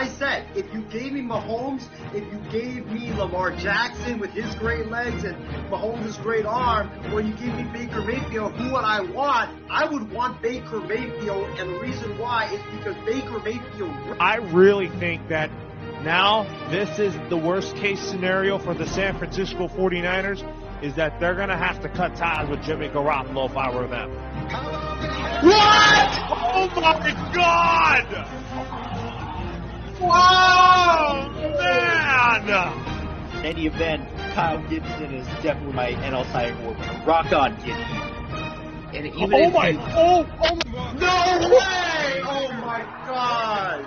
I said, if you gave me Mahomes, if you gave me Lamar Jackson with his great legs and Mahomes' great arm, or you gave me Baker Mayfield, who would I want? I would want Baker Mayfield, and the reason why is because Baker Mayfield. I really think that now this is the worst case scenario for the San Francisco 49ers, is that they're going to have to cut ties with Jimmy Garoppolo if I were them. What? Oh my God! Wow, man! In any event, Kyle Gibson is definitely my NL Cy Young Award winner. Rock on, Gibby. And even no way! Oh my God!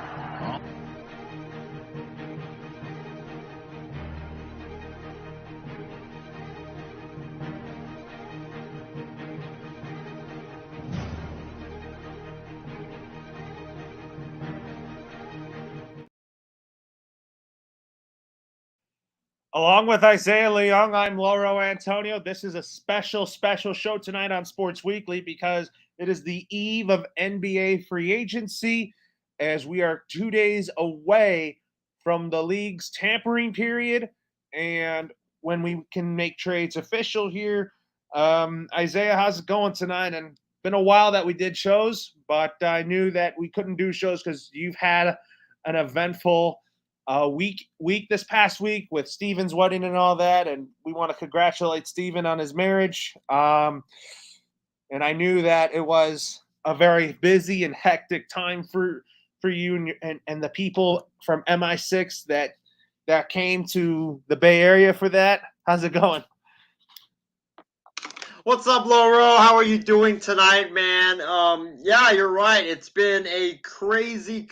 Along with Isaiah Leung, I'm Lauro Antonio. This is a special show tonight on Sports Weekly because it is the eve of NBA free agency, as we are 2 days away from the league's tampering period and when we can make trades official here. Isaiah, how's it going tonight? And been a while that we did shows, but I knew that we couldn't do shows because you've had an eventful week this past week with Steven's wedding and all that, and we want to congratulate Steven on his marriage. And I knew that it was a very busy and hectic time for you and the people from MI6 that came to the Bay Area for that. How's it going? What's up, Lauro? How are you doing tonight, man? Yeah, you're right. It's been a crazy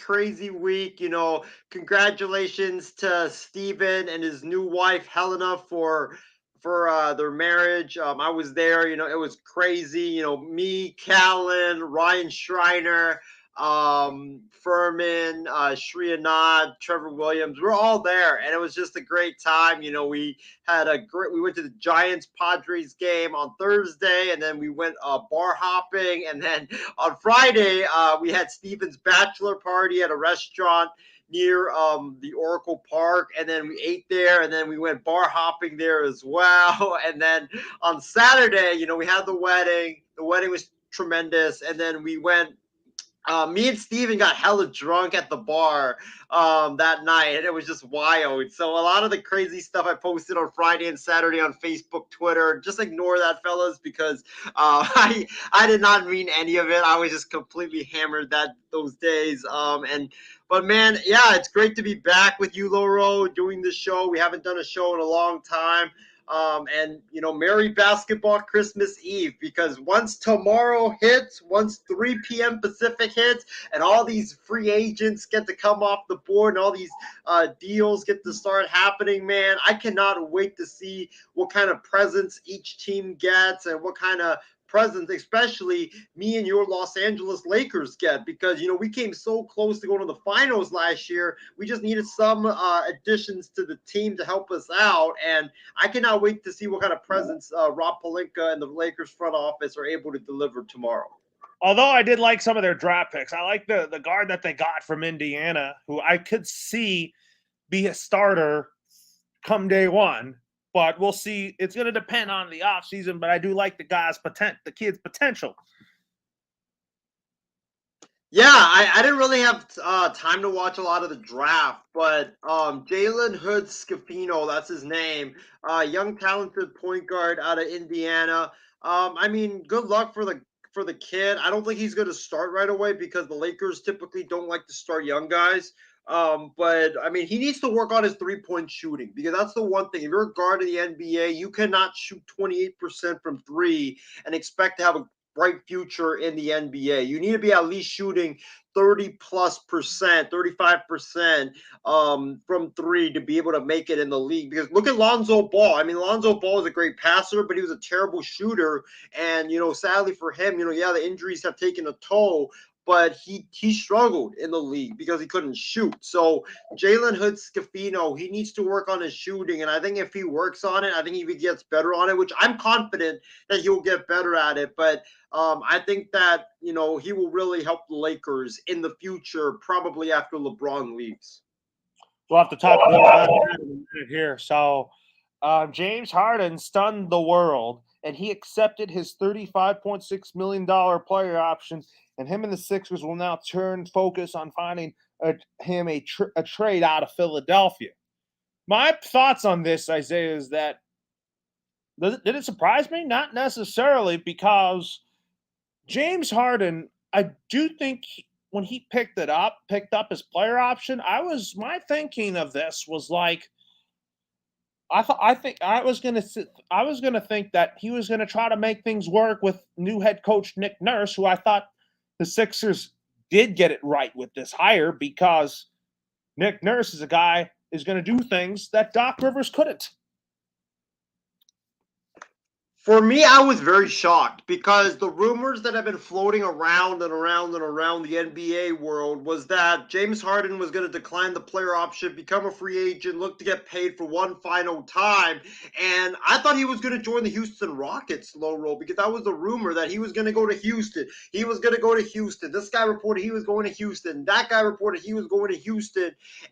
week. You know, congratulations to Steven and his new wife, Helena, for their marriage. I was there. You know, it was crazy. You know, me, Callan, Ryan Schreiner, Furman, Shri Anand, Trevor Williams, we're all there, and it was just a great time. You know, we went to the Giants Padres game on Thursday, and then we went bar hopping, and then on Friday we had Steven's bachelor party at a restaurant near the Oracle Park, and then we ate there, and then we went bar hopping there as well. And then on Saturday, you know, we had the wedding. The wedding was tremendous, and then we went. Me and Steven got hella drunk at the bar that night, and it was just wild. So a lot of the crazy stuff I posted on Friday and Saturday on Facebook, Twitter, just ignore that, fellas, because I did not mean any of it. I was just completely hammered those days. But man, yeah, it's great to be back with you, Lauro, doing the show. We haven't done a show in a long time. And, you know, Merry Basketball Christmas Eve, because once tomorrow hits, once 3 p.m. Pacific hits, and all these free agents get to come off the board and all these deals get to start happening, man, I cannot wait to see what kind of presents each team gets and what kind of presence, especially me and your Los Angeles Lakers get, because, you know, we came so close to going to the finals last year. We just needed some additions to the team to help us out, and I cannot wait to see what kind of presence Rob Pelinka and the Lakers front office are able to deliver tomorrow. Although I did like some of their draft picks, I like the guard that they got from Indiana, who I could see be a starter come day one. But we'll see. It's going to depend on the offseason, but I do like the kid's potential. Yeah, I didn't really have time to watch a lot of the draft, but Jalen Hood-Schifino, that's his name, young talented point guard out of Indiana. I mean, good luck for the kid. I don't think he's going to start right away because the Lakers typically don't like to start young guys. But I mean, he needs to work on his 3-point shooting, because that's the one thing. If you're a guard in the NBA, you cannot shoot 28% from three and expect to have a bright future in the NBA. You need to be at least shooting 30+%, 35% from three to be able to make it in the league. Because look at Lonzo Ball. I mean, Lonzo Ball is a great passer, but he was a terrible shooter. And, you know, sadly for him, you know, yeah, the injuries have taken a toll, but he struggled in the league because he couldn't shoot. So Jalen Hood-Schifino, he needs to work on his shooting, and I think if he works on it, I think if he gets better on it, which I'm confident that he'll get better at it, but I think that, you know, he will really help the Lakers in the future, probably after LeBron leaves. We'll have to talk more about that in a minute here. So, James Harden stunned the world, and he accepted his $35.6 million player option. And him and the Sixers will now turn focus on finding him a trade out of Philadelphia. My thoughts on this, Isaiah, is that did it surprise me? Not necessarily, because James Harden, I do think when he picked up his player option, my thinking of this was like, I think I was gonna think that he was gonna try to make things work with new head coach Nick Nurse, who I thought the Sixers did get it right with this hire, because Nick Nurse is a guy is going to do things that Doc Rivers couldn't. For me, I was very shocked because the rumors that have been floating around and around and around the NBA world was that James Harden was going to decline the player option, become a free agent, look to get paid for one final time. And I thought he was going to join the Houston Rockets, low roll, because that was the rumor that he was going to go to Houston. He was going to go to Houston. This guy reported he was going to Houston. That guy reported he was going to Houston.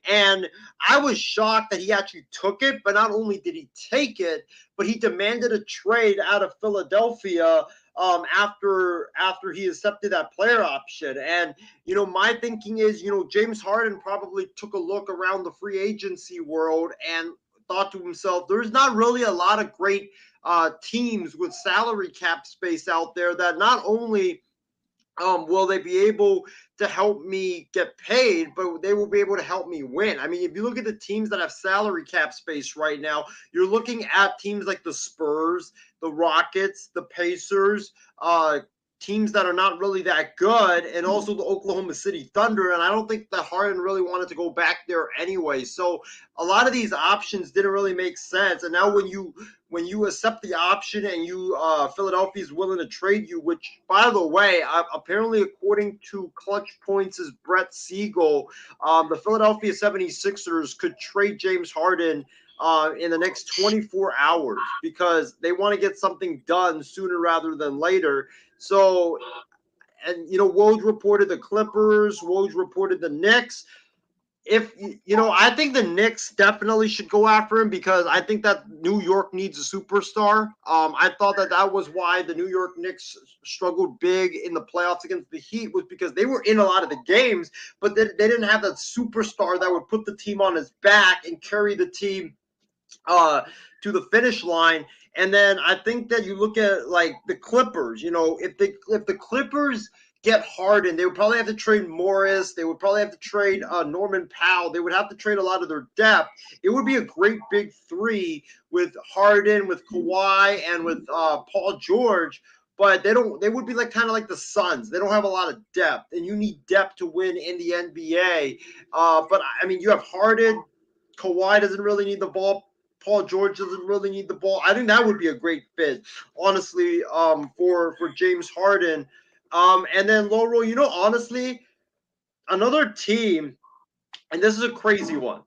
And I was shocked that he actually took it, but not only did he take it, but he demanded a trade out of Philadelphia after he accepted that player option. And, my thinking is, James Harden probably took a look around the free agency world and thought to himself, there's not really a lot of great teams with salary cap space out there that not only will they be able to help me get paid, but they will be able to help me win. I mean, if you look at the teams that have salary cap space right now, you're looking at teams like the Spurs, the Rockets, the Pacers, teams that are not really that good, and also the Oklahoma City Thunder. And I don't think that Harden really wanted to go back there anyway. So a lot of these options didn't really make sense. And now when you accept the option and Philadelphia is willing to trade you, which, by the way, apparently according to Clutch Points' Brett Siegel, the Philadelphia 76ers could trade James Harden in the next 24 hours because they want to get something done sooner rather than later. So, and, Woj reported the Clippers, Woj reported the Knicks. I think the Knicks definitely should go after him because I think that New York needs a superstar. I thought that was why the New York Knicks struggled big in the playoffs against the Heat, was because they were in a lot of the games, but they didn't have that superstar that would put the team on his back and carry the team to the finish line. And then I think that you look at like the Clippers, if the Clippers get Harden, they would probably have to trade Morris. They would probably have to trade Norman Powell. They would have to trade a lot of their depth. It would be a great big three with Harden, with Kawhi, and with Paul George. But they would be kind of like the Suns. They don't have a lot of depth, and you need depth to win in the NBA. But I mean, you have Harden. Kawhi doesn't really need the ball. Paul George doesn't really need the ball. I think that would be a great fit, honestly, for James Harden. And then Laurel, honestly, another team, and this is a crazy one.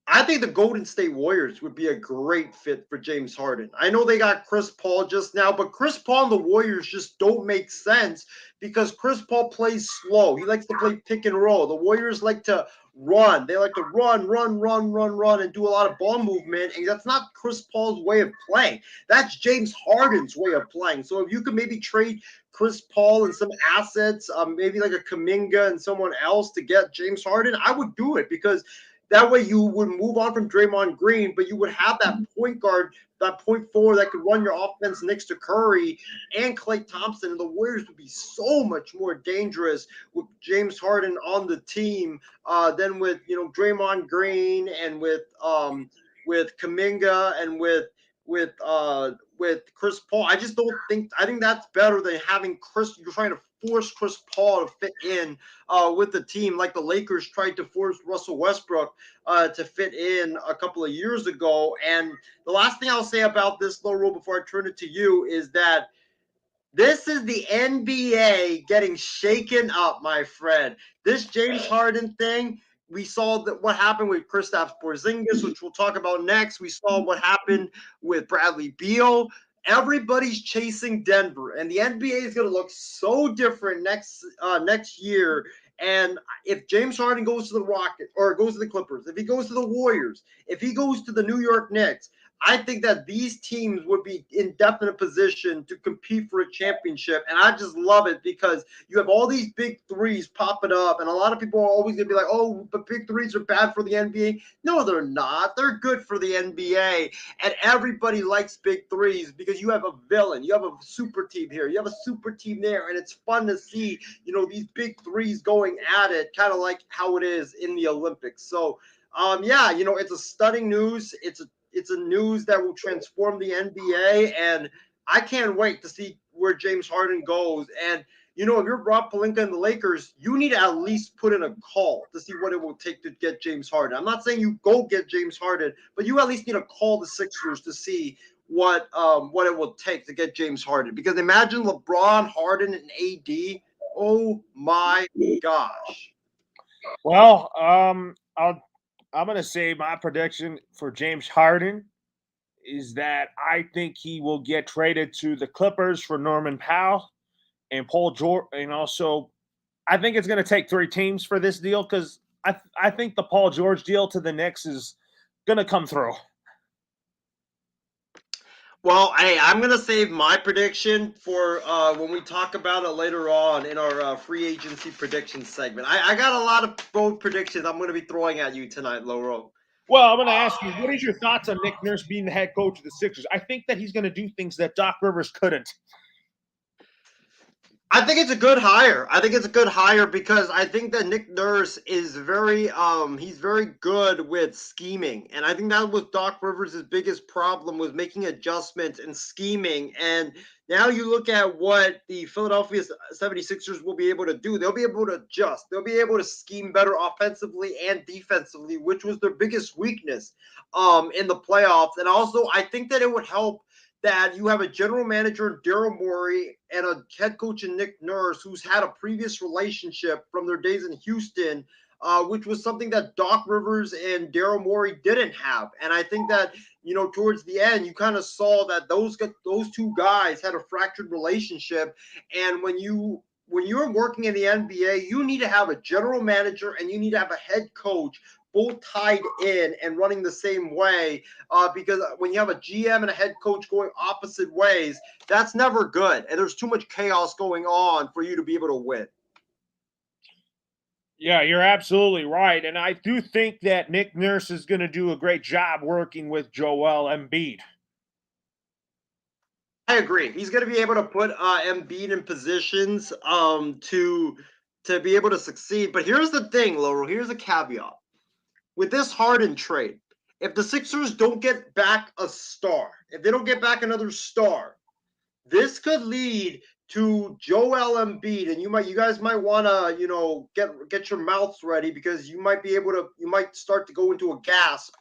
I think the Golden State Warriors would be a great fit for James Harden. I know they got Chris Paul just now, but Chris Paul and the Warriors just don't make sense because Chris Paul plays slow. He likes to play pick and roll. The Warriors like to run. They like to run, and do a lot of ball movement, and that's not Chris Paul's way of playing. That's James Harden's way of playing. So if you could maybe trade Chris Paul and some assets, maybe like a Kuminga and someone else to get James Harden, I would do it because that way you would move on from Draymond Green, but you would have that point guard, that point forward that could run your offense next to Curry and Klay Thompson, and the Warriors would be so much more dangerous with James Harden on the team than with Draymond Green and with Kuminga and with Chris Paul. I think that's better than having you're trying to force Chris Paul to fit in with the team like the Lakers tried to force Russell Westbrook to fit in a couple of years ago. And the last thing I'll say about this, Laurel, before I turn it to you, is that this is the NBA getting shaken up, my friend. This James Harden thing, we saw what happened with Kristaps Porzingis, which we'll talk about next. We saw what happened with Bradley Beal. Everybody's chasing Denver, and the NBA is going to look so different next year. And if James Harden goes to the Rockets or goes to the Clippers, if he goes to the Warriors, if he goes to the New York Knicks, I think that these teams would be in definite position to compete for a championship. And I just love it because you have all these big threes popping up. And a lot of people are always going to be like, oh, but big threes are bad for the NBA. No, they're not. They're good for the NBA. And everybody likes big threes because you have a villain. You have a super team here. You have a super team there. And it's fun to see, these big threes going at it, kind of like how it is in the Olympics. So, it's a stunning news. It's a news that will transform the NBA, and I can't wait to see where James Harden goes. And if you're Rob Pelinka and the Lakers, you need to at least put in a call to see what it will take to get James Harden. I'm not saying you go get James Harden, but you at least need to call the Sixers to see what it will take to get James Harden. Because imagine LeBron, Harden, and AD. Oh my gosh. Well, I'm going to say my prediction for James Harden is that I think he will get traded to the Clippers for Norman Powell and Paul George. And also, I think it's going to take 3 teams for this deal because I think the Paul George deal to the Knicks is going to come through. Well, hey, I'm going to save my prediction for when we talk about it later on in our free agency prediction segment. I got a lot of bold predictions I'm going to be throwing at you tonight, Lauro. Well, I'm going to ask you, what is your thoughts on Nick Nurse being the head coach of the Sixers? I think that he's going to do things that Doc Rivers couldn't. I think it's a good hire. I think it's a good hire because I think that Nick Nurse is he's very good with scheming. And I think that was Doc Rivers' biggest problem was making adjustments and scheming. And now you look at what the Philadelphia 76ers will be able to do. They'll be able to adjust. They'll be able to scheme better offensively and defensively, which was their biggest weakness in the playoffs. And also, I think that it would help that you have a general manager, Daryl Morey, and a head coach in Nick Nurse, who's had a previous relationship from their days in Houston, which was something that Doc Rivers and Daryl Morey didn't have. And I think that, towards the end, you kind of saw that those 2 guys had a fractured relationship. And when you're working in the NBA, you need to have a general manager and you need to have a head coach both tied in and running the same way, because when you have a GM and a head coach going opposite ways, that's never good. And there's too much chaos going on for you to be able to win. Yeah, you're absolutely right. And I do think that Nick Nurse is going to do a great job working with Joel Embiid. I agree. He's going to be able to put Embiid in positions to be able to succeed. But here's the thing, Laurel. Here's a caveat. With this Harden trade, if the Sixers don't get back a star, if they don't get back another star, this could lead to Joel Embiid, and you guys might want to, get your mouths ready because you might start to go into a gasp.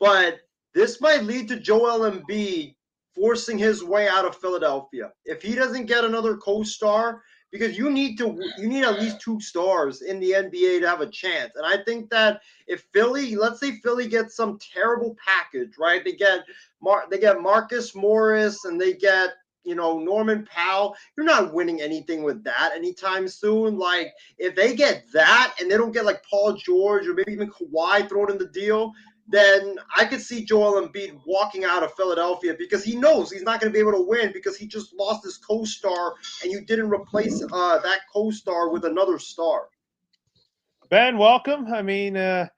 But this might lead to Joel Embiid forcing his way out of Philadelphia. If he doesn't get another co-star, because you need at least 2 stars in the NBA to have a chance. And I think that if let's say Philly gets some terrible package, right? They get Marcus Morris and they get, Norman Powell. You're not winning anything with that anytime soon. Like if they get that and they don't get like Paul George or maybe even Kawhi thrown in the deal, then I could see Joel Embiid walking out of Philadelphia because he knows he's not going to be able to win because he just lost his co-star and you didn't replace that co-star with another star. Ben, welcome. I mean, I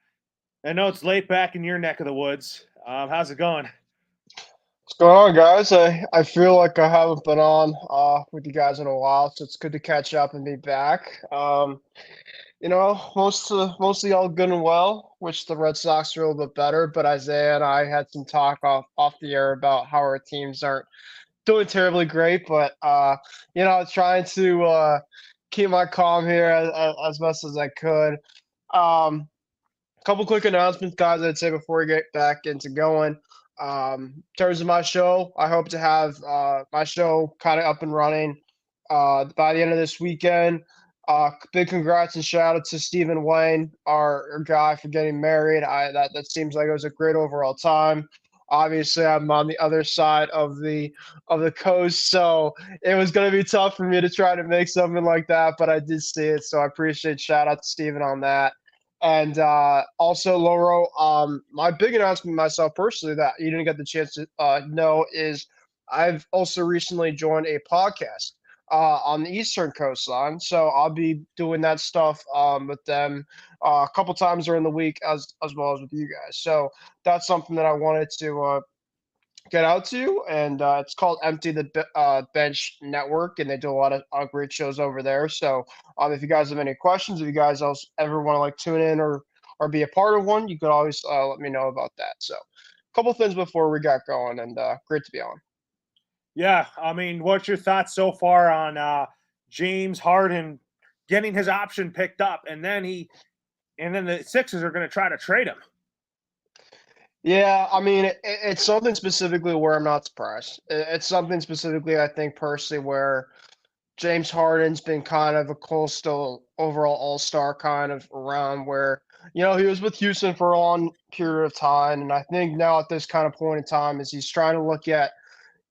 know it's late back in your neck of the woods. How's it going? What's going on, guys? I feel like I haven't been on with you guys in a while, so it's good to catch up and be back. Mostly all good and well. Wish the Red Sox were a little bit better, but Isaiah and I had some talk off the air about how our teams aren't doing terribly great. But trying to keep my calm here as best as I could. Couple quick announcements, guys. I'd say before we get back into going. In terms of my show, I hope to have my show kind of up and running by the end of this weekend. Big congrats and shout out to Stephen Wayne, our guy, for getting married. That seems like it was a great overall time. Obviously, I'm on the other side of the coast, so it was going to be tough for me to try to make something like that. But I did see it, so I appreciate shout out to Steven on that. And also, Loro, my big announcement myself personally that you didn't get the chance to know is I've also recently joined a podcast on the Eastern Coastline. So I'll be doing that stuff with them a couple times during the week as well as with you guys. So that's something that I wanted to get out to, and it's called Empty the Bench Network, and they do a lot of great shows over there. So if you guys have any questions, if you guys else ever want to like tune in or be a part of one, you could always let me know about that. So a couple things before we got going, and great to be on. Yeah, I mean, what's your thoughts so far on James Harden getting his option picked up, and then the Sixers are going to try to trade him? Yeah, I mean, it's something specifically where I'm not surprised. It's something specifically, I think, personally, where James Harden's been kind of a coastal overall all-star kind of around where, he was with Houston for a long period of time. And I think now at this kind of point in time is he's trying to look at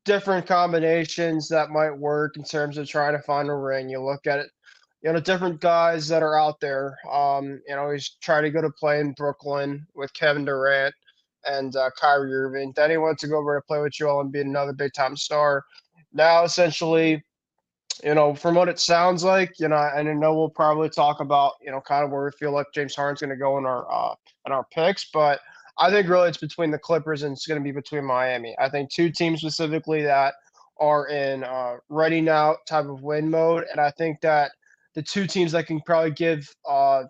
different combinations that might work in terms of trying to find a ring. You look at it, different guys that are out there. He's trying to go to play in Brooklyn with Kevin Durant and Kyrie Irving. Then he went to go over to play with Joel Embiid, another big-time star. Now, essentially, from what it sounds like, and I know we'll probably talk about, kind of where we feel like James Harden's going to go in our picks, but I think really it's between the Clippers and it's going to be between Miami. I think two teams specifically that are in ready now type of win mode, and I think that the two teams that can probably give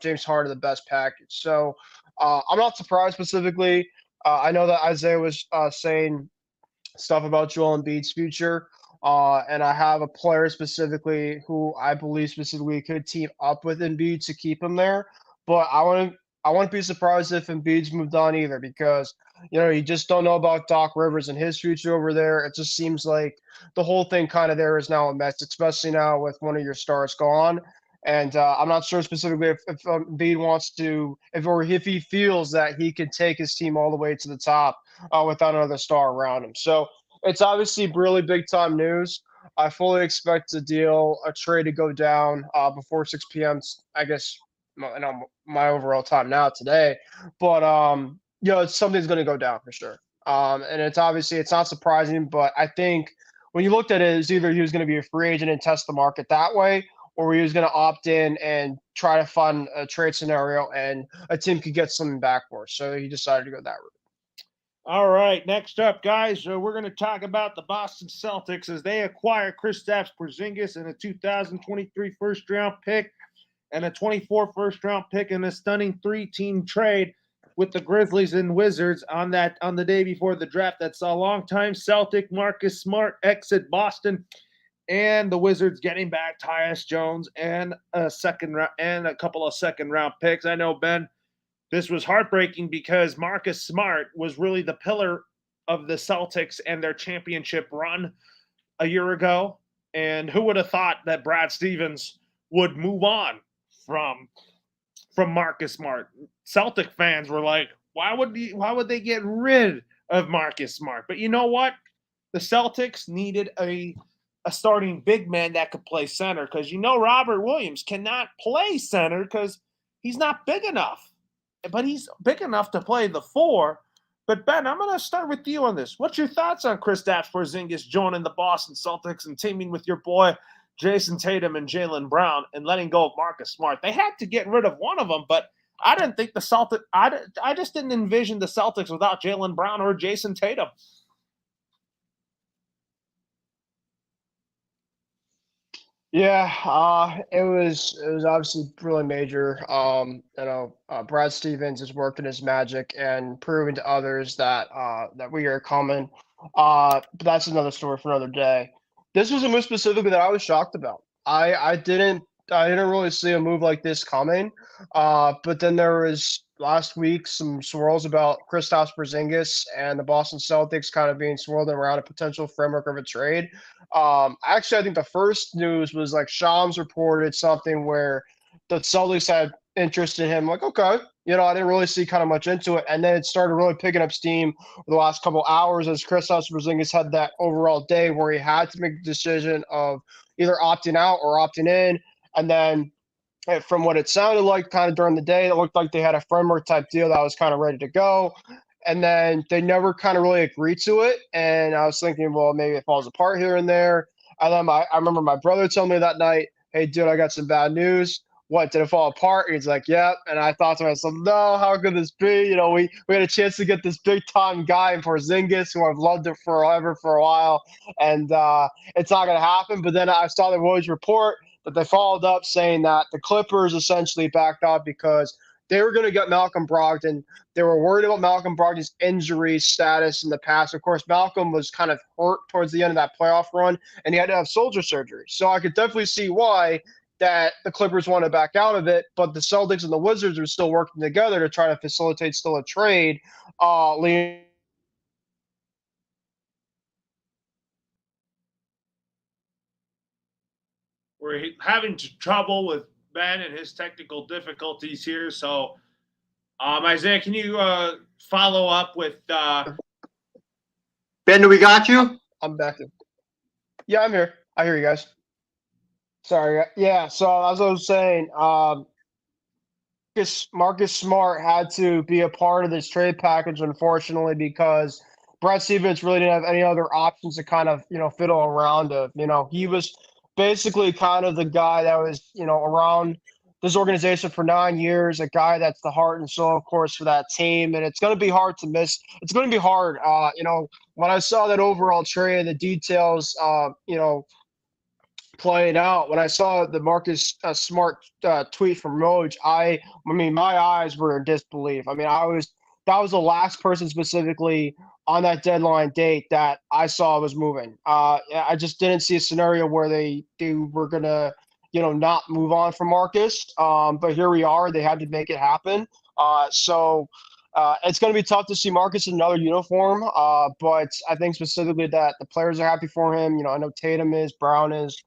James Harden the best package. So I'm not surprised specifically. I know that Isaiah was saying stuff about Joel Embiid's future, and I have a player specifically who I believe specifically could team up with Embiid to keep him there. But I wouldn't be surprised if Embiid's moved on either because you just don't know about Doc Rivers and his future over there. It just seems like the whole thing kind of there is now a mess, especially now with one of your stars gone. And I'm not sure specifically if Embiid wants to, if he feels that he can take his team all the way to the top without another star around him. So it's obviously really big time news. I fully expect a trade to go down before 6 p.m. I guess my overall time now today, but something's going to go down for sure. And it's not surprising, but I think when you looked at it, it's either he was going to be a free agent and test the market that way, or he was going to opt in and try to fund a trade scenario and a team could get something back for us. So he decided to go that route. All right, next up, guys, we're going to talk about the Boston Celtics as they acquire Kristaps Porzingis and a 2023 first-round pick and a 24 first-round pick in a stunning 3-team trade with the Grizzlies and Wizards on the day before the draft. That's a longtime Celtic Marcus Smart exit Boston, and the Wizards getting back Tyus Jones and a couple of second-round picks. I know, Ben, this was heartbreaking because Marcus Smart was really the pillar of the Celtics and their championship run a year ago. And who would have thought that Brad Stevens would move on from Marcus Smart? Celtic fans were like, why would they get rid of Marcus Smart? But you know what? The Celtics needed a starting big man that could play center because Robert Williams cannot play center because he's not big enough. But he's big enough to play the 4. But, Ben, I'm going to start with you on this. What's your thoughts on Kristaps Porzingis joining the Boston Celtics and teaming with your boy Jason Tatum and Jaylen Brown and letting go of Marcus Smart? They had to get rid of one of them, but I didn't think the Celtics – I just didn't envision the Celtics without Jaylen Brown or Jason Tatum. Yeah, it was obviously really major. Brad Stevens has worked in his magic and proven to others that we are coming. But that's another story for another day. This was a move specifically that I was shocked about. I didn't really see a move like this coming. But then there was last week some swirls about Kristaps Porzingis and the Boston Celtics kind of being swirled around a potential framework of a trade. Actually, I think the first news was like Shams reported something where the Celtics had interest in him. Like, okay, I didn't really see kind of much into it. And then it started really picking up steam the last couple hours as Kristaps Porzingis had that overall day where he had to make the decision of either opting out or opting in. And then from what it sounded like kind of during the day, it looked like they had a framework type deal that was kind of ready to go. And then they never kind of really agreed to it. And I was thinking, well, maybe it falls apart here and there. And then I remember my brother telling me that night, hey, dude, I got some bad news. What, did it fall apart? And he's like, yep. And I thought to myself, no, how could this be? We had a chance to get this big time guy in Porzingis who I've loved it forever for a while. And it's not going to happen. But then I saw the Woj report that they followed up saying that the Clippers essentially backed up because they were going to get Malcolm Brogdon. They were worried about Malcolm Brogdon's injury status in the past. Of course, Malcolm was kind of hurt towards the end of that playoff run, and he had to have shoulder surgery. So I could definitely see why that the Clippers want to back out of it, but the Celtics and the Wizards are still working together to try to facilitate still a trade. We're having trouble with Ben and his technical difficulties here. So, Isaiah, can you follow up with Ben? Do we got you? I'm back. Yeah, I'm here. I hear you guys. Sorry. Yeah. So as I was saying, Marcus Smart had to be a part of this trade package, unfortunately, because Brad Stevens really didn't have any other options to kind of, fiddle around of. He was basically kind of the guy that was, around this organization for 9 years, a guy that's the heart and soul, of course, for that team. And it's going to be hard to miss. It's going to be hard. When I saw that overall trade, the details, playing out. When I saw the Marcus Smart tweet from Woj, I mean, my eyes were in disbelief. I mean, that was the last person specifically on that deadline date that I saw was moving. I just didn't see a scenario where they were gonna, not move on from Marcus. But here we are. They had to make it happen. So it's going to be tough to see Marcus in another uniform. But I think specifically that the players are happy for him. I know Tatum is, Brown is.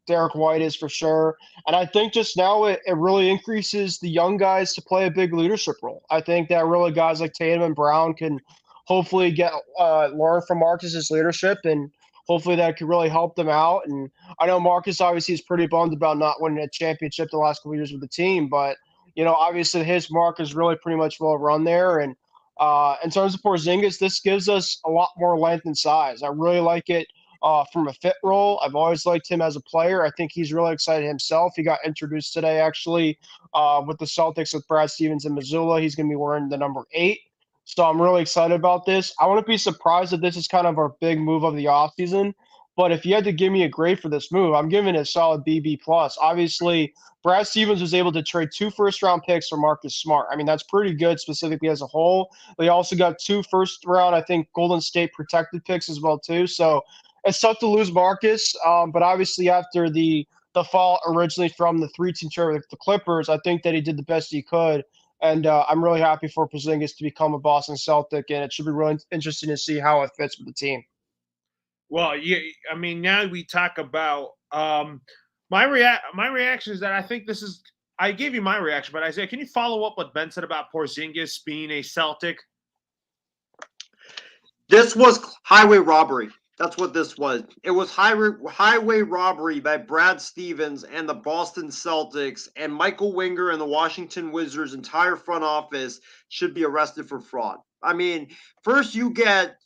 Derek White is for sure. And I think just now it really increases the young guys to play a big leadership role. I think that really guys like Tatum and Brown can hopefully learn from Marcus's leadership, and hopefully that could really help them out. And I know Marcus obviously is pretty bummed about not winning a championship the last couple of years with the team, but obviously his mark is really pretty much well run there. And in terms of Porzingis, this gives us a lot more length and size. I really like it. From a fit role, I've always liked him as a player. I think he's really excited himself. He got introduced today, actually, with the Celtics with Brad Stevens and Mazzulla. He's going to be wearing the number 8. So I'm really excited about this. I wouldn't be surprised if this is kind of our big move of the offseason. But if you had to give me a grade for this move, I'm giving it a solid BB+. Obviously, Brad Stevens was able to trade 2 first-round picks for Marcus Smart. I mean, that's pretty good specifically as a whole. They also got 2 first-round, I think, Golden State protected picks as well, too. So it's tough to lose Marcus, but obviously after the fall originally from the 3-team trade with the Clippers, I think that he did the best he could. And I'm really happy for Porzingis to become a Boston Celtic, and it should be really interesting to see how it fits with the team. Well, yeah, I mean, now we talk about my reaction is that I think this is – I gave you my reaction, but Isaiah, can you follow up what Ben said about Porzingis being a Celtic? This was highway robbery. That's what this was. It was highway robbery by Brad Stevens and the Boston Celtics, and Michael Winger and the Washington Wizards' entire front office should be arrested for fraud. I mean, first you get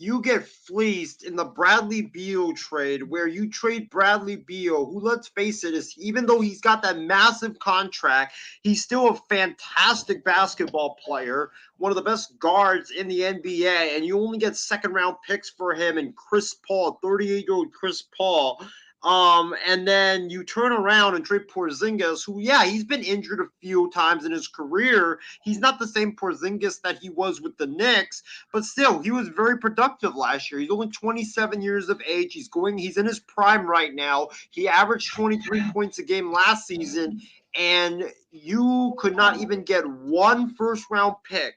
fleeced in the Bradley Beal trade, where you trade Bradley Beal, who, let's face it, is, even though he's got that massive contract, he's still a fantastic basketball player, one of the best guards in the NBA, and you only get second-round picks for him and Chris Paul, 38-year-old Chris Paul. And then you turn around and trade Porzingis, who, yeah, he's been injured a few times in his career. He's not the same Porzingis that he was with the Knicks, but still, he was very productive last year. He's only 27 years of age. He's in his prime right now. He averaged 23 points a game last season, and you could not even get 1 first-round pick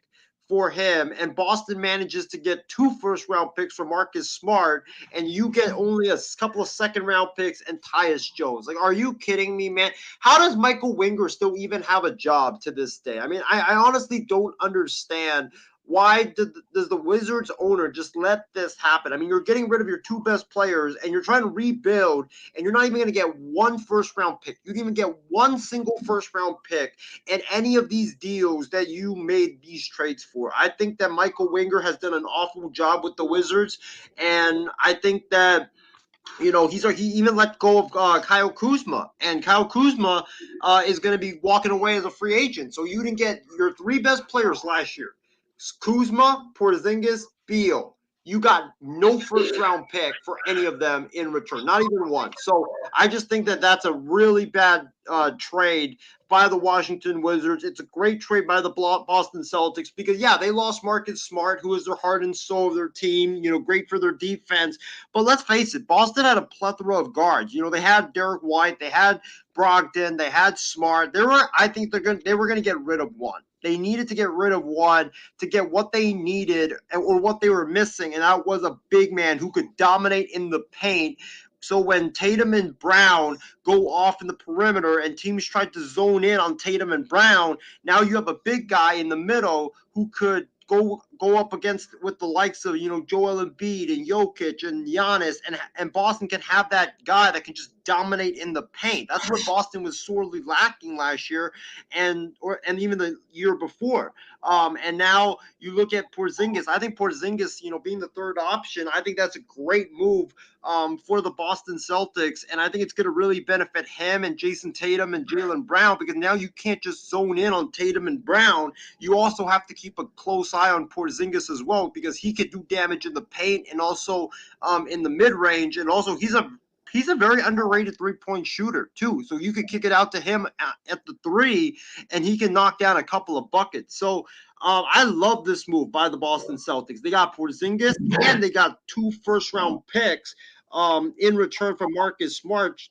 for him, and Boston manages to get 2 first-round picks for Marcus Smart, and you get only a couple of second-round picks and Tyus Jones. Like, are you kidding me, man? How does Michael Winger still even have a job to this day? I mean, I honestly don't understand. Why does the Wizards owner just let this happen? I mean, you're getting rid of your 2 best players, and you're trying to rebuild, and you're not even going to get 1 first-round pick. You didn't even get 1 single first-round pick in any of these deals that you made these trades for. I think that Michael Winger has done an awful job with the Wizards, and I think that he even let go of Kyle Kuzma, and Kyle Kuzma is going to be walking away as a free agent. So you didn't get your 3 best players last year. Kuzma, Porzingis, Beal. You got no first-round pick for any of them in return, not even 1. So I just think that that's a really bad trade by the Washington Wizards. It's a great trade by the Boston Celtics because, yeah, they lost Marcus Smart, who is their heart and soul of their team, great for their defense. But let's face it, Boston had a plethora of guards. They had Derek White, they had Brogdon, they had Smart. I think they were going to get rid of 1. They needed to get rid of 1 to get what they needed or what they were missing, and that was a big man who could dominate in the paint. So when Tatum and Brown go off in the perimeter and teams try to zone in on Tatum and Brown, now you have a big guy in the middle who could go up against with the likes of Joel Embiid and Jokic and Giannis, and Boston can have that guy that can just dominate in the paint. That's what Boston was sorely lacking last year, and even the year before. And now you look at Porzingis. I think Porzingis, being the 3rd option, I think that's a great move for the Boston Celtics, and I think it's going to really benefit him and Jason Tatum and Jaylen Brown, because now you can't just zone in on Tatum and Brown. You also have to keep a close eye on Porzingis as well, because he could do damage in the paint and also in the mid-range, and also he's a very underrated 3-point shooter too. So you could kick it out to him at the 3, and he can knock down a couple of buckets. So I love this move by the Boston Celtics. They got Porzingis and they got 2 first-round picks in return for Marcus Smart,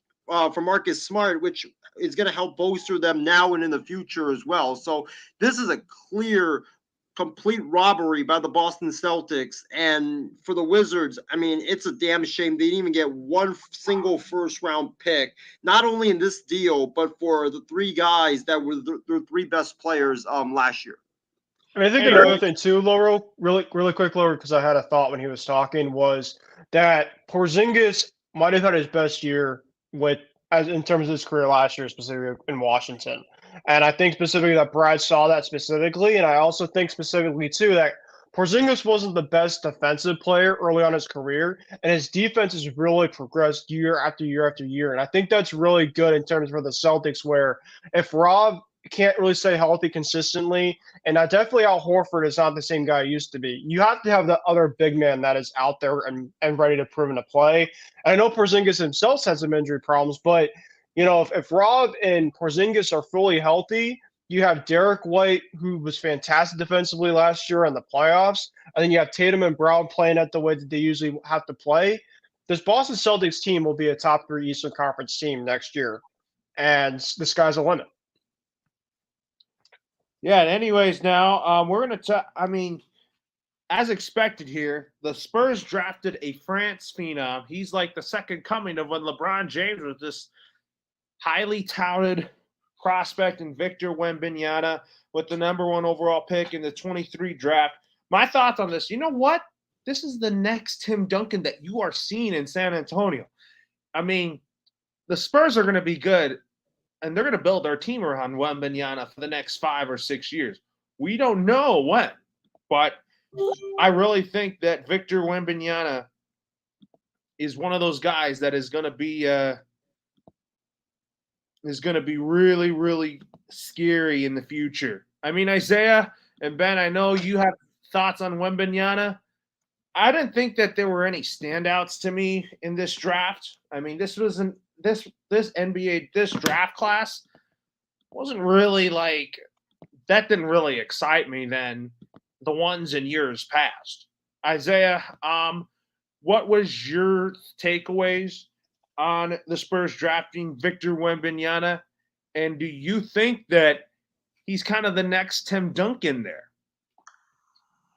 which is going to help bolster them now and in the future as well. So this is a clear, complete robbery by the Boston Celtics. And for the Wizards, I mean, it's a damn shame they didn't even get 1 single first-round pick, not only in this deal, but for the 3 guys that were their 3 best players last year. I mean, I think another thing too, Laurel, really quick, Laurel, because I had a thought when he was talking, was that Porzingis might have had his best year in terms of his career last year, specifically in Washington. And I think specifically that Brad saw that specifically, and I also think specifically too that Porzingis wasn't the best defensive player early on in his career, and his defense has really progressed year after year after year. And I think that's really good in terms for the Celtics, where if Rob can't really stay healthy consistently, and definitely Al Horford is not the same guy he used to be. You have to have the other big man that is out there and ready to prove to play. And I know Porzingis himself has some injury problems, but if Rob and Porzingis are fully healthy, you have Derek White, who was fantastic defensively last year in the playoffs, and then you have Tatum and Brown playing at the way that they usually have to play. This Boston Celtics team will be a top 3 Eastern Conference team next year, and the sky's the limit. Yeah, and anyways, now we're going to as expected here, the Spurs drafted a France phenom. He's like the second coming of when LeBron James was this highly touted prospect in Victor Wembanyama with the number 1 overall pick in the 23 draft. My thoughts on this, you know what? This is the next Tim Duncan that you are seeing in San Antonio. I mean, the Spurs are going to be good, and they're going to build their team around Wembanyama for the next 5 or 6 years. We don't know when, but I really think that Victor Wembanyama is one of those guys that is going to be really, really scary in the future. I mean, Isaiah and Ben, I know you have thoughts on Wembanyama. I didn't think that there were any standouts to me in this draft. I mean, this draft class wasn't really that didn't really excite me than the ones in years past. Isaiah, what was your takeaways on the Spurs drafting Victor Wembanyama? And do you think that he's kind of the next Tim Duncan there?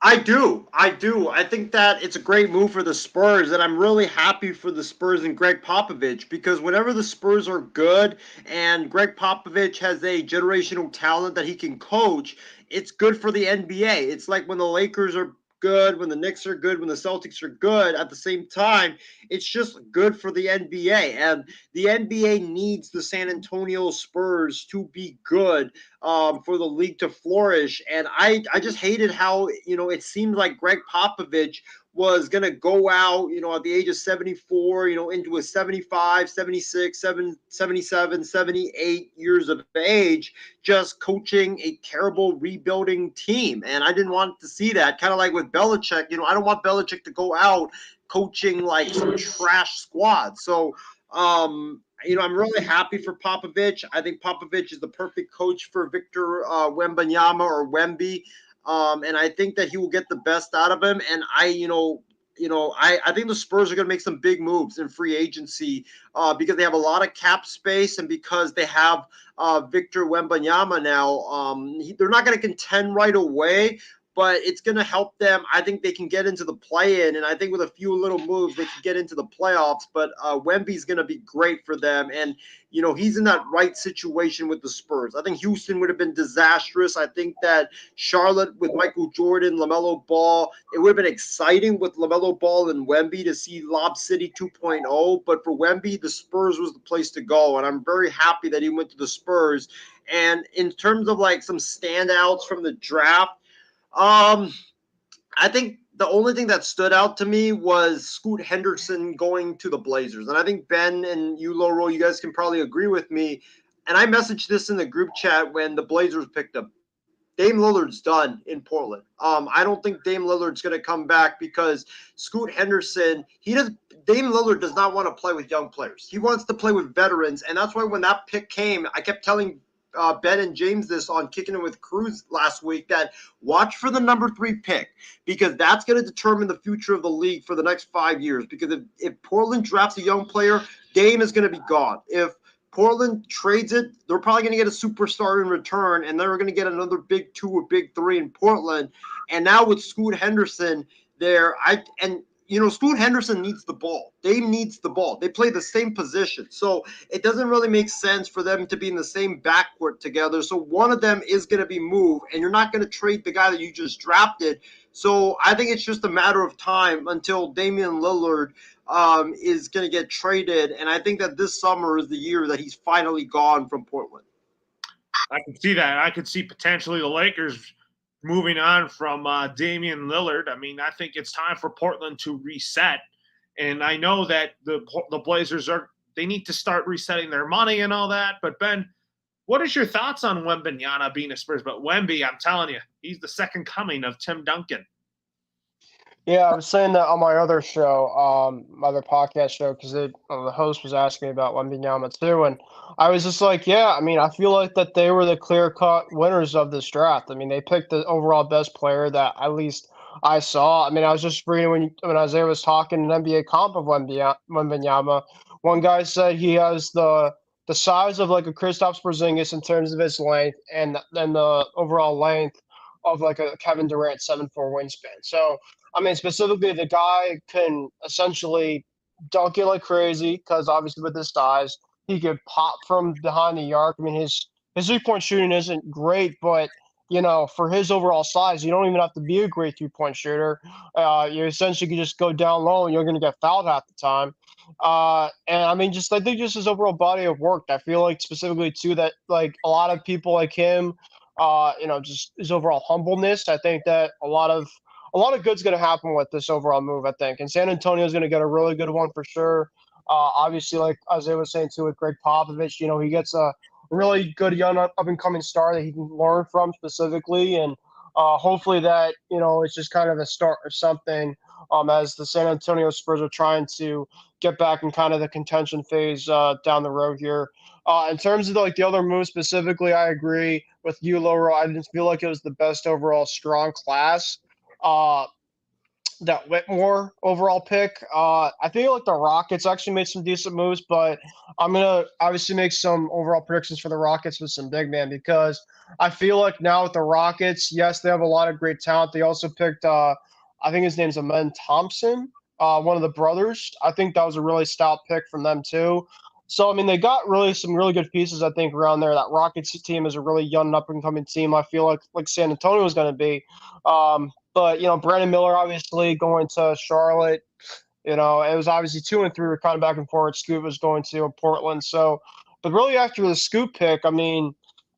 I do. I do. I think that it's a great move for the Spurs, and I'm really happy for the Spurs and Greg Popovich because whenever the Spurs are good and Greg Popovich has a generational talent that he can coach, it's good for the NBA. It's like when the Lakers are good, when the Knicks are good, when the Celtics are good at the same time, it's just good for the NBA. And the NBA needs the San Antonio Spurs to be good for the league to flourish. And I just hated how, it seemed like Greg Popovich was going to go out, at the age of 74, into a 75, 76, 77, 78 years of age, just coaching a terrible rebuilding team. And I didn't want to see that. Kind of like with Belichick, I don't want Belichick to go out coaching like some trash squad. So, I'm really happy for Popovich. I think Popovich is the perfect coach for Victor Wembanyama or Wemby, and I think that he will get the best out of him. And I think the Spurs are going to make some big moves in free agency because they have a lot of cap space and because they have Victor Wembanyama now. They're not going to contend right away, but it's going to help them. I think they can get into the play-in, and I think with a few little moves, they can get into the playoffs. But Wemby's going to be great for them, and he's in that right situation with the Spurs. I think Houston would have been disastrous. I think that Charlotte with Michael Jordan, LaMelo Ball, it would have been exciting with LaMelo Ball and Wemby to see Lob City 2.0. But for Wemby, the Spurs was the place to go, and I'm very happy that he went to the Spurs. And in terms of like some standouts from the draft, um, I think the only thing that stood out to me was Scoot Henderson going to the Blazers. And I think Ben and you, Loro, you guys can probably agree with me. And I messaged this in the group chat when the Blazers picked him. Dame Lillard's done in Portland. I don't think Dame Lillard's going to come back because Scoot Henderson, Dame Lillard does not want to play with young players. He wants to play with veterans, and that's why when that pick came, I kept telling Ben and James this on Kicking It with Cruz last week that watch for the number 3 pick because that's going to determine the future of the league for the next 5 years. Because if Portland drafts a young player, Dame is going to be gone. If Portland trades it, they're probably going to get a superstar in return, and they're going to get another big 2 or big 3 in Portland. And now with Scoot Henderson there, Scoot Henderson needs the ball. Dame needs the ball. They play the same position. So it doesn't really make sense for them to be in the same backcourt together. So one of them is going to be moved, and you're not going to trade the guy that you just drafted. So I think it's just a matter of time until Damian Lillard is going to get traded. And I think that this summer is the year that he's finally gone from Portland. I can see that. I could see potentially the Lakers moving on from Damian Lillard. I mean, I think it's time for Portland to reset. And I know that the Blazers they need to start resetting their money and all that. But Ben, what is your thoughts on Wembanyama being a Spurs? But Wemby, I'm telling you, he's the second coming of Tim Duncan. Yeah, I was saying that on my other show, my other podcast show, because the host was asking me about Wembanyama too, and I was just like, yeah, I mean, I feel like that they were the clear-cut winners of this draft. I mean, they picked the overall best player that at least I saw. I mean, I was just reading when Isaiah was talking an NBA comp of Wembanyama. One guy said he has the size of like a Kristaps Porzingis in terms of his length, and then the overall length of like a Kevin Durant 7'4" wingspan. So. I mean, specifically, the guy can essentially dunk it like crazy because obviously with his size, he could pop from behind the arc. I mean, his 3-point shooting isn't great, but for his overall size, you don't even have to be a great 3-point shooter. You essentially can just go down low and you're going to get fouled half the time. And I mean, I think just his overall body of work. I feel like specifically too that like a lot of people like him, just his overall humbleness. I think that a lot of good's going to happen with this overall move, I think. And San Antonio is going to get a really good one for sure. Obviously, like Isaiah was saying too, with Greg Popovich, he gets a really good young up-and-coming star that he can learn from specifically. And hopefully that, it's just kind of a start or something as the San Antonio Spurs are trying to get back in kind of the contention phase down the road here. In terms of like the other moves specifically, I agree with you, Laura. I didn't feel like it was the best overall strong class. that Whitmore overall pick. I think like the Rockets actually made some decent moves, but I'm gonna obviously make some overall predictions for the Rockets with some big man because I feel like now with the Rockets, yes, they have a lot of great talent. They also picked I think his name's Amen Thompson, one of the brothers. I think that was a really stout pick from them too. So I mean, they got really some really good pieces. I think around there. That Rockets team is a really young, up and coming team. I feel like San Antonio is going to be. But Brandon Miller obviously going to Charlotte. It was obviously 2 and 3 were kind of back and forth. Scoot was going to Portland. So, but really after the Scoot pick, I mean,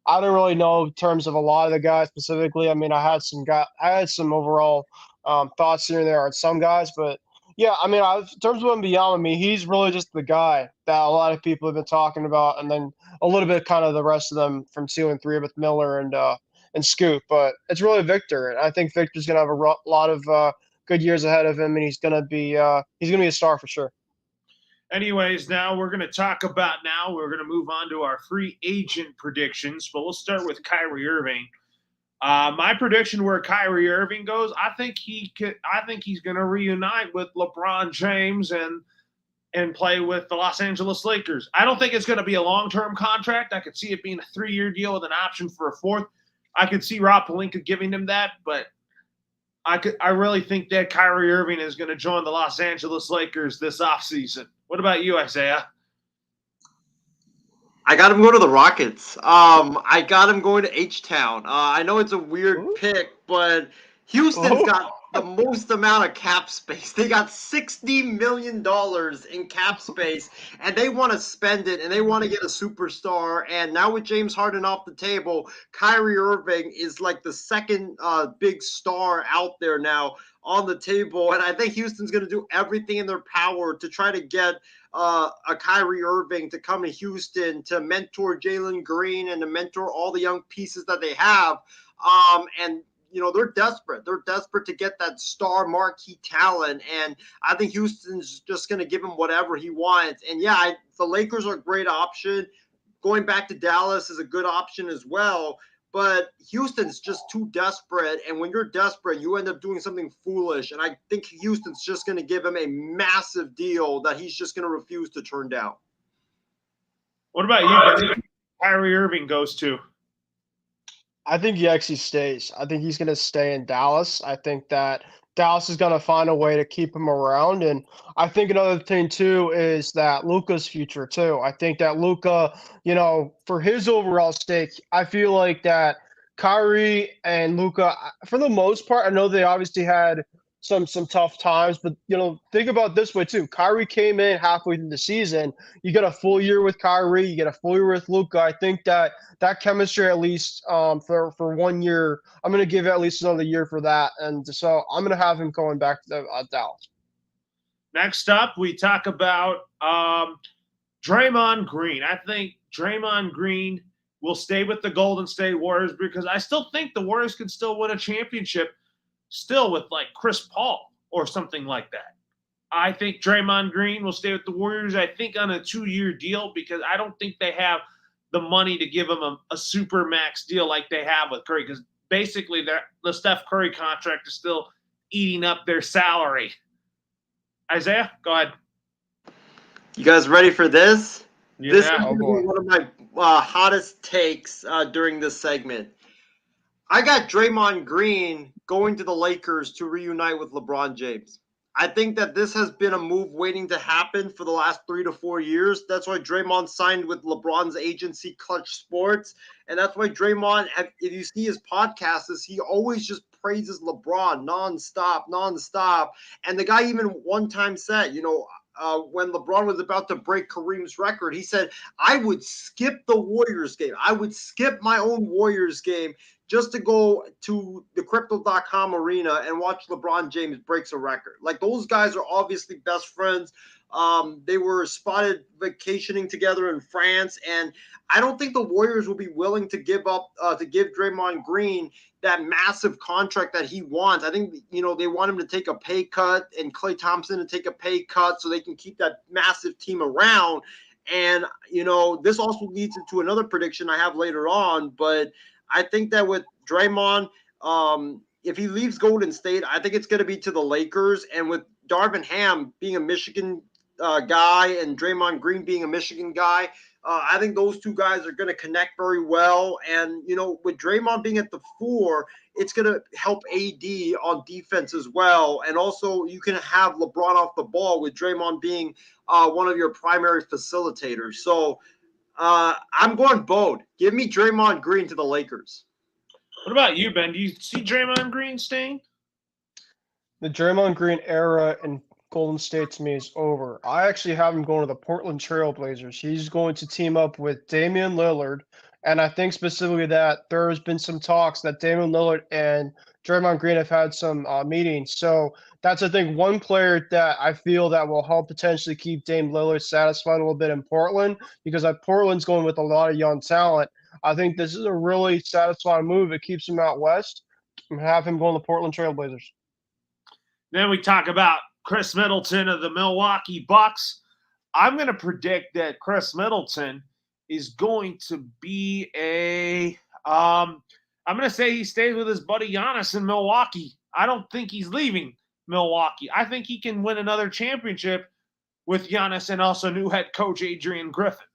I don't really know in terms of a lot of the guys specifically. I mean, I had some overall thoughts here and there on some guys, but yeah, I mean, in terms of him beyond me, he's really just the guy that a lot of people have been talking about, and then a little bit kind of the rest of them from 2 and 3 with Miller and Scoot. But it's really Victor, and I think Victor's gonna have a lot of good years ahead of him, and he's gonna be a star for sure. Anyways, we're going to move on to our free agent predictions, but we'll start with Kyrie Irving. My prediction where Kyrie Irving goes, I think he's going to reunite with LeBron James and play with the Los Angeles Lakers. I don't think it's going to be a long-term contract. I could see it being a 3-year deal with an option for a 4th. I could see Rob Pelinka giving him that, but I really think that Kyrie Irving is going to join the Los Angeles Lakers this offseason. What about you, Isaiah? I got him going to the Rockets. I got him going to H-Town. I know it's a weird pick, but Houston's got the most amount of cap space. They got $60 million in cap space, and they want to spend it, and they want to get a superstar. And now with James Harden off the table, Kyrie Irving is like the second big star out there now on the table. And I think Houston's going to do everything in their power to try to get a Kyrie Irving to come to Houston to mentor Jalen Green and to mentor all the young pieces that they have. And they're desperate. They're desperate to get that star marquee talent. And I think Houston's just going to give him whatever he wants. And yeah, the Lakers are a great option. Going back to Dallas is a good option as well. But Houston's just too desperate. And when you're desperate, you end up doing something foolish. And I think Houston's just going to give him a massive deal that he's just going to refuse to turn down. What about you, Benny? Kyrie Irving goes to? I think he actually stays. I think he's going to stay in Dallas. I think that Dallas is going to find a way to keep him around. And I think another thing, too, is that Luka's future, too. I think that Luka, for his overall stake, I feel like that Kyrie and Luka, for the most part, I know they obviously had some tough times, but think about it this way too. Kyrie came in halfway through the season. You get a full year with Kyrie, you get a full year with Luka. I think that chemistry, at least for 1 year, I'm going to give at least another year for that, and so I'm going to have him going back to Dallas. Next up, we talk about Draymond Green. I think Draymond Green will stay with the Golden State Warriors because I still think the Warriors could still win a championship still with like Chris Paul or something like that. I think Draymond Green will stay with the Warriors, I think on a 2-year deal because I don't think they have the money to give him a super max deal like they have with Curry because basically the Steph Curry contract is still eating up their salary. Isaiah, go ahead. You guys ready for this? Yeah. This is one of my hottest takes during this segment. I got Draymond Green going to the Lakers to reunite with LeBron James. I think that this has been a move waiting to happen for the last 3 to 4 years. That's why Draymond signed with LeBron's agency, Clutch Sports. And that's why Draymond, if you see his podcasts, he always just praises LeBron nonstop. And the guy even one time said, when LeBron was about to break Kareem's record, he said, I would skip the Warriors game. I would skip my own Warriors game just to go to the Crypto.com arena and watch LeBron James breaks a record. Like, those guys are obviously best friends. They were spotted vacationing together in France, and I don't think the Warriors will be willing to give Draymond Green that massive contract that he wants. I think, they want him to take a pay cut and Klay Thompson to take a pay cut so they can keep that massive team around. And, this also leads into another prediction I have later on, but I think that with Draymond, if he leaves Golden State, I think it's going to be to the Lakers. And with Darvin Ham being a Michigan guy and Draymond Green being a Michigan guy, I think those two guys are going to connect very well. And, with Draymond being at the 4, it's going to help AD on defense as well. And also you can have LeBron off the ball with Draymond being one of your primary facilitators. So I'm going Bode. Give me Draymond Green to the Lakers. What about you, Ben? Do you see Draymond Green staying? The Draymond Green era in Golden State to me is over. I actually have him going to the Portland Trail Blazers. He's going to team up with Damian Lillard, and I think specifically that there has been some talks that Damian Lillard and Draymond Green have had some meetings. So that's, I think, one player that I feel that will help potentially keep Dame Lillard satisfied a little bit in Portland, because Portland's going with a lot of young talent. I think this is a really satisfying move. It keeps him out west and have him go on the Portland Trail Blazers. Then we talk about Chris Middleton of the Milwaukee Bucks. I'm going to predict that Chris Middleton is going to be I'm going to say he stays with his buddy Giannis in Milwaukee. I don't think he's leaving Milwaukee. I think he can win another championship with Giannis and also new head coach Adrian Griffin.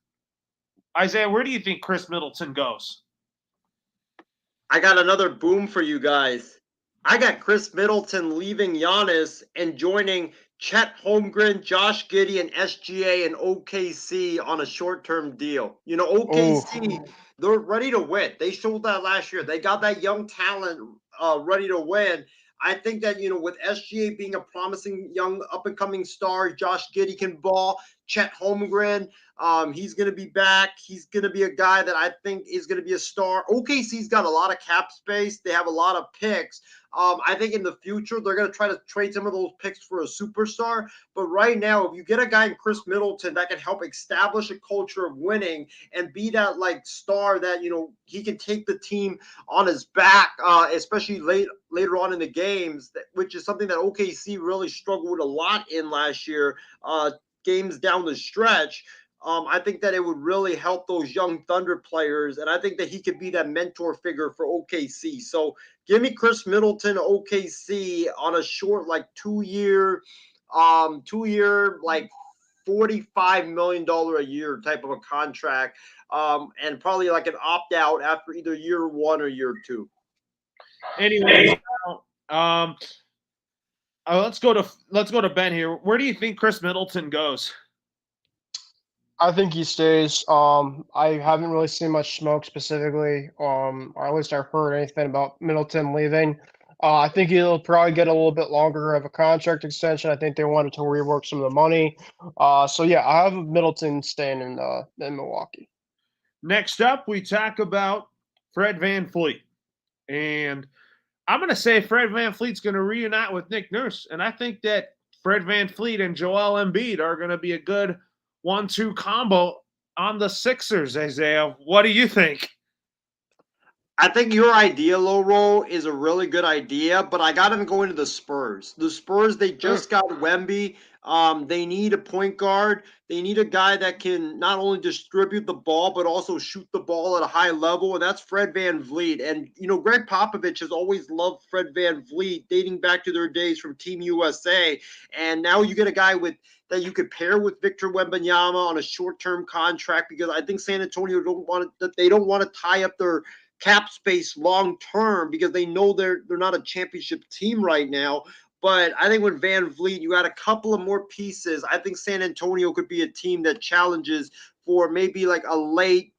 Isaiah, where do you think Chris Middleton goes? I got another boom for you guys. I got Chris Middleton leaving Giannis and joining Chet Holmgren, Josh Giddey, and SGA and OKC on a short-term deal. OKC, they're ready to win. They showed that last year. They got that young talent ready to win. I think that, with SGA being a promising young up-and-coming star, Josh Giddey can ball, Chet Holmgren, he's going to be back. He's going to be a guy that I think is going to be a star. OKC's got a lot of cap space. They have a lot of picks. I think in the future, they're going to try to trade some of those picks for a superstar. But right now, if you get a guy in Chris Middleton that can help establish a culture of winning and be that star that, he can take the team on his back, especially later on in the games, which is something that OKC really struggled with a lot in last year, games down the stretch. I think that it would really help those young Thunder players, and I think that he could be that mentor figure for OKC. So give me Chris Middleton, OKC, on a short, 2-year, $45 million a year type of a contract, and probably an opt-out after either year 1 or year 2. Anyways, let's go to Ben here. Where do you think Chris Middleton goes? I think he stays. I haven't really seen much smoke specifically, or at least I've heard anything about Middleton leaving. I think he'll probably get a little bit longer of a contract extension. I think they wanted to rework some of the money. So yeah, I have Middleton staying in Milwaukee. Next up, we talk about Fred VanVleet. And I'm going to say Fred VanVleet's going to reunite with Nick Nurse. And I think that Fred VanVleet and Joel Embiid are going to be a good 1-2 combo on the Sixers, Isaiah. What do you think? I think your idea, Loro, is a really good idea, but I got him going to the Spurs. The Spurs, they just got Wemby. They need a point guard. They need a guy that can not only distribute the ball, but also shoot the ball at a high level, and that's Fred VanVleet. And, Greg Popovich has always loved Fred VanVleet, dating back to their days from Team USA. And now you get a guy that you could pair with Victor Wembanyama on a short-term contract, because I think San Antonio don't want to tie up their cap space long-term, because they know they're not a championship team right now. But I think with VanVleet, you add a couple of more pieces. I think San Antonio could be a team that challenges for maybe a late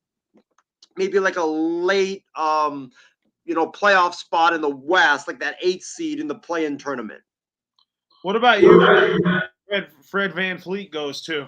playoff spot in the West, like that 8th seed in the play-in tournament. What about you? Fred VanVleet goes to?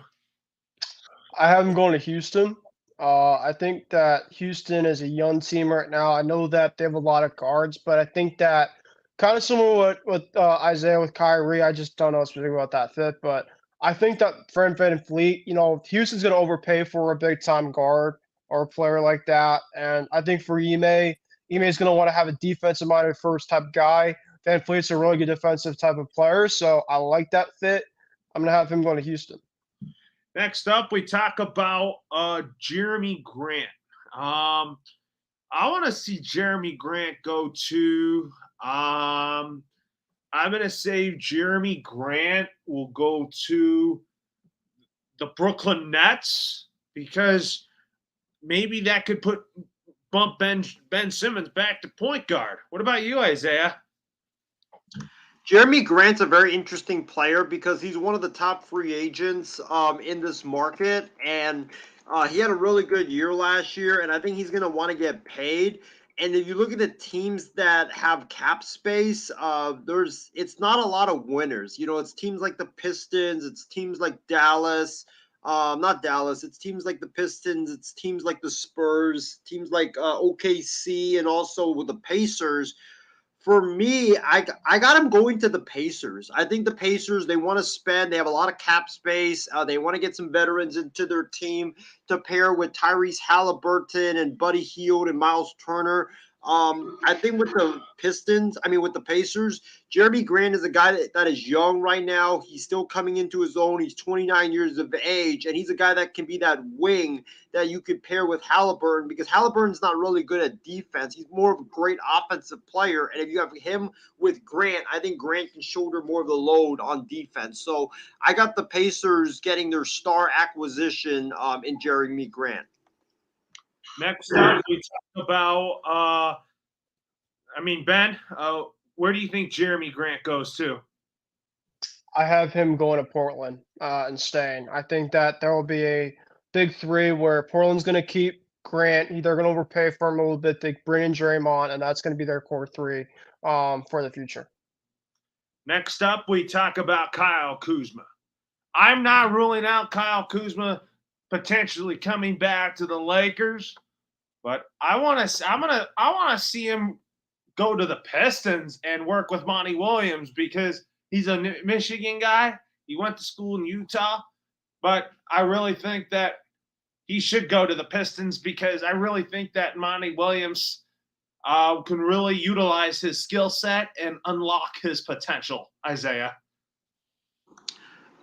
I have him going to Houston. I think that Houston is a young team right now. I know that they have a lot of guards, but I think that kind of similar with Isaiah with Kyrie. I just don't know specifically about that fit, but I think that Fred VanVleet, Houston's going to overpay for a big-time guard or a player like that. And I think for Ime is going to want to have a defensive-minded first type guy. VanVleet's a really good defensive type of player, so I like that fit. I'm going to have him going to Houston. Next up, we talk about Jeremy Grant. I want to see Jeremy Grant go to I'm going to say Jeremy Grant will go to the Brooklyn Nets because maybe that could bump Ben Simmons back to point guard. What about you, Isaiah? Jeremy Grant's a very interesting player because he's one of the top free agents in this market, and he had a really good year last year, and I think he's going to want to get paid. And if you look at the teams that have cap space, it's not a lot of winners. You know, it's teams like the Pistons, it's teams like Dallas. Not Dallas. It's teams like the Pistons. It's teams like the Spurs. Teams like OKC, and also with the Pacers. For me, I got him going to the Pacers. I think the Pacers, they want to spend. They have a lot of cap space. They want to get some veterans into their team to pair with Tyrese Halliburton and Buddy Hield and Miles Turner. I think with the with the Pacers, Jeremy Grant is a guy that is young right now. He's still coming into his own. He's 29 years of age, and he's a guy that can be that wing that you could pair with Halliburton, because Halliburton's not really good at defense. He's more of a great offensive player, and if you have him with Grant, I think Grant can shoulder more of the load on defense. So I got the Pacers getting their star acquisition in Jeremy Grant. Next up, we talk about, Ben, where do you think Jeremy Grant goes to? I have him going to Portland and staying. I think that there will be a big three where Portland's going to keep Grant. They're going to overpay for him a little bit. They bring in Draymond, and that's going to be their core three for the future. Next up, we talk about Kyle Kuzma. I'm not ruling out Kyle Kuzma potentially coming back to the Lakers, but I want to see him go to the Pistons and work with Monty Williams because he's a Michigan guy. He went to school in Utah, but I really think that he should go to the Pistons because I really think that Monty Williams can really utilize his skill set and unlock his potential. Isaiah.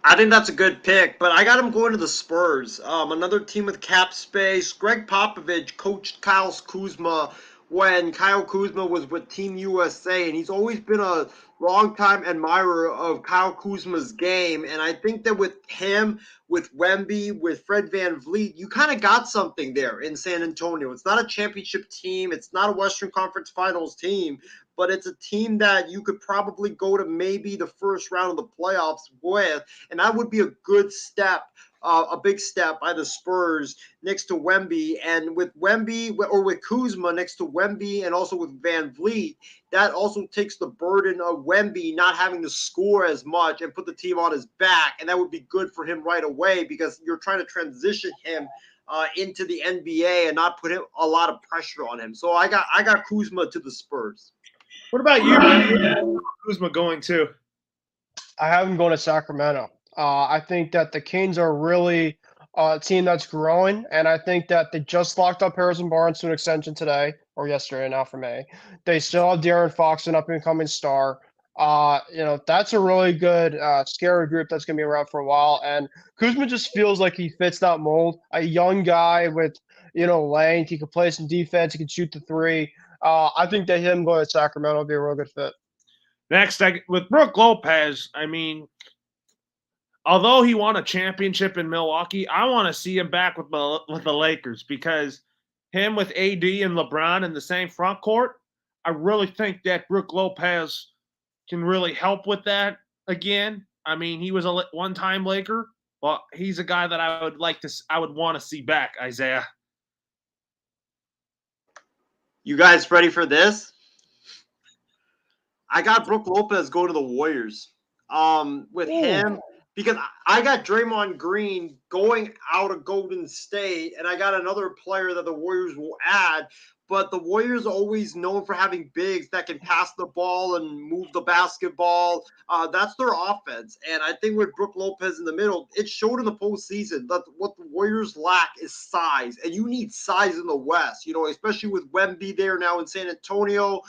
I think that's a good pick, but I got him going to the Spurs. Another team with cap space. Greg Popovich coached Kyle Kuzma when Kyle Kuzma was with Team USA, and he's always been a longtime admirer of Kyle Kuzma's game. And I think that with him, with Wemby, with Fred VanVleet, you kind of got something there in San Antonio. It's not a championship team. It's not a Western Conference Finals team, but it's a team that you could probably go to maybe the first round of the playoffs with, and that would be a good step, a big step by the Spurs next to Wemby. And with Wemby, or with Kuzma next to Wemby and also with VanVleet, that also takes the burden of Wemby not having to score as much and put the team on his back, and that would be good for him right away because you're trying to transition him into the NBA and not put a lot of pressure on him. So I got Kuzma to the Spurs. What about you, man? Kuzma going to? I have him going to Sacramento. I think that the Kings are really a team that's growing, and I think that they just locked up Harrison Barnes to an extension today or yesterday now for May. They still have De'Aaron Fox, an up-and-coming star. That's a really good scary group that's going to be around for a while. And Kuzma just feels like he fits that mold. A young guy with, length. He can play some defense. He can shoot the three. I think that him going to Sacramento will be a real good fit. Next, with Brook Lopez, although he won a championship in Milwaukee, I want to see him back with the Lakers because him with AD and LeBron in the same front court, I really think that Brook Lopez can really help with that again. He was a one-time Laker, but he's a guy that I would want to see back, Isaiah. You guys ready for this? I got Brook Lopez go to the Warriors. With him, because I got Draymond Green going out of Golden State, and I got another player that the Warriors will add. But the Warriors are always known for having bigs that can pass the ball and move the basketball. That's their offense. And I think with Brook Lopez in the middle, it showed in the postseason that what the Warriors lack is size. And you need size in the West, especially with Wemby there now in San Antonio.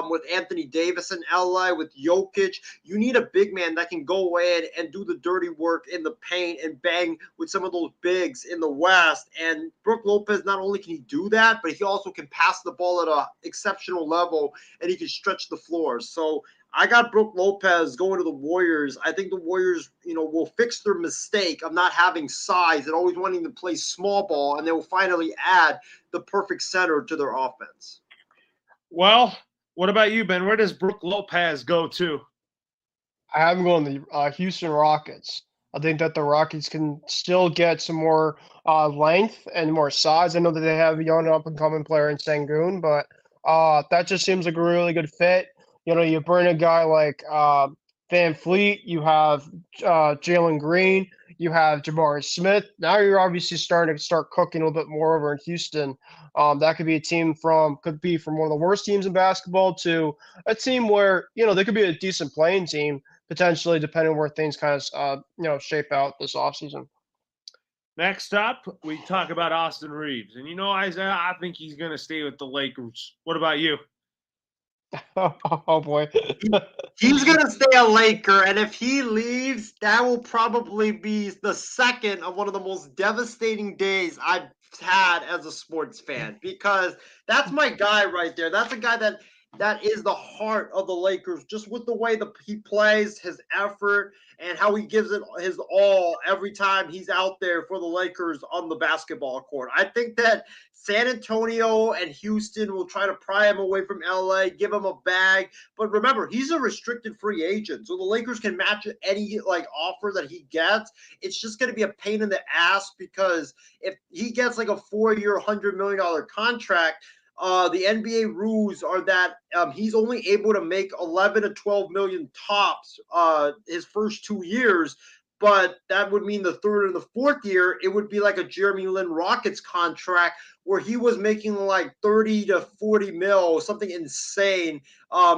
with Anthony Davis in LA, with Jokic. You need a big man that can go in and do the dirty work in the paint and bang with some of those bigs in the West. And Brook Lopez, not only can he do that, but he also can pass the ball at an exceptional level, and he can stretch the floor. So I got Brook Lopez going to the Warriors. I think the Warriors, will fix their mistake of not having size and always wanting to play small ball, and they will finally add the perfect center to their offense. Well, what about you, Ben? Where does Brook Lopez go to? I have him going to the Houston Rockets. I think that the Rockets can still get some more length and more size. I know that they have a young up-and-coming player in Sengun, but that just seems like a really good fit. You bring a guy like Van Fleet, you have Jalen Green, you have Jabari Smith. Now you're obviously starting to start cooking a little bit more over in Houston. That could be a team could be from one of the worst teams in basketball to a team where, they could be a decent playing team, potentially, depending on where things kind of, shape out this offseason. Next up, we talk about Austin Reeves. And Isaiah, I think he's going to stay with the Lakers. What about you? Oh boy. He's going to stay a Laker, and if he leaves, that will probably be the second of one of the most devastating days I've had as a sports fan, because that's my guy right there. That's a guy that is the heart of the Lakers, just with the way he plays, his effort, and how he gives it his all every time he's out there for the Lakers on the basketball court. I think that San Antonio and Houston will try to pry him away from LA, give him a bag. But remember, he's a restricted free agent, so the Lakers can match any offer that he gets. It's just going to be a pain in the ass, because if he gets a 4-year, $100 million contract, the NBA rules are that he's only able to make 11 to 12 million tops his first 2 years. But that would mean the third and the fourth year, it would be like a Jeremy Lin Rockets contract where he was making 30 to 40 mil, something insane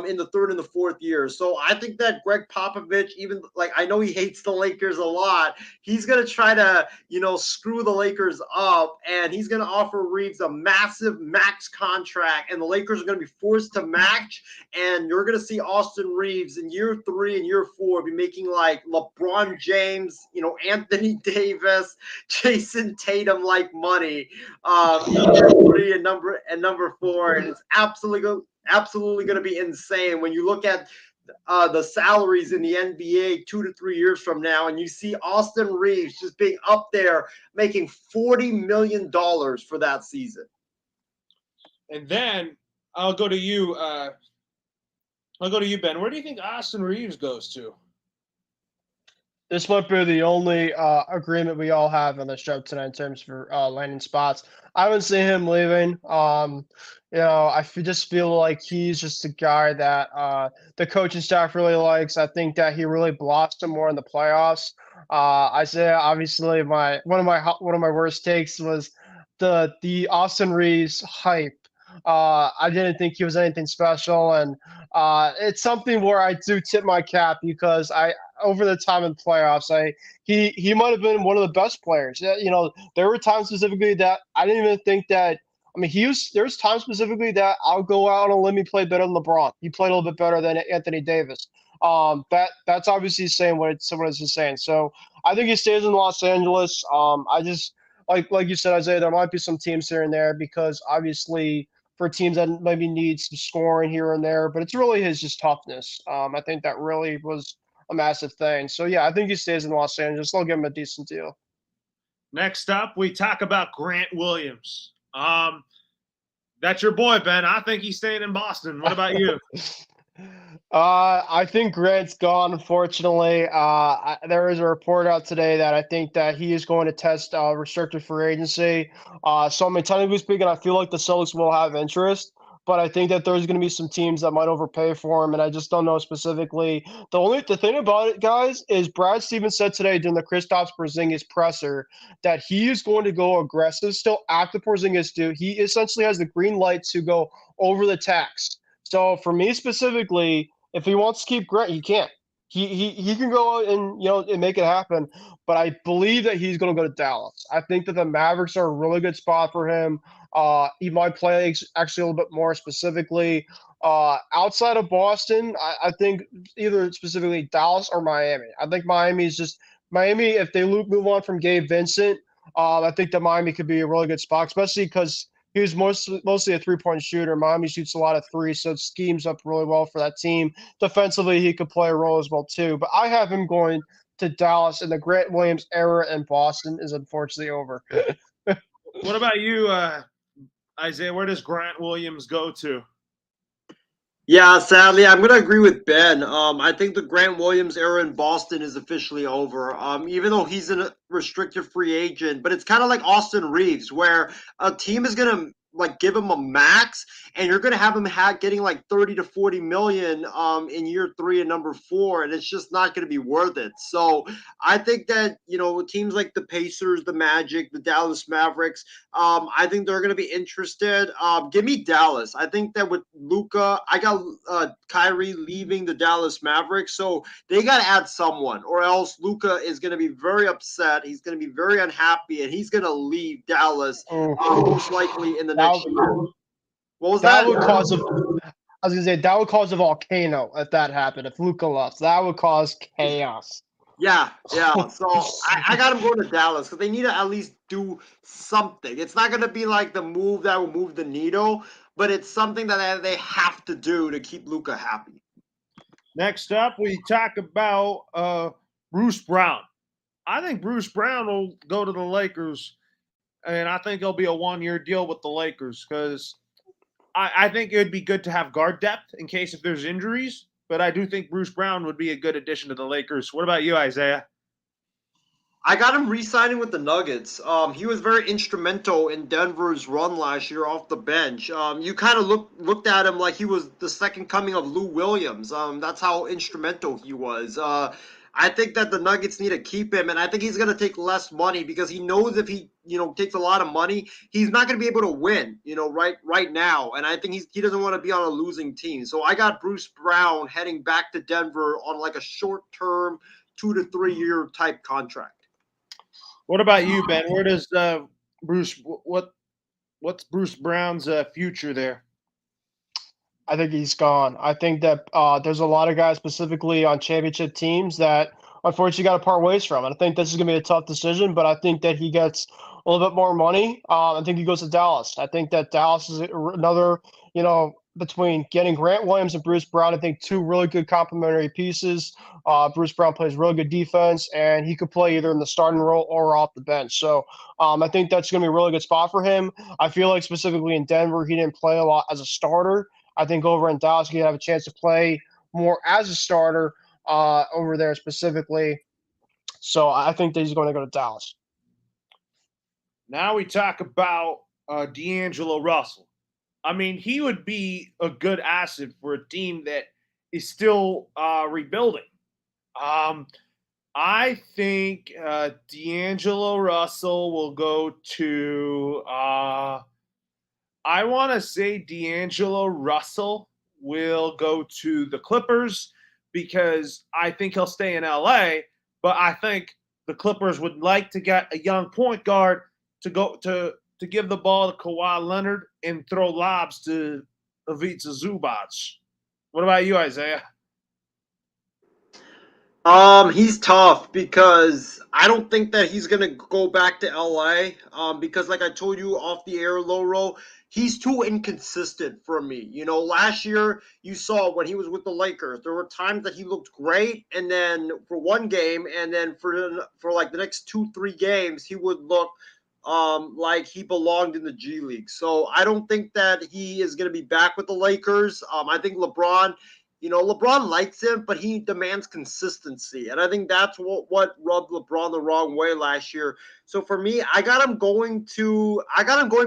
in the third and the fourth year. So I think that Greg Popovich, even I know he hates the Lakers a lot, he's going to try to, screw the Lakers up, and he's going to offer Reeves a massive max contract, and the Lakers are going to be forced to match, and you're going to see Austin Reeves in year 3 and year 4 be making LeBron James, Anthony Davis, Jason Tatum money. Year 3 and number 4, and it's absolutely going to be insane when you look at the salaries in the NBA 2 to 3 years from now, and you see Austin Reeves just being up there making $40 million for that season. And then I'll go to you. Ben. Where do you think Austin Reeves goes to? This might be the only agreement we all have on the show tonight in terms for landing spots. I haven't seen him leaving. I just feel like he's just a guy that the coaching staff really likes. I think that he really blossomed more in the playoffs. Isaiah, obviously, one of my worst takes was the Austin Reeves hype. I didn't think he was anything special, and it's something where I do tip my cap, because over the time in the playoffs, he might have been one of the best players. There were times specifically that I didn't even think that. I mean, there's times specifically that I'll go out on a limb. He played better than LeBron. He played a little bit better than Anthony Davis. That's obviously saying what it's saying. So I think he stays in Los Angeles. I just like you said, Isaiah, there might be some teams here and there, because obviously for teams that maybe need some scoring here and there, but it's really his just toughness. I think that really was a massive thing. So yeah, I think he stays in Los Angeles. They'll give him a decent deal. Next up, we talk about Grant Williams. That's your boy, Ben. I think he's staying in Boston. What about you? I think Grant's gone, unfortunately. There is a report out today that I think that he is going to test restricted free agency. So, I mean, technically speaking, I feel like the Celtics will have interest, but I think that there's going to be some teams that might overpay for him, and I just don't know specifically. The thing about it, guys, is Brad Stevens said today during the Kristaps Porzingis presser that he is going to go aggressive still after Porzingis do. He essentially has the green light to go over the tax. So for me specifically, if he wants to keep Grant, he can. He can go out and make it happen. But I believe that he's going to go to Dallas. I think that the Mavericks are a really good spot for him. He might play actually a little bit more specifically. Outside of Boston, I think either specifically Dallas or Miami. I think Miami is just Miami. If they move on from Gabe Vincent, I think that Miami could be a really good spot, especially because he was mostly a 3-point shooter. Miami shoots a lot of threes, so it schemes up really well for that team. Defensively, he could play a role as well too. But I have him going to Dallas, and the Grant Williams era in Boston is unfortunately over. What about you, Isaiah? Where does Grant Williams go to? Yeah, sadly, I'm gonna agree with Ben. I think the Grant Williams era in Boston is officially over. Even though he's a restricted free agent, but it's kind of like Austin Reeves, where a team is gonna like give him a max, and you're gonna have him getting like 30 to 40 million in year 3 and number 4, and it's just not gonna be worth it. So I think that teams like the Pacers, the Magic, the Dallas Mavericks, I think they're going to be interested. Give me Dallas. I think that with Luka, I got Kyrie leaving the Dallas Mavericks, so they got to add someone, or else Luka is going to be very upset. He's going to be very unhappy, and he's going to leave Dallas most likely in the next year. What was that? Would cause I was going to say that would cause a volcano if that happened. If Luka left, that would cause chaos. Yeah. So I got him going to Dallas because they need to at least do something. It's not going to be like the move that will move the needle, but it's something that they have to do to keep Luka happy. Next up, we talk about Bruce Brown. I think Bruce Brown will go to the Lakers, and I think it'll be a 1-year deal with the Lakers because I think it would be good to have guard depth in case if there's injuries. But I do think Bruce Brown would be a good addition to the Lakers. What about you, Isaiah? I got him re-signing with the Nuggets. He was very instrumental in Denver's run last year off the bench. You kind of looked at him like he was the second coming of Lou Williams. That's how instrumental he was. I think that the Nuggets need to keep him, and I think he's going to take less money because he knows if he, takes a lot of money, he's not going to be able to win, right now. And I think he doesn't want to be on a losing team. So I got Bruce Brown heading back to Denver on like a short-term 2 to 3 year type contract. What about you, Ben? Where does what's Bruce Brown's future there? I think he's gone. I think that there's a lot of guys specifically on championship teams that unfortunately got to part ways from. And I think this is going to be a tough decision, but I think that he gets a little bit more money. I think he goes to Dallas. I think that Dallas is another, between getting Grant Williams and Bruce Brown, I think 2 really good complementary pieces. Bruce Brown plays really good defense, and he could play either in the starting role or off the bench. So I think that's going to be a really good spot for him. I feel like specifically in Denver, he didn't play a lot as a starter. I think over in Dallas, he have a chance to play more as a starter over there specifically. So I think that he's going to go to Dallas. Now we talk about D'Angelo Russell. I mean, he would be a good asset for a team that is still rebuilding. I think D'Angelo Russell will go to I want to say D'Angelo Russell will go to the Clippers because I think he'll stay in LA, but I think the Clippers would like to get a young point guard to go to give the ball to Kawhi Leonard and throw lobs to Ivica Zubac. What about you, Isaiah? He's tough because I don't think that he's gonna go back to LA. Because like I told you off the air, Loro, he's too inconsistent for me. Last year you saw when he was with the Lakers, there were times that he looked great, and then for one game, and then for like the next 2-3 games, he would look like he belonged in the G League. So I don't think that he is gonna be back with the Lakers. I think LeBron. LeBron likes him, but he demands consistency. And I think that's what rubbed LeBron the wrong way last year. So for me, I got him going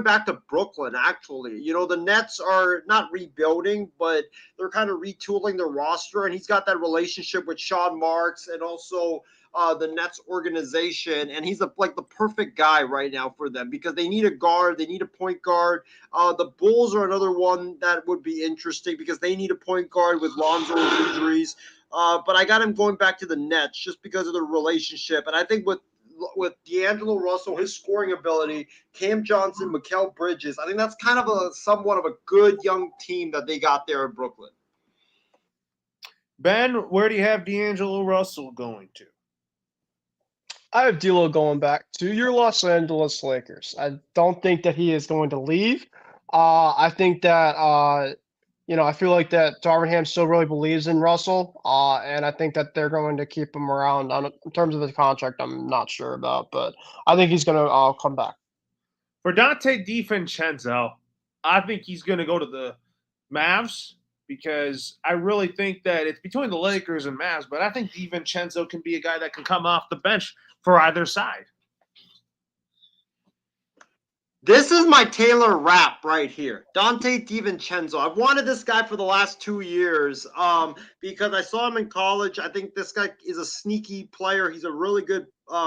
back to Brooklyn, actually. The Nets are not rebuilding, but they're kind of retooling their roster. And he's got that relationship with Sean Marks and also the Nets organization, and he's like the perfect guy right now for them because they need a guard, they need a point guard. The Bulls are another one that would be interesting because they need a point guard with Lonzo's injuries. But I got him going back to the Nets just because of the relationship, and I think with D'Angelo Russell, his scoring ability, Cam Johnson, Mikal Bridges. I think that's kind of a somewhat of a good young team that they got there in Brooklyn. Ben, where do you have D'Angelo Russell going to? I have D'Lo going back to your Los Angeles Lakers. I don't think that he is going to leave. I think that I feel like that Darvin Ham still really believes in Russell, and I think that they're going to keep him around. In terms of the contract, I'm not sure about, but I think he's going to come back. For Dante DiVincenzo, I think he's going to go to the Mavs because I really think that it's between the Lakers and Mavs, but I think DiVincenzo can be a guy that can come off the bench for either side. This is my Taylor Rapp right here. Dante DiVincenzo. I've wanted this guy for the last 2 years because I saw him in college. I think this guy is a sneaky player. He's a really good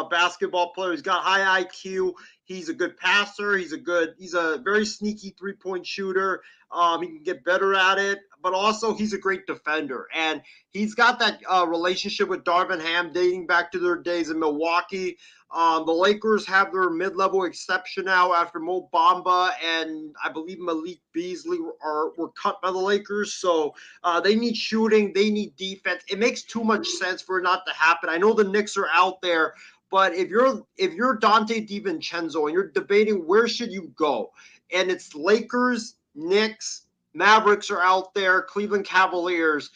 basketball player. He's got high IQ. He's a good passer. He's a very sneaky three-point shooter. He can get better at it, but also he's a great defender. And he's got that relationship with Darvin Ham dating back to their days in Milwaukee. The Lakers have their mid-level exception now after Mo Bamba and I believe Malik Beasley were cut by the Lakers. So they need shooting. They need defense. It makes too much sense for it not to happen. I know the Knicks are out there, but if you're Dante DiVincenzo and you're debating where should you go, and it's Lakers, Knicks, Mavericks are out there, Cleveland Cavaliers,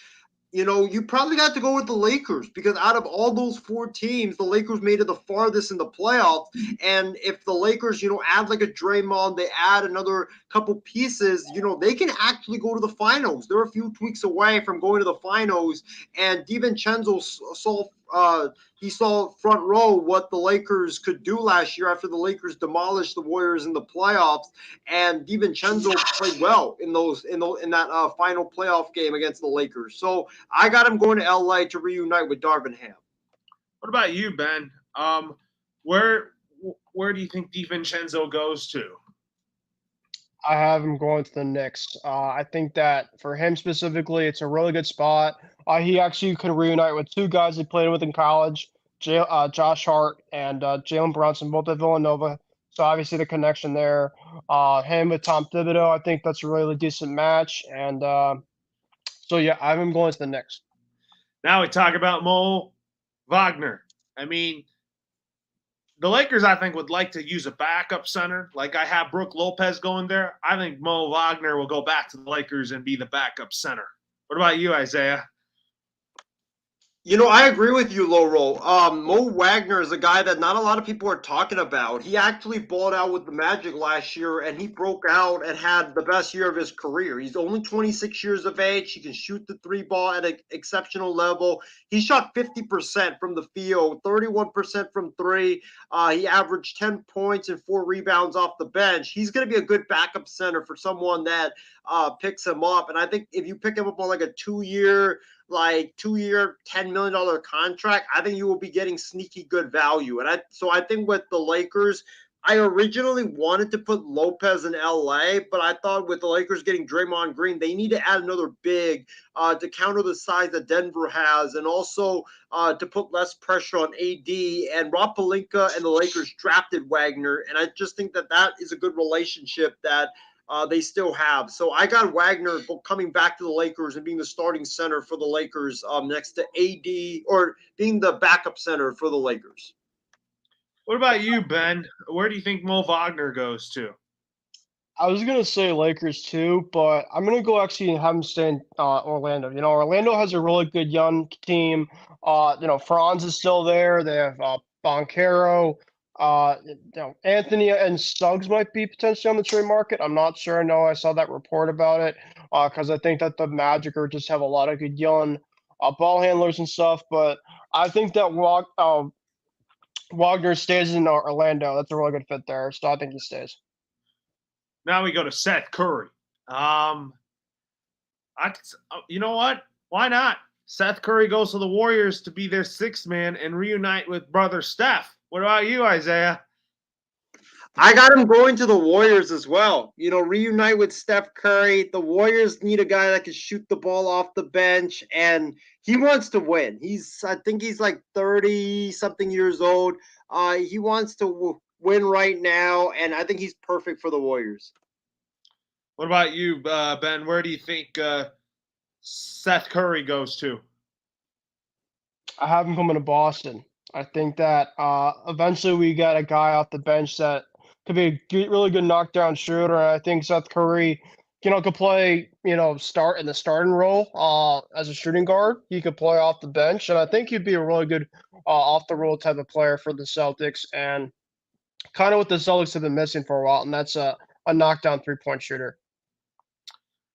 you probably got to go with the Lakers because out of all those 4 teams, the Lakers made it the farthest in the playoffs. And if the Lakers, add like a Draymond, they add another couple pieces, they can actually go to the finals. They're a few tweaks away from going to the finals. And DiVincenzo saw front row what the Lakers could do last year after the Lakers demolished the Warriors in the playoffs, and DiVincenzo played well in that final playoff game against the Lakers. So I got him going to LA to reunite with Darvin Ham. What about you, Ben? Where do you think DiVincenzo goes to? I have him going to the Knicks. I think that for him specifically, it's a really good spot. He actually could reunite with 2 guys he played with in college, Josh Hart and Jalen Brunson, both at Villanova. So obviously the connection there. Him with Tom Thibodeau, I think that's a really decent match. And so, yeah, I have him going to the Knicks. Now we talk about Mo Wagner. I mean, the Lakers, I think, would like to use a backup center. Like I have Brook Lopez going there. I think Mo Wagner will go back to the Lakers and be the backup center. What about you, Isaiah? I agree with you, Loro. Mo Wagner is a guy that not a lot of people are talking about. He actually balled out with the Magic last year, and he broke out and had the best year of his career. He's only 26 years of age. He can shoot the 3 ball at an exceptional level. He shot 50% from the field, 31% from 3. He averaged 10 points and 4 rebounds off the bench. He's going to be a good backup center for someone that picks him up. And I think if you pick him up on like a 2-year, $10 million contract, I think you will be getting sneaky good value. And I think with the Lakers, I originally wanted to put Lopez in LA, but I thought with the Lakers getting Draymond Green, they need to add another big to counter the size that Denver has, and also to put less pressure on AD. And Rob Pelinka and the Lakers drafted Wagner, and I just think that is a good relationship that they still have. So I got Wagner coming back to the Lakers and being the starting center for the Lakers next to AD, or being the backup center for the Lakers. What about you, Ben? Where do you think Mo Wagner goes to? I was going to say Lakers too, but I'm going to go actually and have him stay in Orlando. Orlando has a really good young team. Franz is still there. They have Banchero. Anthony and Suggs might be potentially on the trade market. I'm not sure. I know I saw that report about it because I think that the Magic are just have a lot of good young ball handlers and stuff. But I think that Wagner stays in Orlando. That's a really good fit there. So I think he stays. Now we go to Seth Curry. You know what? Why not? Seth Curry goes to the Warriors to be their 6th man and reunite with brother Steph. What about you, Isaiah? I got him going to the Warriors as well. Reunite with Steph Curry. The Warriors need a guy that can shoot the ball off the bench, and he wants to win. I think he's like 30 something years old. He wants to win right now, and I think he's perfect for the Warriors. What about you, Ben? Where do you think Seth Curry goes to? I have him coming to Boston. I think that eventually we get a guy off the bench that could be a really good knockdown shooter. And I think Seth Curry, could play, start in the starting role as a shooting guard. He could play off the bench, and I think he'd be a really good off the role type of player for the Celtics. And kind of what the Celtics have been missing for a while, and that's a knockdown 3-point shooter.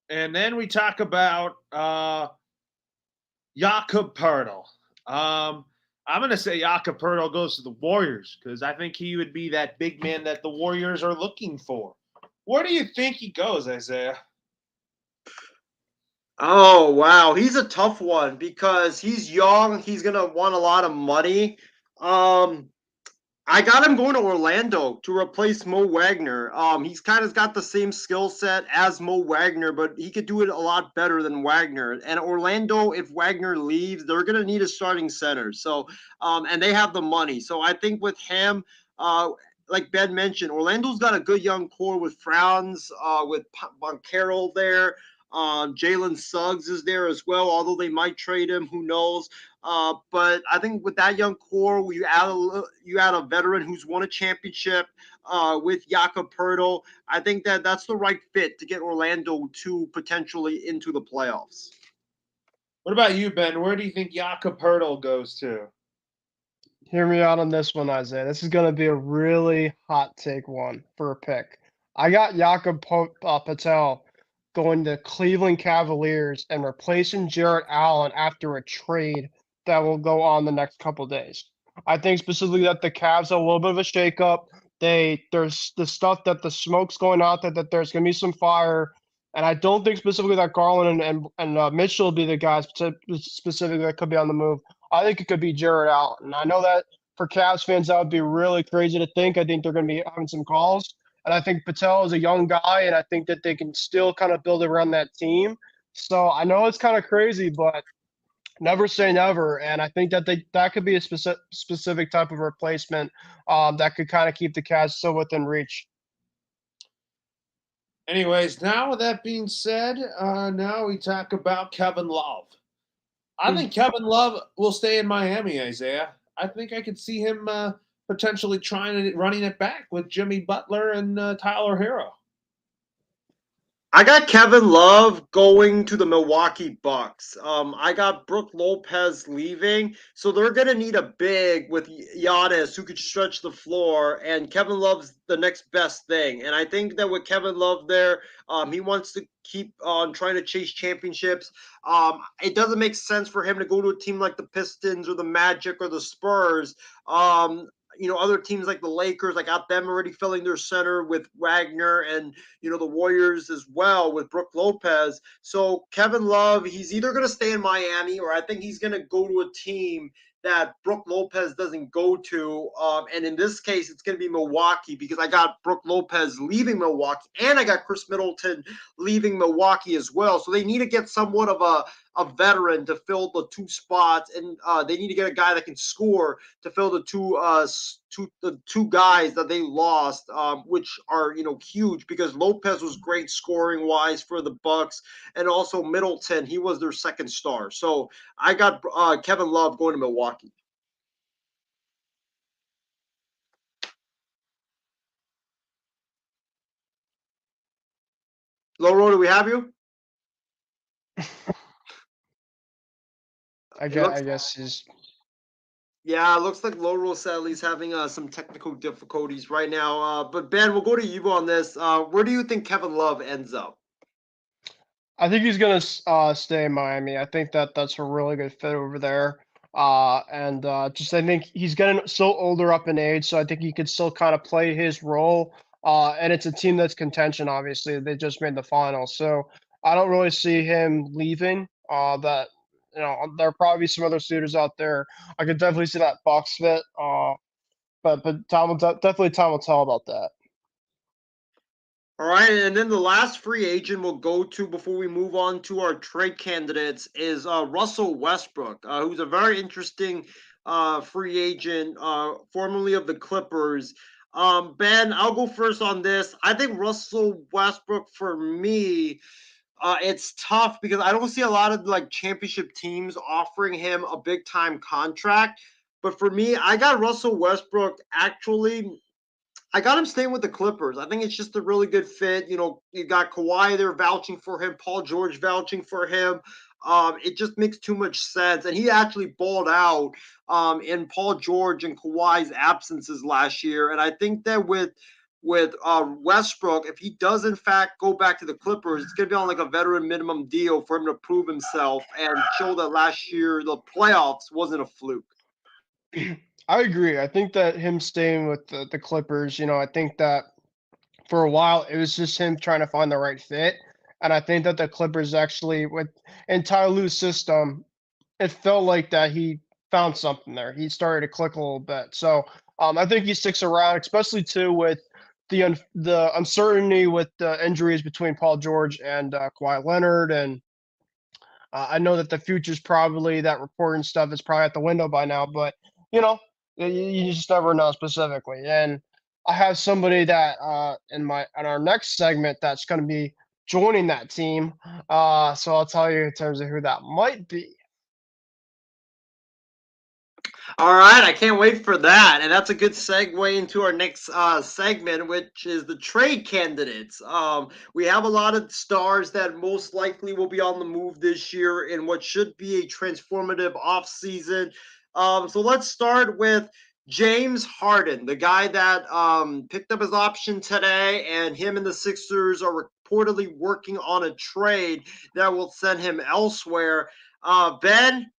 And then we talk about Jakob Poeltl. I'm going to say Jakob Poeltl goes to the Warriors because I think he would be that big man that the Warriors are looking for. Where do you think he goes, Isaiah? Oh, wow. He's a tough one because he's young. He's going to want a lot of money. I got him going to Orlando to replace Mo Wagner. He's kind of got the same skill set as Mo Wagner, but he could do it a lot better than Wagner. And Orlando, if Wagner leaves, they're going to need a starting center. So, and they have the money. So I think with him, like Ben mentioned, Orlando's got a good young core with Franz, with Banchero there. Jalen Suggs is there as well, although they might trade him. Who knows? But I think with that young core, you add a veteran who's won a championship with Jakob Poeltl. I think that's the right fit to get Orlando to potentially into the playoffs. What about you, Ben? Where do you think Jakob Poeltl goes to? Hear me out on this one, Isaiah. This is going to be a really hot take one for a pick. I got Jakob Patel going to Cleveland Cavaliers and replacing Jarrett Allen after a trade that will go on the next couple of days. I think specifically that the Cavs have a little bit of a shakeup. There's the stuff that the smoke's going out there, that there's going to be some fire. And I don't think specifically that Garland and Mitchell will be the guys specifically that could be on the move. I think it could be Jarrett Allen. And I know that for Cavs fans, that would be really crazy to think. I think they're going to be having some calls. And I think Patel is a young guy, and I think that they can still kind of build around that team. So I know it's kind of crazy, but never say never. And I think that that could be a specific type of replacement that could kind of keep the Cavs still within reach. Anyways, now with that being said, now we talk about Kevin Love. I think Kevin Love will stay in Miami, Isaiah. I think I could see him potentially running it back with Jimmy Butler and Tyler Herro. I got Kevin Love going to the Milwaukee Bucks. I got Brook Lopez leaving, so they're going to need a big with Giannis who could stretch the floor, and Kevin Love's the next best thing. And I think that with Kevin Love there, he wants to keep on trying to chase championships. It doesn't make sense for him to go to a team like the Pistons or the Magic or the Spurs. Other teams like the Lakers, I got them already filling their center with Wagner, and the Warriors as well with Brook Lopez. So Kevin Love, he's either going to stay in Miami, or I think he's going to go to a team that Brook Lopez doesn't go to. And in this case, it's going to be Milwaukee, because I got Brook Lopez leaving Milwaukee, and I got Chris Middleton leaving Milwaukee as well. So they need to get somewhat of a veteran to fill the two spots, and they need to get a guy that can score to fill the two guys that they lost, which are huge, because Lopez was great scoring wise for the Bucks, and also Middleton, he was their second star. So I got Kevin Love going to Milwaukee. Loro, do we have you? I guess he's. Yeah, it looks like Loro sadly's having some technical difficulties right now. But Ben, we'll go to you on this. Where do you think Kevin Love ends up? I think he's going to stay in Miami. I think that that's a really good fit over there. And just I think he's getting so older up in age, so I think he could still kind of play his role. And it's a team that's contention, obviously. They just made the finals. So I don't really see him leaving. There'll probably be some other suitors out there. I could definitely see that Bucks fit. But time will tell about that. All right, and then the last free agent we'll go to before we move on to our trade candidates is Russell Westbrook, who's a very interesting free agent, formerly of the Clippers. Ben, I'll go first on this. I think Russell Westbrook, for me, it's tough because I don't see a lot of like championship teams offering him a big time contract. But for me, I got Russell Westbrook actually. I got him staying with the Clippers. I think it's just a really good fit. You know, you got Kawhi there vouching for him, Paul George vouching for him. It just makes too much sense. And he actually balled out in Paul George and Kawhi's absences last year. And I think that with Westbrook, if he does in fact go back to the Clippers, it's going to be on like a veteran minimum deal for him to prove himself and show that last year the playoffs wasn't a fluke. I agree. I think that him staying with the Clippers, I think that for a while it was just him trying to find the right fit. And I think that the Clippers actually, in Ty Lue's system, it felt like that he found something there. He started to click a little bit. So I think he sticks around, especially too with the uncertainty with the injuries between Paul George and Kawhi Leonard. And I know that the future's probably, that reporting stuff is probably at the window by now, but you just never know specifically. And I have somebody that in our next segment that's going to be joining that team. So I'll tell you in terms of who that might be. All right, I can't wait for that. And that's a good segue into our next segment, which is the trade candidates. We have a lot of stars that most likely will be on the move this year in what should be a transformative offseason. So let's start with James Harden, the guy that picked up his option today, and him and the Sixers are reportedly working on a trade that will send him elsewhere. Ben,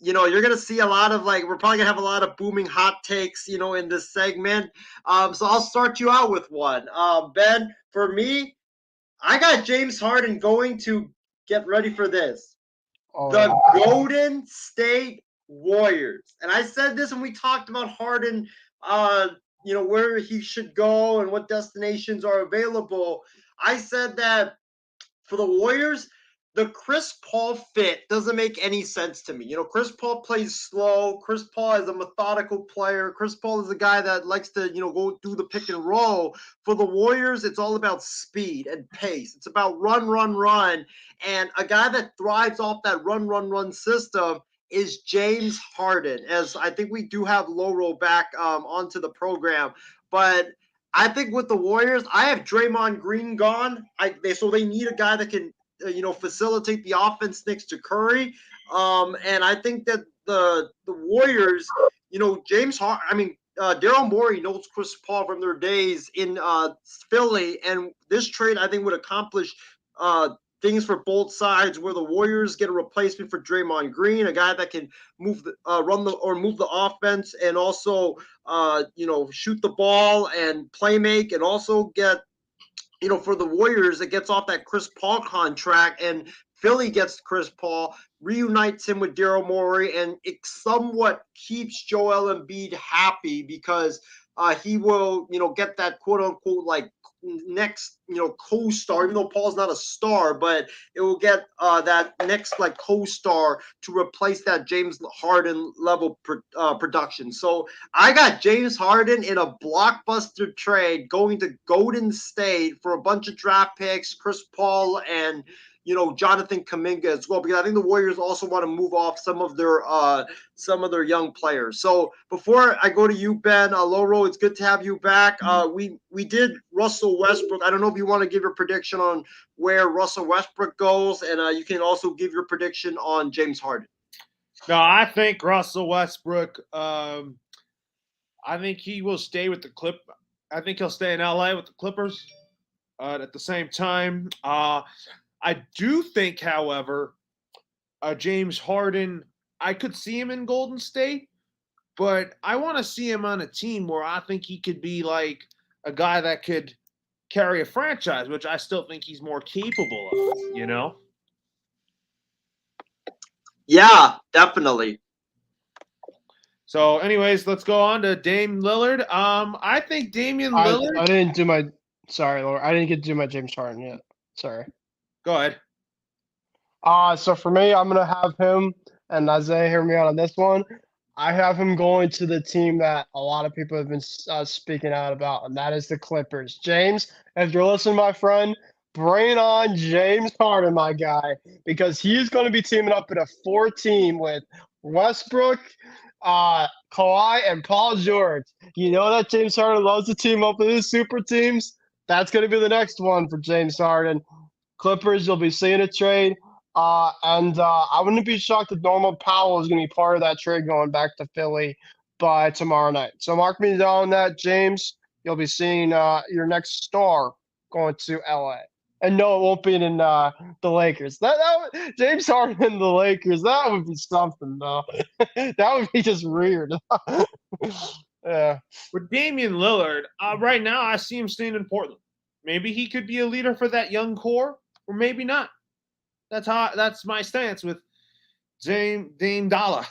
you're going to see a lot of we're probably going to have a lot of booming hot takes, in this segment. So I'll start you out with one. Ben, for me, I got James Harden going to, get ready for this, the Golden State Warriors. And I said this when we talked about Harden, where he should go and what destinations are available. I said that for the Warriors, the Chris Paul fit doesn't make any sense to me. Chris Paul plays slow. Chris Paul is a methodical player. Chris Paul is a guy that likes to, go do the pick and roll. For the Warriors, it's all about speed and pace. It's about run, run, run. And a guy that thrives off that run, run, run system is James Harden, as I think we do have Loro back onto the program. But I think with the Warriors, I have Draymond Green gone. So they need a guy that can facilitate the offense next to Curry. And I think that the Warriors, Daryl Morey knows Chris Paul from their days in Philly, and this trade I think would accomplish things for both sides, where the Warriors get a replacement for Draymond Green, a guy that can move the offense and also shoot the ball and play make, and also get, for the Warriors, it gets off that Chris Paul contract, and Philly gets Chris Paul, reunites him with Daryl Morey, and it somewhat keeps Joel Embiid happy because he will, get that quote unquote next, co-star, even though Paul's not a star, but it will get that next co-star to replace that James Harden level production. So I got James Harden in a blockbuster trade going to Golden State for a bunch of draft picks, Chris Paul, and Jonathan Kuminga as well, because I think the Warriors also want to move off some of their young players. So before I go to you, Ben, Loro, it's good to have you back. We did Russell Westbrook. I don't know if you want to give your prediction on where Russell Westbrook goes, and you can also give your prediction on James Harden. No, I think Russell Westbrook. I think he will stay with the Clip. I think he'll stay in LA with the Clippers. At the same time, I do think, however, James Harden, I could see him in Golden State, but I want to see him on a team where I think he could be like a guy that could carry a franchise, which I still think he's more capable of, Yeah, definitely. So anyways, let's go on to Dame Lillard. I think Damian Lillard. I didn't do my Sorry, Laura. I didn't get to do my James Harden yet. Sorry. Go ahead. So for me, I'm gonna have him and Isaiah hear me out on this one. I have him going to the team that a lot of people have been speaking out about, and that is the Clippers. James, if you're listening, my friend, bring on James Harden, my guy, because he's going to be teaming up in a 4-team with Westbrook, Kawhi, and Paul George. You know that James Harden loves to team up with his super teams. That's going to be the next one for James Harden. Clippers, you'll be seeing a trade. I wouldn't be shocked if Norman Powell is going to be part of that trade going back to Philly by tomorrow night. So mark me down on that, James. You'll be seeing your next star going to LA. And no, it won't be in the Lakers. James Harden and the Lakers, that would be something, though. That would be just weird. Yeah. With Damian Lillard, right now I see him staying in Portland. Maybe he could be a leader for that young core, or maybe not. That's my stance with Dame Dollar.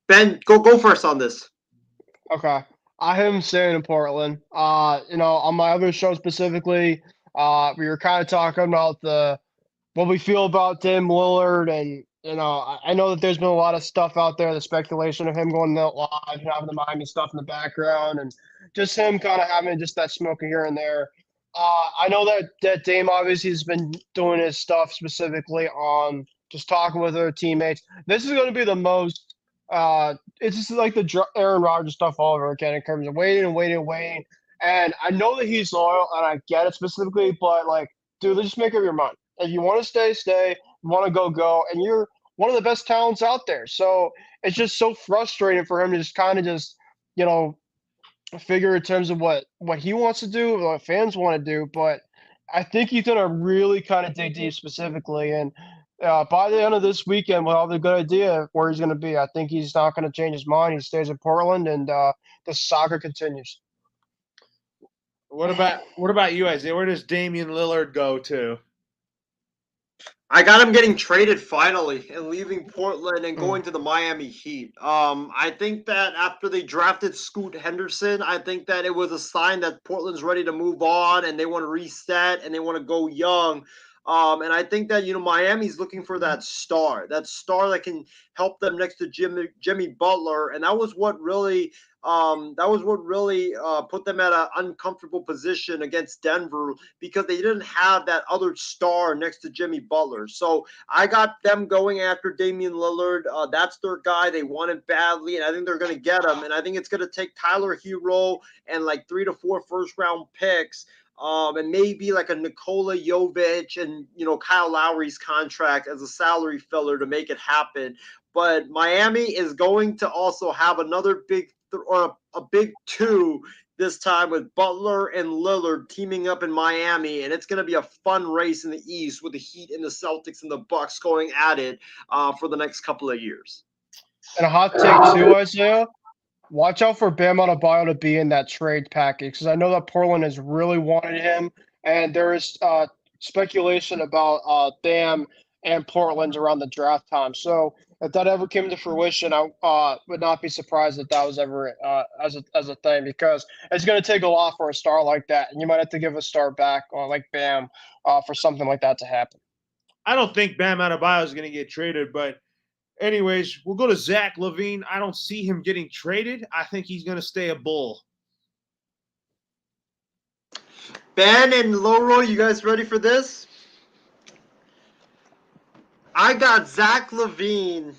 Ben, go first on this. Okay. I have him staying in Portland. On my other show specifically, we were kind of talking about what we feel about Dame Lillard, and I know that there's been a lot of stuff out there, the speculation of him going out live, having the Miami stuff in the background, and just him kind of having just that smoke here and there. I know that Dame obviously has been doing his stuff specifically on just talking with other teammates. This is going to be the most. It's just like the Aaron Rodgers stuff all over again in terms of waiting and waiting and waiting. And I know that he's loyal, and I get it specifically, but dude, let's just make up your mind. If you want to stay, stay. You want to go, and you're one of the best talents out there. So it's just so frustrating for him to just kind of figure in terms of what he wants to do, what fans want to do. But I think he's going to really kind of dig deep specifically. And by the end of this weekend, we'll have a good idea of where he's going to be. I think he's not going to change his mind. He stays in Portland, and the saga continues. What about you, Isaiah? Where does Damian Lillard go to? I got him getting traded finally and leaving Portland and going to the Miami Heat. I think that after they drafted Scoot Henderson, I think that it was a sign that Portland's ready to move on and they want to reset and they want to go young. And I think that, Miami's looking for that star that can help them next to Jimmy Butler. And that was what really put them at an uncomfortable position against Denver, because they didn't have that other star next to Jimmy Butler. So I got them going after Damian Lillard. That's their guy. They want it badly, and I think they're going to get him. And I think it's going to take Tyler Hero and 3 to 4 first-round picks. And maybe a Nikola Jovic and, Kyle Lowry's contract as a salary filler to make it happen. But Miami is going to also have another big two this time with Butler and Lillard teaming up in Miami, and it's going to be a fun race in the East with the Heat and the Celtics and the Bucks going at it for the next couple of years. And a hot take too, Isaiah. Watch out for Bam Adebayo to be in that trade package, because I know that Portland has really wanted him, and there is speculation about Bam and Portland around the draft time. So if that ever came to fruition, I would not be surprised if that was ever as a thing, because it's going to take a lot for a star like that, and you might have to give a star back like Bam for something like that to happen. I don't think Bam Adebayo is going to get traded, but anyways, we'll go to Zach LaVine. I don't see him getting traded. I think he's going to stay a Bull. Ben and Loro, you guys ready for this? I got Zach LaVine.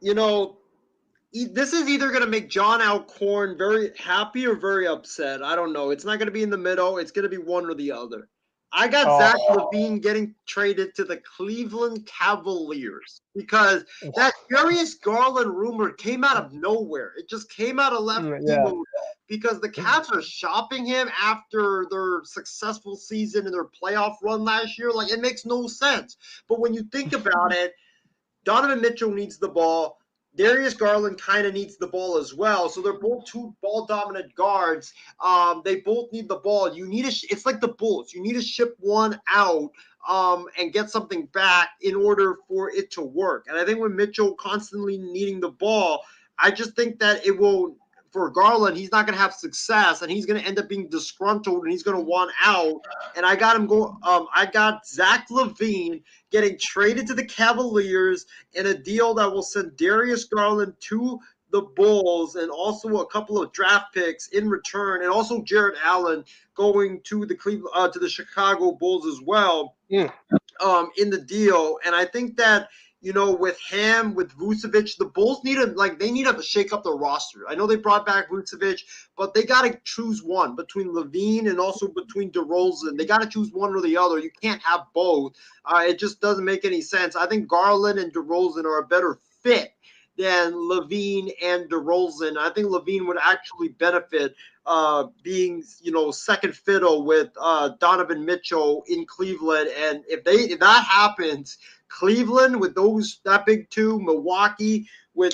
This is either going to make John Alcorn very happy or very upset. I don't know. It's not going to be in the middle. It's going to be one or the other. I got Zach LaVine getting traded to the Cleveland Cavaliers because that Darius Garland rumor came out of nowhere. It just came out of left field because the Cavs are shopping him after their successful season and their playoff run last year. It makes no sense. But when you think about it, Donovan Mitchell needs the ball. Darius Garland kind of needs the ball as well. So they're both two ball-dominant guards. They both need the ball. It's like the Bulls. You need to ship one out and get something back in order for it to work. And I think with Mitchell constantly needing the ball, I just think that it will for Garland, he's not going to have success, and he's going to end up being disgruntled, and he's going to want out. And I got him go. I got Zach LaVine getting traded to the Cavaliers in a deal that will send Darius Garland to the Bulls, and also a couple of draft picks in return, and also Jarrett Allen going to the to the Chicago Bulls as well. Yeah. In the deal. And I think that, with him, with Vucevic, the Bulls need to shake up the roster. I know they brought back Vucevic, but they got to choose one between LaVine and also between DeRozan. They got to choose one or the other. You can't have both. It just doesn't make any sense. I think Garland and DeRozan are a better fit than LaVine and DeRozan. I think LaVine would actually benefit being, second fiddle with Donovan Mitchell in Cleveland. And if that happens, Cleveland with that big two, Milwaukee with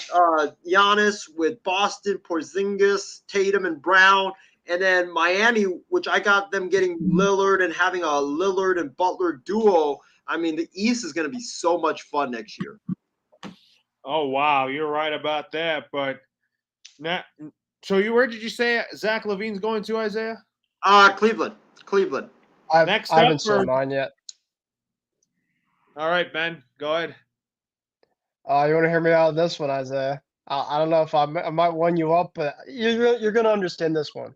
Giannis, with Boston, Porzingis, Tatum, and Brown, and then Miami, which I got them getting Lillard and having a Lillard and Butler duo. I mean, the East is going to be so much fun next year. Oh, wow. You're right about that. But now, where did you say Zach LaVine's going to, Isaiah? Cleveland. I Next haven't up said mine yet. All right, Ben, go ahead. You want to hear me out of this one, Isaiah? I don't know if I might one you up, but you're going to understand this one.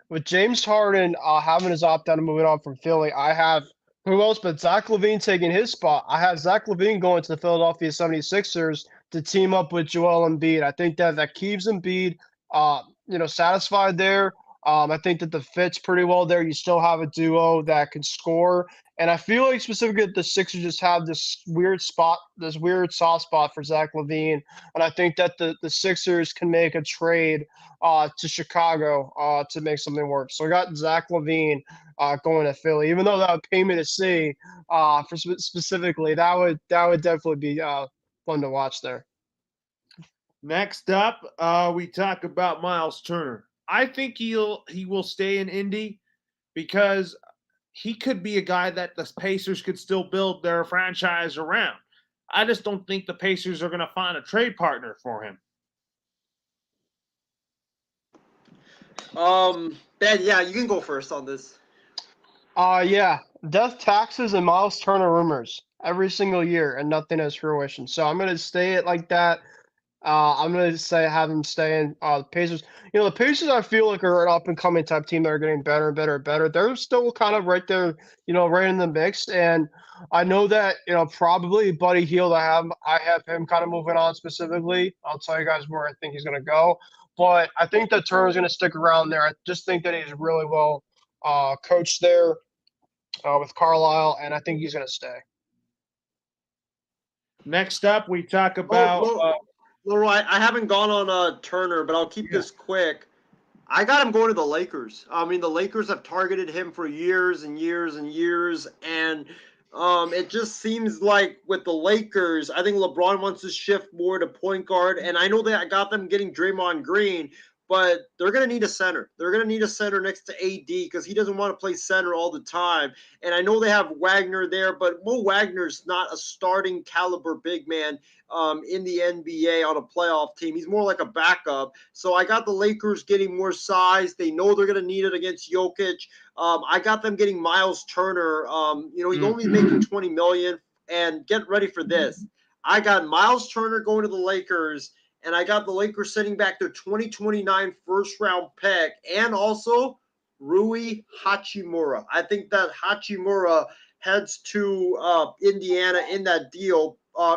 With James Harden having his opt-out and moving on from Philly, I have who else but Zach LaVine taking his spot. I have Zach LaVine going to the Philadelphia 76ers to team up with Joel Embiid. I think that keeps Embiid, satisfied there. I think that the fit's pretty well there. You still have a duo that can score. And I feel like specifically the Sixers just have this weird soft spot for Zach LaVine. And I think that the Sixers can make a trade to Chicago to make something work. So I got Zach LaVine going to Philly. Even though that would pay me to see for specifically, that would definitely be fun to watch there. Next up, we talk about Miles Turner. I think he will stay in Indy because he could be a guy that the Pacers could still build their franchise around. I just don't think the Pacers are going to find a trade partner for him. Ben, yeah, you can go first on this. Yeah, death taxes and Miles Turner rumors every single year, and nothing has fruition. So I'm going to stay it like that. I'm going to have him stay in the Pacers. The Pacers, I feel like, are an up-and-coming type team that are getting better and better and better. They're still kind of right there, right in the mix. And I know that, probably Buddy Hield, I have him kind of moving on specifically. I'll tell you guys where I think he's going to go. But I think that Turner's going to stick around there. I just think that he's really well coached there with Carlisle, and I think he's going to stay. Next up, we talk about Leroy, I haven't gone on Turner, but I'll keep this quick. I got him going to the Lakers. I mean, the Lakers have targeted him for years and years and years, and it just seems like with the Lakers, I think LeBron wants to shift more to point guard, and I know that I got them getting Draymond Green, but they're going to need a center. They're going to need a center next to AD because he doesn't want to play center all the time. And I know they have Wagner there, but Mo Wagner's not a starting caliber big man in the NBA on a playoff team. He's more like a backup. So I got the Lakers getting more size. They know they're going to need it against Jokic. I got them getting Miles Turner. He's only making $20 million. And get ready for this. I got Miles Turner going to the Lakers, and I got the Lakers sending back their 2029 first-round pick, and also Rui Hachimura. I think that Hachimura heads to Indiana in that deal.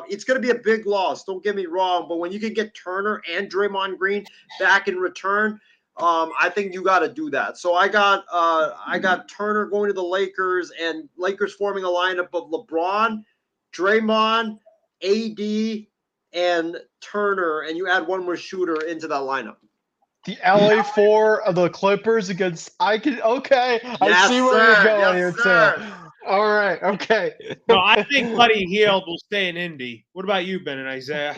It's going to be a big loss, don't get me wrong, but when you can get Turner and Draymond Green back in return, I think you got to do that. So I got Turner going to the Lakers, and Lakers forming a lineup of LeBron, Draymond, AD, and Turner, and you add one more shooter into that lineup. The LA4 of the Clippers against I see where you're going here too. All right, okay. No, I think Buddy Hield will stay in Indy. What about you, Ben and Isaiah?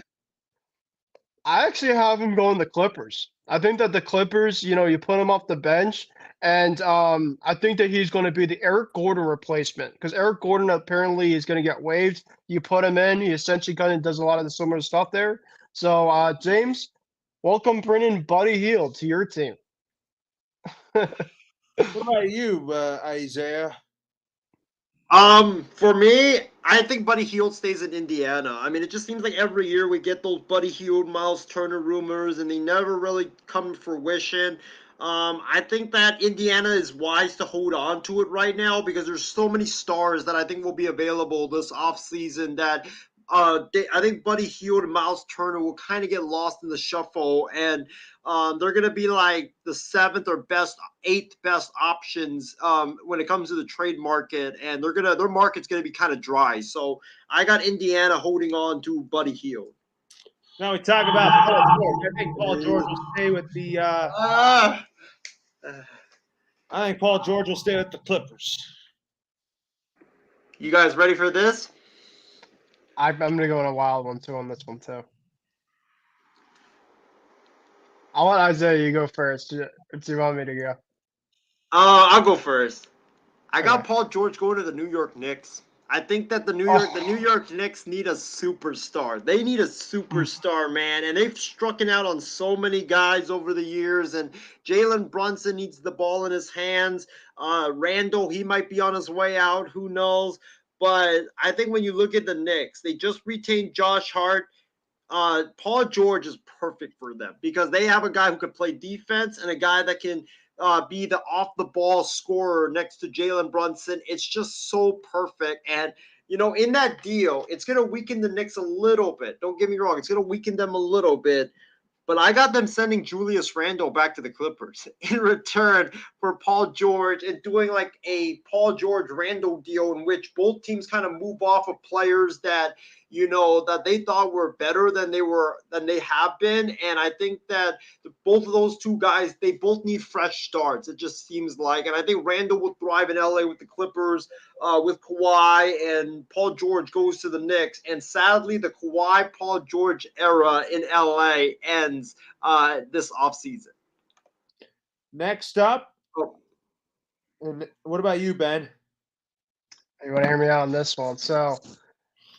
I actually have him going the Clippers. I think that the Clippers, you put him off the bench, and I think that he's going to be the Eric Gordon replacement because Eric Gordon apparently is going to get waived. You put him in, he essentially kind of does a lot of the similar stuff there. So, James, welcome bringing Buddy Hield to your team. What about you, Isaiah? For me, I think Buddy Hield stays in Indiana. I mean, it just seems like every year we get those Buddy Hield, Miles Turner rumors, and they never really come to fruition. I think that Indiana is wise to hold on to it right now because there's so many stars that I think will be available this offseason that I think Buddy Hield and Miles Turner will kind of get lost in the shuffle, and they're going to be like the seventh or eighth best options when it comes to the trade market, and their market's going to be kind of dry. So I got Indiana holding on to Buddy Hield. Now we talk about Paul George. I think Paul George will stay with the. I think Paul George will stay with the Clippers. You guys ready for this? I'm going to go on a wild one, too, on this one, too. I'll let Isaiah, you go first. Do you want me to go? I'll go first. I got Okay. Paul George going to the New York Knicks. I think that the New York Knicks need a superstar. They need a superstar, man, and they've struck out on so many guys over the years. And Jalen Brunson needs the ball in his hands. Randall, he might be on his way out. Who knows? But I think when you look at the Knicks, they just retained Josh Hart. Paul George is perfect for them because they have a guy who can play defense and a guy that can be the off-the-ball scorer next to Jalen Brunson. It's just so perfect. And, in that deal, it's going to weaken the Knicks a little bit. Don't get me wrong. It's going to weaken them a little bit. But I got them sending Julius Randle back to the Clippers in return for Paul George and doing like a Paul George Randle deal in which both teams kind of move off of players that that they thought were better than they have been. And I think that both of those two guys, they both need fresh starts. It just seems like, and I think Randle will thrive in LA with the Clippers, with Kawhi, and Paul George goes to the Knicks. And sadly, the Kawhi Paul George era in LA ends this offseason. Next up, and what about you, Ben? You want to hear me out on this one? So,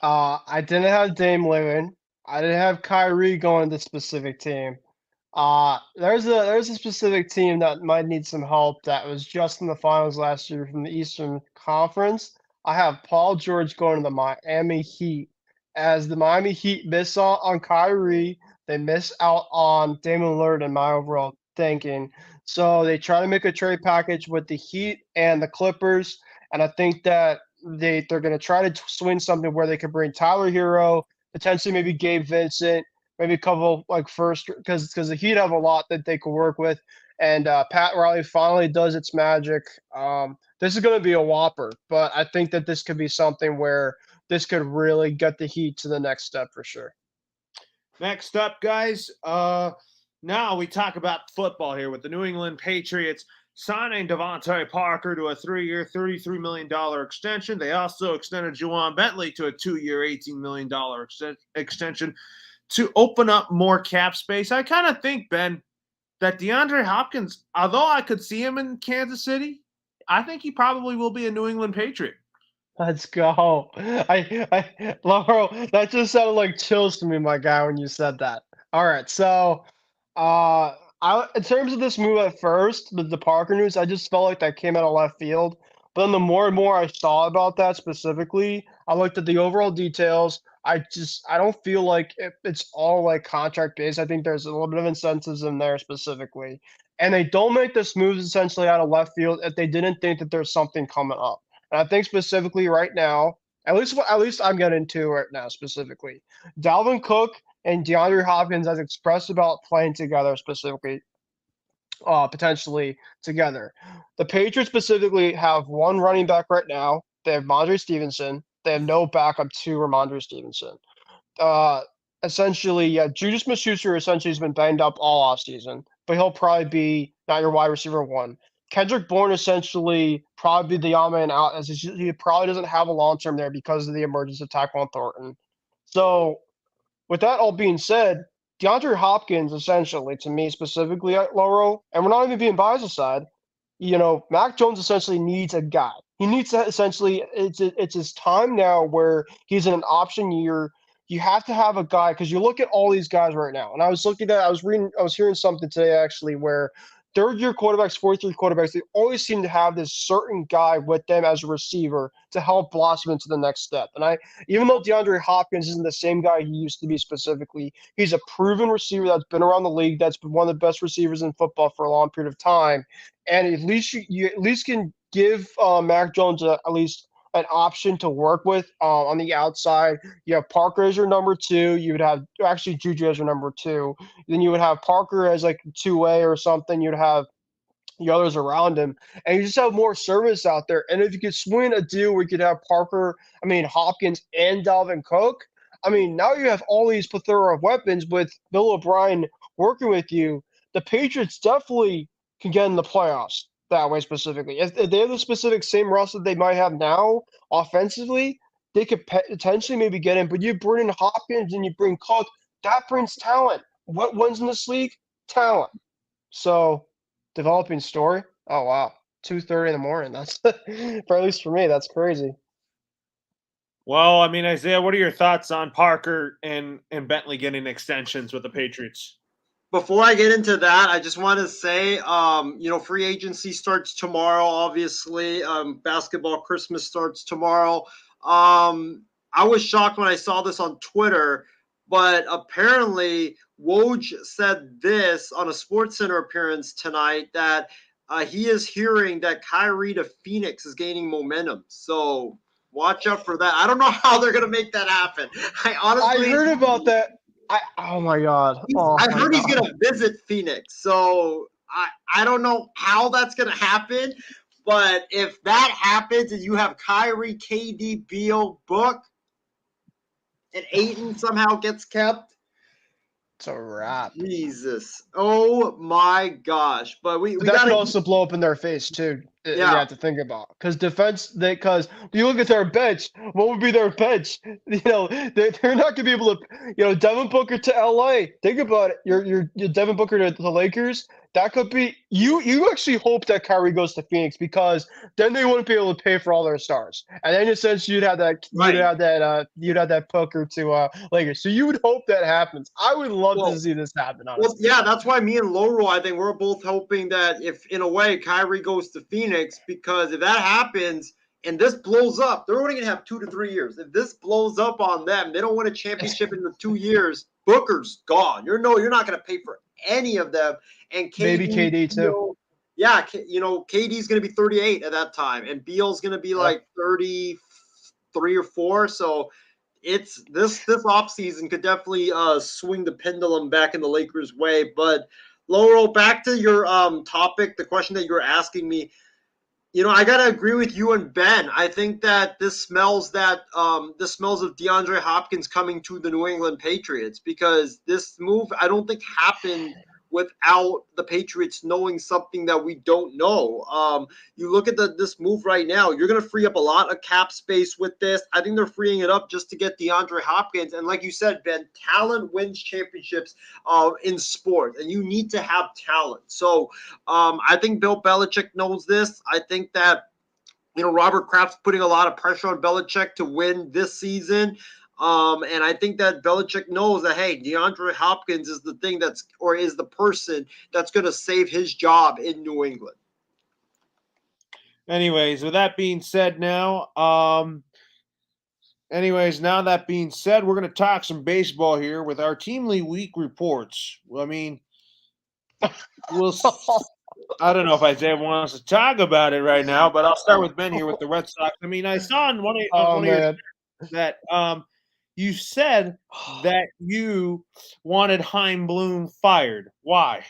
I didn't have Dame Lillard. I didn't have Kyrie going to specific team. There's a specific team that might need some help that was just in the finals last year from the Eastern Conference. I have Paul George going to the Miami Heat. As the Miami Heat miss out on Kyrie, they miss out on Dame Lillard in my overall thinking. So they try to make a trade package with the Heat and the Clippers, and I think that they're going to try to swing something where they could bring Tyler Hero, potentially maybe Gabe Vincent, maybe a couple like first because the Heat have a lot that they could work with, and Pat Riley finally does its magic. This is going to be a whopper, but I think that this could be something where this could really get the Heat to the next step for sure. Next up, guys. Now we talk about football here with the New England Patriots signing Devontae Parker to a 3-year, $33 million extension. They also extended Juwan Bentley to a 2-year, $18 million extension to open up more cap space. I kind of think, Ben, that DeAndre Hopkins, although I could see him in Kansas City, I think he probably will be a New England Patriot. Let's go. Laurel, that just sounded like chills to me, my guy, when you said that. All right, so in terms of this move at first, the Parker news, I just felt like that came out of left field. But then the more and more I saw about that specifically, I looked at the overall details. I don't feel like it's all like contract based. I think there's a little bit of incentives in there specifically. And they don't make this move essentially out of left field if they didn't think that there's something coming up. And I think specifically right now, at least I'm getting to right now specifically, Dalvin Cook and DeAndre Hopkins has expressed about playing together specifically, potentially together. The Patriots specifically have one running back right now. They have Rhamondre Stevenson. They have no backup to Rhamondre Stevenson. Essentially, Juju Smith-Schuster essentially has been banged up all offseason, but he'll probably be not your wide receiver one. Kendrick Bourne essentially probably the odd man out as he probably doesn't have a long term there because of the emergence of Tyquan Thornton. So, with that all being said, DeAndre Hopkins essentially, to me specifically at Laurel, and we're not even being biased aside, Mac Jones essentially needs a guy. He needs to essentially, it's his time now where he's in an option year you have to have a guy because you look at all these guys right now. And I was hearing something today actually where third-year quarterbacks, fourth-year quarterbacks, they always seem to have this certain guy with them as a receiver to help blossom into the next step. And even though DeAndre Hopkins isn't the same guy he used to be specifically, he's a proven receiver that's been around the league, that's been one of the best receivers in football for a long period of time. And at least you at least can give Mac Jones at least an option to work with on the outside. You have Parker as your number two. You would have actually Juju as your number two. Then you would have Parker as like 2A or something. You'd have the others around him, and you just have more service out there. And if you could swing a deal where you could have Hopkins and Dalvin Cook, now you have all these plethora of weapons with Bill O'Brien working with you. The Patriots definitely can get in the playoffs that way specifically. If they have the specific same roster they might have now offensively, they could potentially maybe get in. But you bring in Hopkins and you bring Cook, that brings talent. What wins in this league? Talent. So, developing story. Oh wow, 2:30 in the morning. That's for at least for me. That's crazy. Well, Isaiah, what are your thoughts on Parker and Bentley getting extensions with the Patriots? Before I get into that, I just want to say, free agency starts tomorrow. Obviously, basketball Christmas starts tomorrow. I was shocked when I saw this on Twitter, but apparently Woj said this on a SportsCenter appearance tonight that he is hearing that Kyrie to Phoenix is gaining momentum. So watch out for that. I don't know how they're going to make that happen. I heard about that. Oh my God. I heard he's going to visit Phoenix. So I don't know how that's going to happen. But if that happens and you have Kyrie, KD, Beal, Book, and Ayton somehow gets kept, it's a wrap. Jesus. Oh my gosh. But we that could also blow up in their face too. Yeah. You have to think about because you look at their bench. What would be their bench? They're not gonna be able to. Devin Booker to LA. Think about it. Your Devin Booker to the Lakers. That could be you. You actually hope that Kyrie goes to Phoenix because then they wouldn't be able to pay for all their stars, and then in a sense you'd have that. Right. You'd have that Booker to Lakers. So you would hope that happens. I would love to see this happen. Honestly. Well, yeah, that's why me and Loro, I think we're both hoping that if in a way Kyrie goes to Phoenix, because if that happens and this blows up, they're only going to have 2 to 3 years. If this blows up on them, they don't win a championship in the 2 years. Booker's gone. You're not going to pay for any of them. And KD, maybe KD too. KD's going to be 38 at that time, and Beal's going to be like 33 or 4. So it's this offseason could definitely swing the pendulum back in the Lakers' way. But Laurel, back to your topic, the question that you were asking me. I gotta agree with you and Ben. I think that this smells of DeAndre Hopkins coming to the New England Patriots, because this move I don't think happened without the Patriots knowing something that we don't know. You look at this move right now, you're going to free up a lot of cap space with this. I think they're freeing it up just to get DeAndre Hopkins. And like you said, Ben, talent wins championships in sport, and you need to have talent. So I think Bill Belichick knows this. I think that Robert Kraft's putting a lot of pressure on Belichick to win this season. And I think that Belichick knows that, hey, DeAndre Hopkins is is the person that's going to save his job in New England. Anyways, with that being said now, we're going to talk some baseball here with our Teamly Week reports. I don't know if Isaiah wants to talk about it right now, but I'll start with Ben here with the Red Sox. I saw on one of your that you said that you wanted Chaim Bloom fired. Why?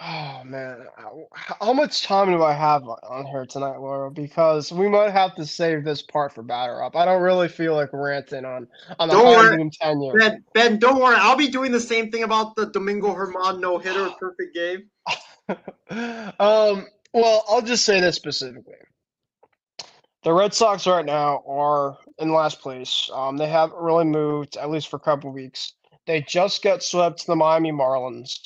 Oh, man. How much time do I have on here tonight, Laura? Because we might have to save this part for Batter Up. I don't really feel like ranting on the Chaim Bloom tenure. Ben, don't worry. I'll be doing the same thing about the Domingo Germán no-hitter perfect game. Well, I'll just say this specifically. The Red Sox right now are in last place. They haven't really moved, at least for a couple of weeks. They just got swept to the Miami Marlins,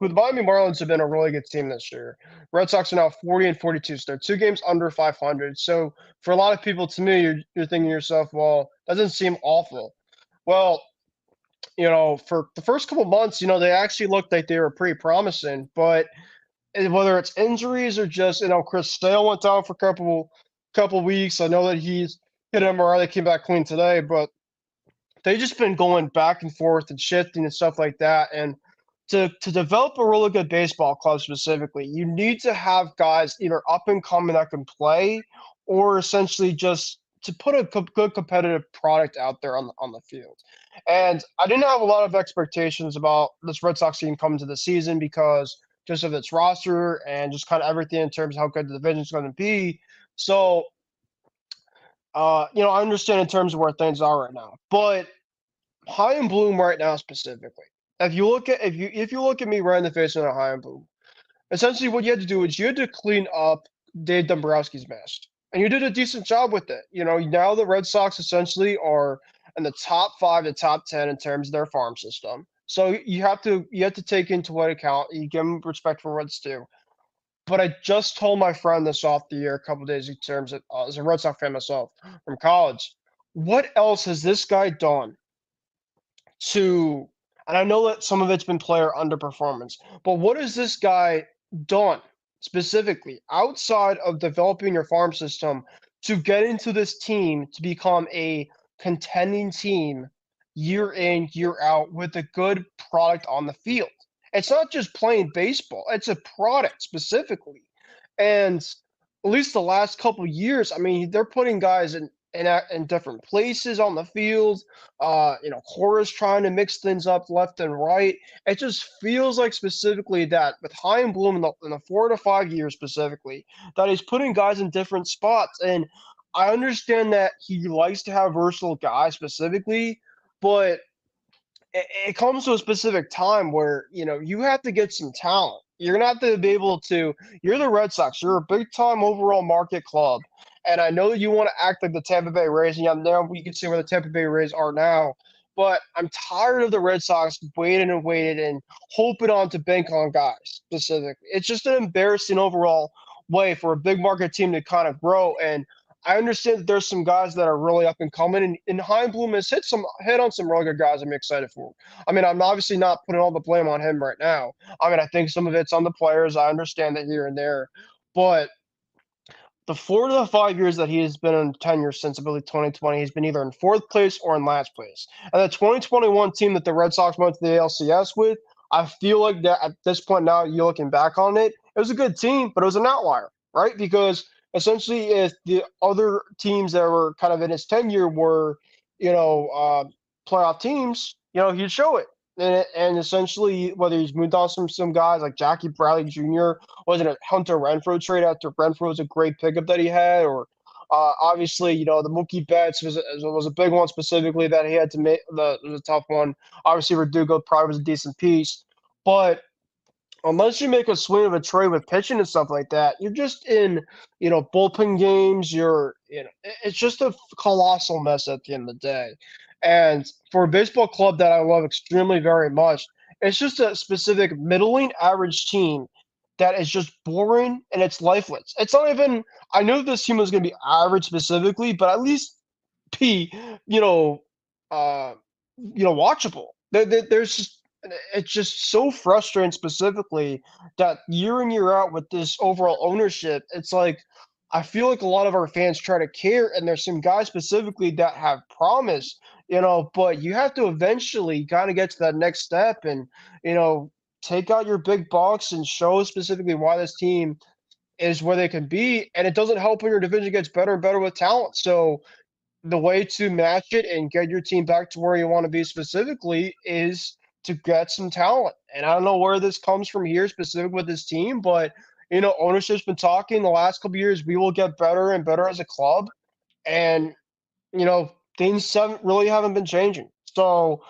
who the Miami Marlins have been a really good team this year. Red Sox are now 40-42, so they're 2 games under 500. So for a lot of people, to me, you're thinking to yourself, well, that doesn't seem awful. Well, for the first couple months, they actually looked like they were pretty promising, but whether it's injuries or just, Chris Sale went down for a couple weeks. I know that he's hit MRI. They came back clean today, but they just been going back and forth and shifting and stuff like that. And to develop a really good baseball club specifically, you need to have guys either up and coming that can play, or essentially just to put a good competitive product out there on the field. And I didn't have a lot of expectations about this Red Sox team coming to the season because just of its roster and just kind of everything in terms of how good the division is going to be. So, I understand in terms of where things are right now, but Chaim Bloom right now specifically. If you look at me right in the face on a Chaim Bloom, essentially what you had to do is you had to clean up Dave Dombrowski's mess, and you did a decent job with it. Now the Red Sox essentially are in the top 5 to top 10 in terms of their farm system. So you have to take into account. You give them respect for what it's due. But I just told my friend this off the air a couple days in terms of as a Red Sox fan myself from college. What else has this guy done to, and I know that some of it's been player underperformance, but what has this guy done specifically outside of developing your farm system to get into this team to become a contending team year in, year out with a good product on the field? It's not just playing baseball, it's a product specifically. And at least the last couple years, I mean, they're putting guys in different places on the field. Cora's trying to mix things up left and right. It just feels like specifically that with Chaim Bloom in the 4 to 5 years specifically, that he's putting guys in different spots. And I understand that he likes to have versatile guys specifically, but it comes to a specific time where you have to get some talent. You're gonna have to be able to. You're the Red Sox. You're a big time overall market club, and I know that you want to act like the Tampa Bay Rays. And now we can see where the Tampa Bay Rays are now. But I'm tired of the Red Sox waiting and waiting and hoping on to bank on guys specifically. It's just an embarrassing overall way for a big market team to kind of grow. And I understand that there's some guys that are really up and coming, and Chaim Bloom has hit on some really good guys I'm excited for. I mean, I'm obviously not putting all the blame on him right now. I mean, I think some of it's on the players. I understand that here and there, but the 4 to 5 years that he has been in tenure since I believe 2020, he's been either in 4th place or in last place. And the 2021 team that the Red Sox went to the ALCS with, I feel like that at this point now, you're looking back on it, it was a good team, but it was an outlier, right? Because essentially, if the other teams that were kind of in his tenure were, playoff teams, he'd show it. And essentially, whether he's moved on some guys like Jackie Bradley Jr., was it a Hunter Renfroe trade after Renfroe was a great pickup that he had, or obviously, the Mookie Betts was a big one specifically that he had to make. It was a tough one. Obviously, Verdugo probably was a decent piece, but unless you make a swing of a trade with pitching and stuff like that, you're just in, bullpen games. It's just a colossal mess at the end of the day. And for a baseball club that I love extremely very much, it's just a specific middling average team that is just boring and it's lifeless. It's not even, I know this team is going to be average specifically, but at least be, watchable. There's just, it's just so frustrating specifically that year in year out with this overall ownership, it's like I feel like a lot of our fans try to care, and there's some guys specifically that have promise, but you have to eventually kind of get to that next step and take out your big bucks and show specifically why this team is where they can be. And it doesn't help when your division gets better and better with talent. So the way to match it and get your team back to where you want to be specifically is to get some talent. And I don't know where this comes from here specific with this team, but ownership's been talking the last couple of years. We will get better and better as a club, and things haven't been changing. So,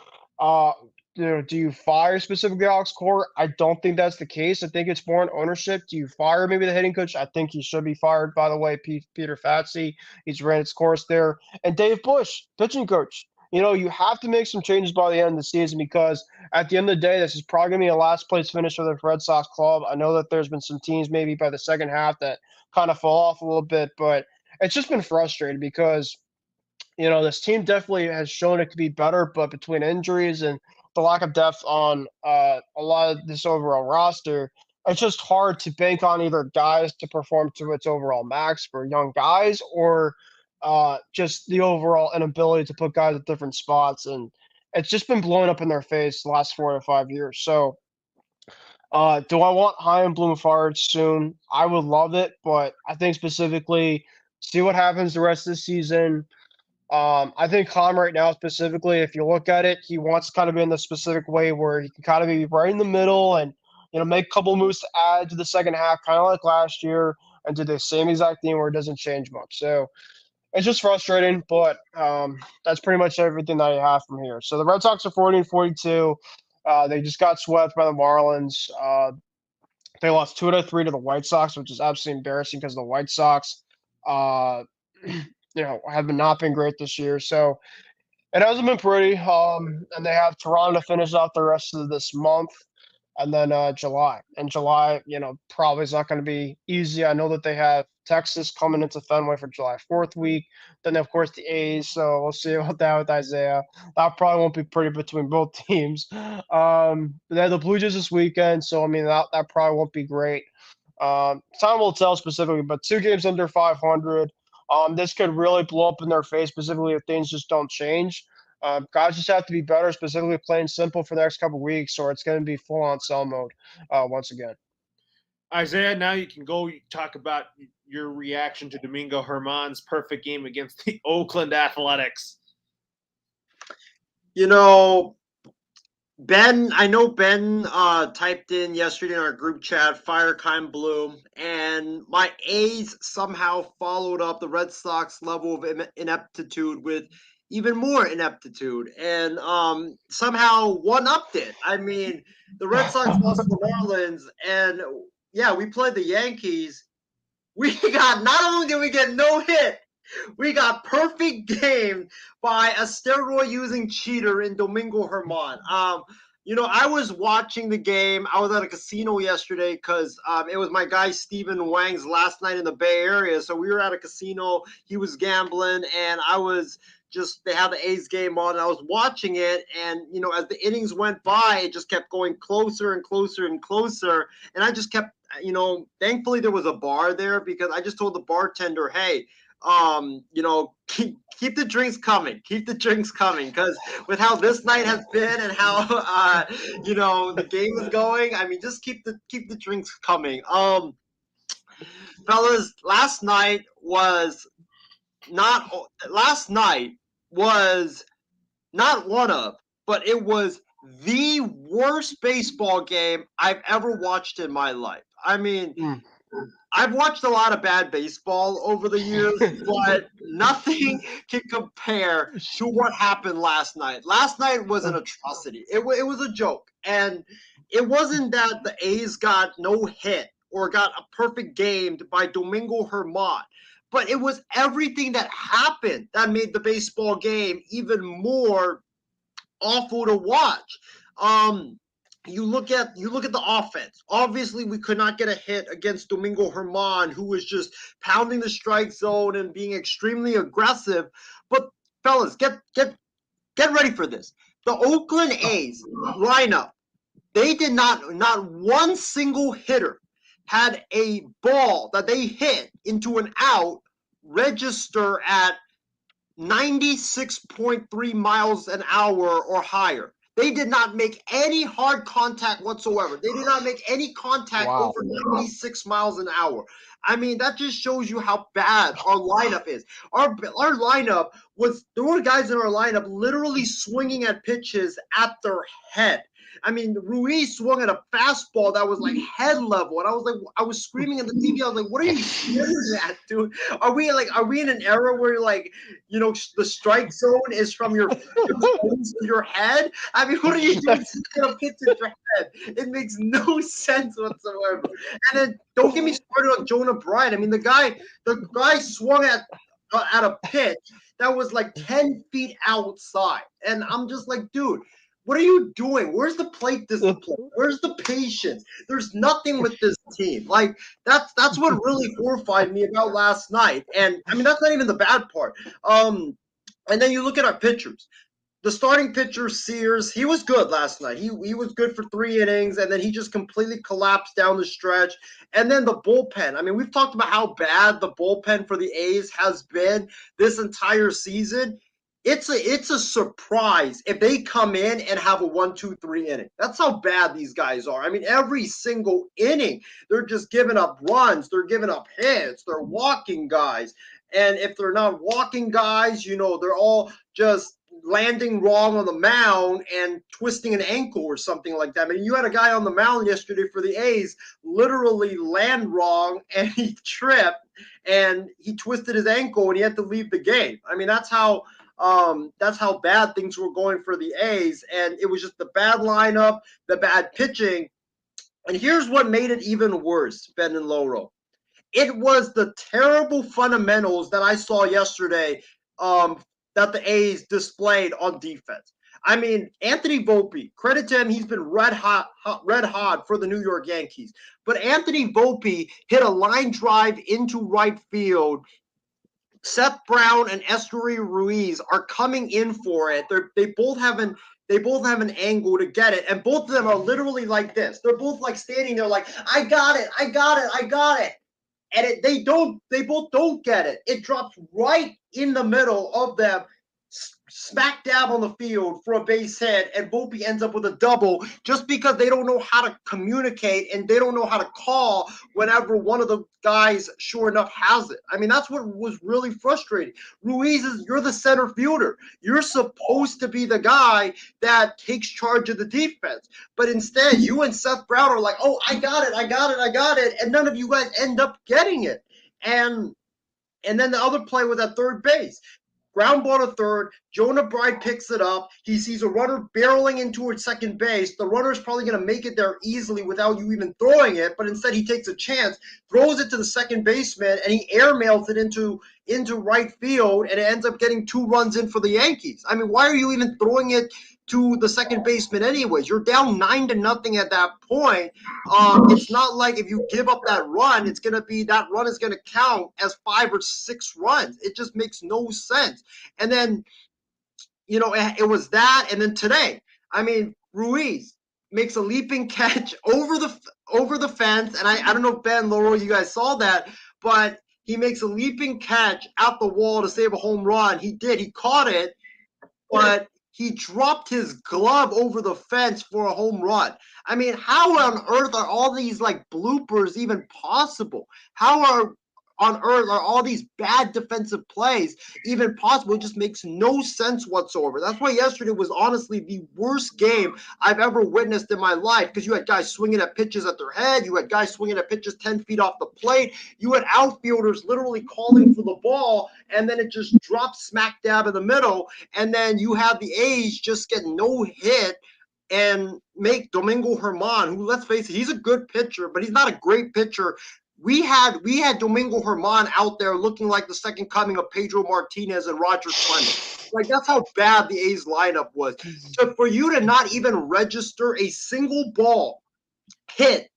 do you fire specifically Alex Cora? I don't think that's the case. I think it's more on ownership. Do you fire maybe the hitting coach? I think he should be fired. By the way, Peter Fatsi, he's ran its course there, and Dave Bush, pitching coach. You have to make some changes by the end of the season because at the end of the day, this is probably going to be a last place finish for the Red Sox club. I know that there's been some teams maybe by the second half that kind of fall off a little bit, but it's just been frustrating because, this team definitely has shown it could be better, but between injuries and the lack of depth on a lot of this overall roster, it's just hard to bank on either guys to perform to its overall max for young guys or just the overall inability to put guys at different spots. And it's just been blowing up in their face the last 4 to 5 years. So, do I want Chaim Bloom fired soon? I would love it, but I think specifically see what happens the rest of the season. I think Chaim right now specifically, if you look at it, he wants to kind of be in the specific way where he can kind of be right in the middle and make a couple moves to add to the second half, kind of like last year, and do the same exact thing where it doesn't change much. So it's just frustrating, but that's pretty much everything that I have from here. So the Red Sox are 40-42. They just got swept by the Marlins. They lost 2-3 to the White Sox, which is absolutely embarrassing because the White Sox, have not been great this year. So it hasn't been pretty. And they have Toronto to finish off the rest of this month. And then July. And July, probably is not going to be easy. I know that they have Texas coming into Fenway for July 4th week. Then, of course, the A's. So we'll see about that with Isaiah. That probably won't be pretty between both teams. They have the Blue Jays this weekend. So, that probably won't be great. Time will tell specifically, but 2 games under 500. This could really blow up in their face, specifically if things just don't change. Guys just have to be better, specifically playing simple for the next couple of weeks, or it's going to be full-on sell mode once again. Isaiah, now you can go talk about your reaction to Domingo Germán's perfect game against the Oakland Athletics. Ben, I know Ben typed in yesterday in our group chat, fire Chaim Bloom, and my A's somehow followed up the Red Sox level of ineptitude with even more ineptitude and somehow one-upped it. The Red Sox lost to the Marlins, and we played the Yankees. Not only did we get no hit, we got perfect game by a steroid-using cheater in Domingo Germán. I was watching the game. I was at a casino yesterday because it was my guy Stephen Wang's last night in the Bay Area. So we were at a casino. He was gambling, and I was they had the A's game on, and I was watching it. And, as the innings went by, it just kept going closer and closer and closer. And I just kept, thankfully there was a bar there because I just told the bartender, hey, keep the drinks coming. Keep the drinks coming because with how this night has been and how the game is going, just keep the drinks coming. Fellas, last night was not one of, but it was the worst baseball game I've ever watched in my life. I've watched a lot of bad baseball over the years, but nothing can compare to what happened last night. Last night was an atrocity. It was a joke. And it wasn't that the A's got no hit or got a perfect game by Domingo Germán, but it was everything that happened that made the baseball game even more awful to watch. You look at the offense. Obviously, we could not get a hit against Domingo Germán, who was just pounding the strike zone and being extremely aggressive. But fellas, get ready for this. The Oakland A's lineup, they did not one single hitter had a ball that they hit into an out register at 96.3 miles an hour or higher. They did not make any hard contact whatsoever. They did not make any contact over 96 miles an hour. That just shows you how bad our lineup is. Our lineup there were guys in our lineup literally swinging at pitches at their head. Ruiz swung at a fastball that was like head level, and I was screaming at the TV. I was like, "What are you swinging at, dude? Are we in an era where the strike zone is from your head? What are you doing to a pitch at your head? It makes no sense whatsoever." And then don't get me started on Jonah Bryan. The guy swung at a pitch that was like 10 feet outside, and I'm just like, dude. What are you doing? Where's the plate discipline? Where's the patience? There's nothing with this team. That's what really horrified me about last night. And that's not even the bad part. And then you look at our pitchers. The starting pitcher, Sears, he was good last night. He was good for 3 innings, and then he just completely collapsed down the stretch. And then the bullpen. I mean, we've talked about how bad the bullpen for the A's has been this entire season. It's a surprise if they come in and have a 1-2-3 inning. That's how bad these guys are. I mean, every single inning, they're just giving up runs, they're giving up hits, they're walking guys. And if they're not walking guys, they're all just landing wrong on the mound and twisting an ankle or something like that. I mean, you had a guy on the mound yesterday for the A's literally land wrong and he tripped and he twisted his ankle and he had to leave the game. I mean, that's how bad things were going for the A's, and it was just the bad lineup, the bad pitching. And here's what made it even worse, Ben and Loro. It was the terrible fundamentals that I saw yesterday that the A's displayed on defense. I mean, Anthony Volpe, credit to him, he's been red hot for the New York Yankees. But Anthony Volpe hit a line drive into right field. Seth Brown and Esteury Ruiz are coming in for it. They both have an angle to get it, and both of them are literally like this. They're both like standing there like, I got it. And they both don't get it. It drops right in the middle of them, smack dab on the field for a base hit, and Volpe ends up with a double just because they don't know how to communicate and they don't know how to call whenever one of the guys, sure enough, has it. I mean, that's what was really frustrating. Ruiz, you're the center fielder. You're supposed to be the guy that takes charge of the defense. But instead, you and Seth Brown are like, oh, I got it. And none of you guys end up getting it. And then the other play was at third base. Ground ball to third. Jonah Bride picks it up. He sees a runner barreling in towards second base. The runner is probably going to make it there easily without you even throwing it, but instead he takes a chance, throws it to the second baseman, and he airmails it into right field, and it ends up getting 2 runs in for the Yankees. I mean, why are you even throwing it to the second baseman anyways? You're down 9-0 at that point. It's not like if you give up that run, that run is going to count as 5 or 6 runs. It just makes no sense. And then, it was that. And then today, I mean, Ruiz makes a leaping catch over the fence. And I don't know, Ben, Laurel, you guys saw that, but he makes a leaping catch out the wall to save a home run. He did. He caught it, but he dropped his glove over the fence for a home run. I mean, how on earth are all these like bloopers even possible? How on earth are all these bad defensive plays even possible? It just makes no sense whatsoever. That's why yesterday was honestly the worst game I've ever witnessed in my life, because you had guys swinging at pitches at their head. You had guys swinging at pitches 10 feet off the plate. You had outfielders literally calling for the ball, and then it just drops smack dab in the middle. And then you have the A's just get no hit and make Domingo Germán, who, let's face it, he's a good pitcher, but he's not a great pitcher. We had Domingo Germán out there looking like the second coming of Pedro Martinez and Roger Clemens. Like, that's how bad the A's lineup was. So for you to not even register a single ball hit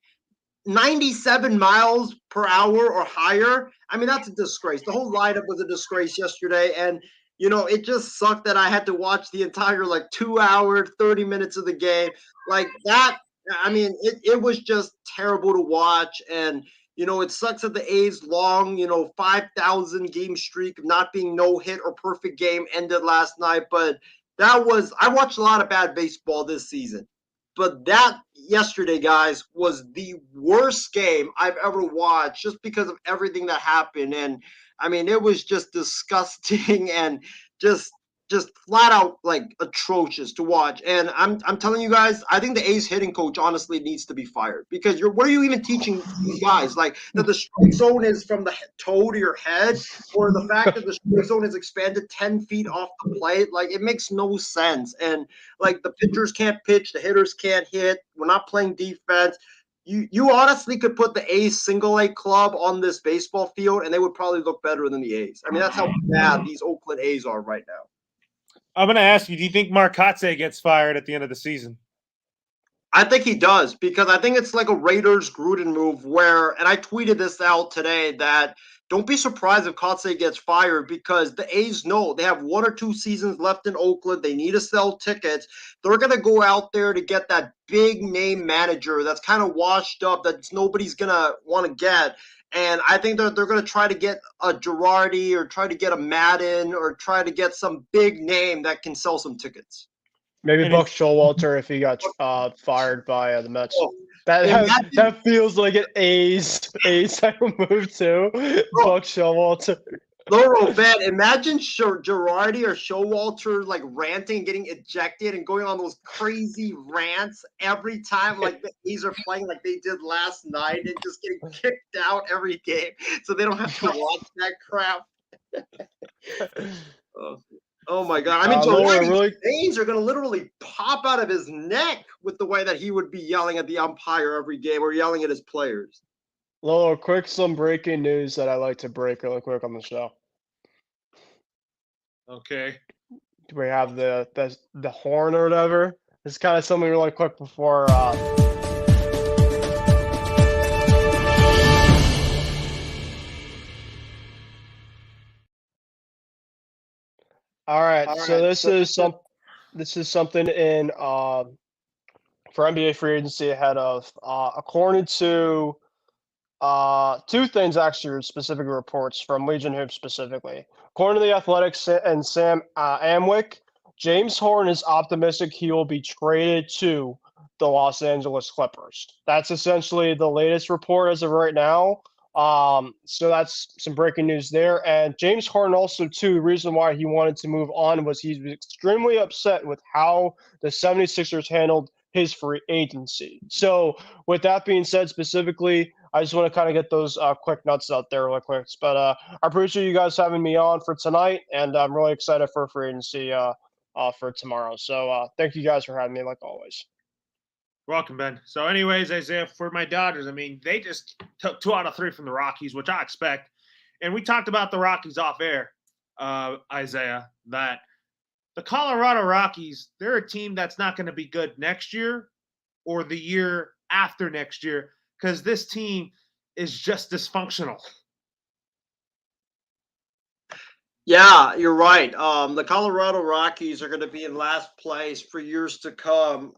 97 miles per hour or higher, I mean, that's a disgrace. The whole lineup was a disgrace yesterday, and it just sucked that I had to watch the entire 2 hour, 30 minutes of the game. Like that, I mean, it was just terrible to watch. And it sucks that the A's long, 5,000 game streak of not being no hit or perfect game ended last night. But I watched a lot of bad baseball this season. But that yesterday, guys, was the worst game I've ever watched just because of everything that happened. And I mean, it was just disgusting and just flat out atrocious to watch. And I'm telling you guys, I think the A's hitting coach honestly needs to be fired, because what are you even teaching these guys? That the strike zone is from the toe to your head, or the fact that the strike zone is expanded 10 feet off the plate? It makes no sense. And the pitchers can't pitch, the hitters can't hit. We're not playing defense. You honestly could put the A's single A club on this baseball field, and they would probably look better than the A's. I mean, that's how bad these Oakland A's are right now. I'm going to ask you, do you think Marcotte gets fired at the end of the season? I think he does because I think it's like a Raiders Gruden move where, and I tweeted this out today, that don't be surprised if Kotsay gets fired because the A's know they have 1 or 2 seasons left in Oakland. They need to sell tickets. They're going to go out there to get that big name manager that's kind of washed up that nobody's going to want to get. And I think they're going to try to get a Girardi or try to get a Madden or try to get some big name that can sell some tickets. Maybe And Buck Showalter if he got fired by the Mets. Oh, That feels like an A's type of move too. Buck Showalter. Loro, man, imagine Girardi or Showalter like ranting, getting ejected, and going on those crazy rants every time, like the A's are playing like they did last night, and just getting kicked out every game, so they don't have to watch that crap. Oh my God! I mean, Girardi's veins are going to literally pop out of his neck with the way that he would be yelling at the umpire every game or yelling at his players. Lolo, some breaking news that I like to break really quick on the show. Okay. Do we have the horn or whatever? It's kind of something really quick before. All right, so this is something in for NBA free agency ahead of according to 2 things actually, specific reports from Legion Hoops specifically. According to the Athletics and Sam Amwick, James Harden is optimistic he will be traded to the Los Angeles Clippers. That's essentially the latest report as of right now. So that's some breaking news there. And James Harden also, too, the reason why he wanted to move on was he's extremely upset with how the 76ers handled his free agency. So with that being said, specifically, I just want to kind of get those quick nuts out there real quick. But I appreciate you guys having me on for tonight, and I'm really excited for free agency for tomorrow. So thank you guys for having me, like always. Welcome, Ben. So anyways, Isaiah, for my Dodgers, I mean, they just took 2 out of 3 from the Rockies, which I expect. And we talked about the Rockies off air, Isaiah, that the Colorado Rockies, they're a team that's not going to be good next year or the year after next year because this team is just dysfunctional. Yeah, you're right. The Colorado Rockies are going to be in last place for years to come.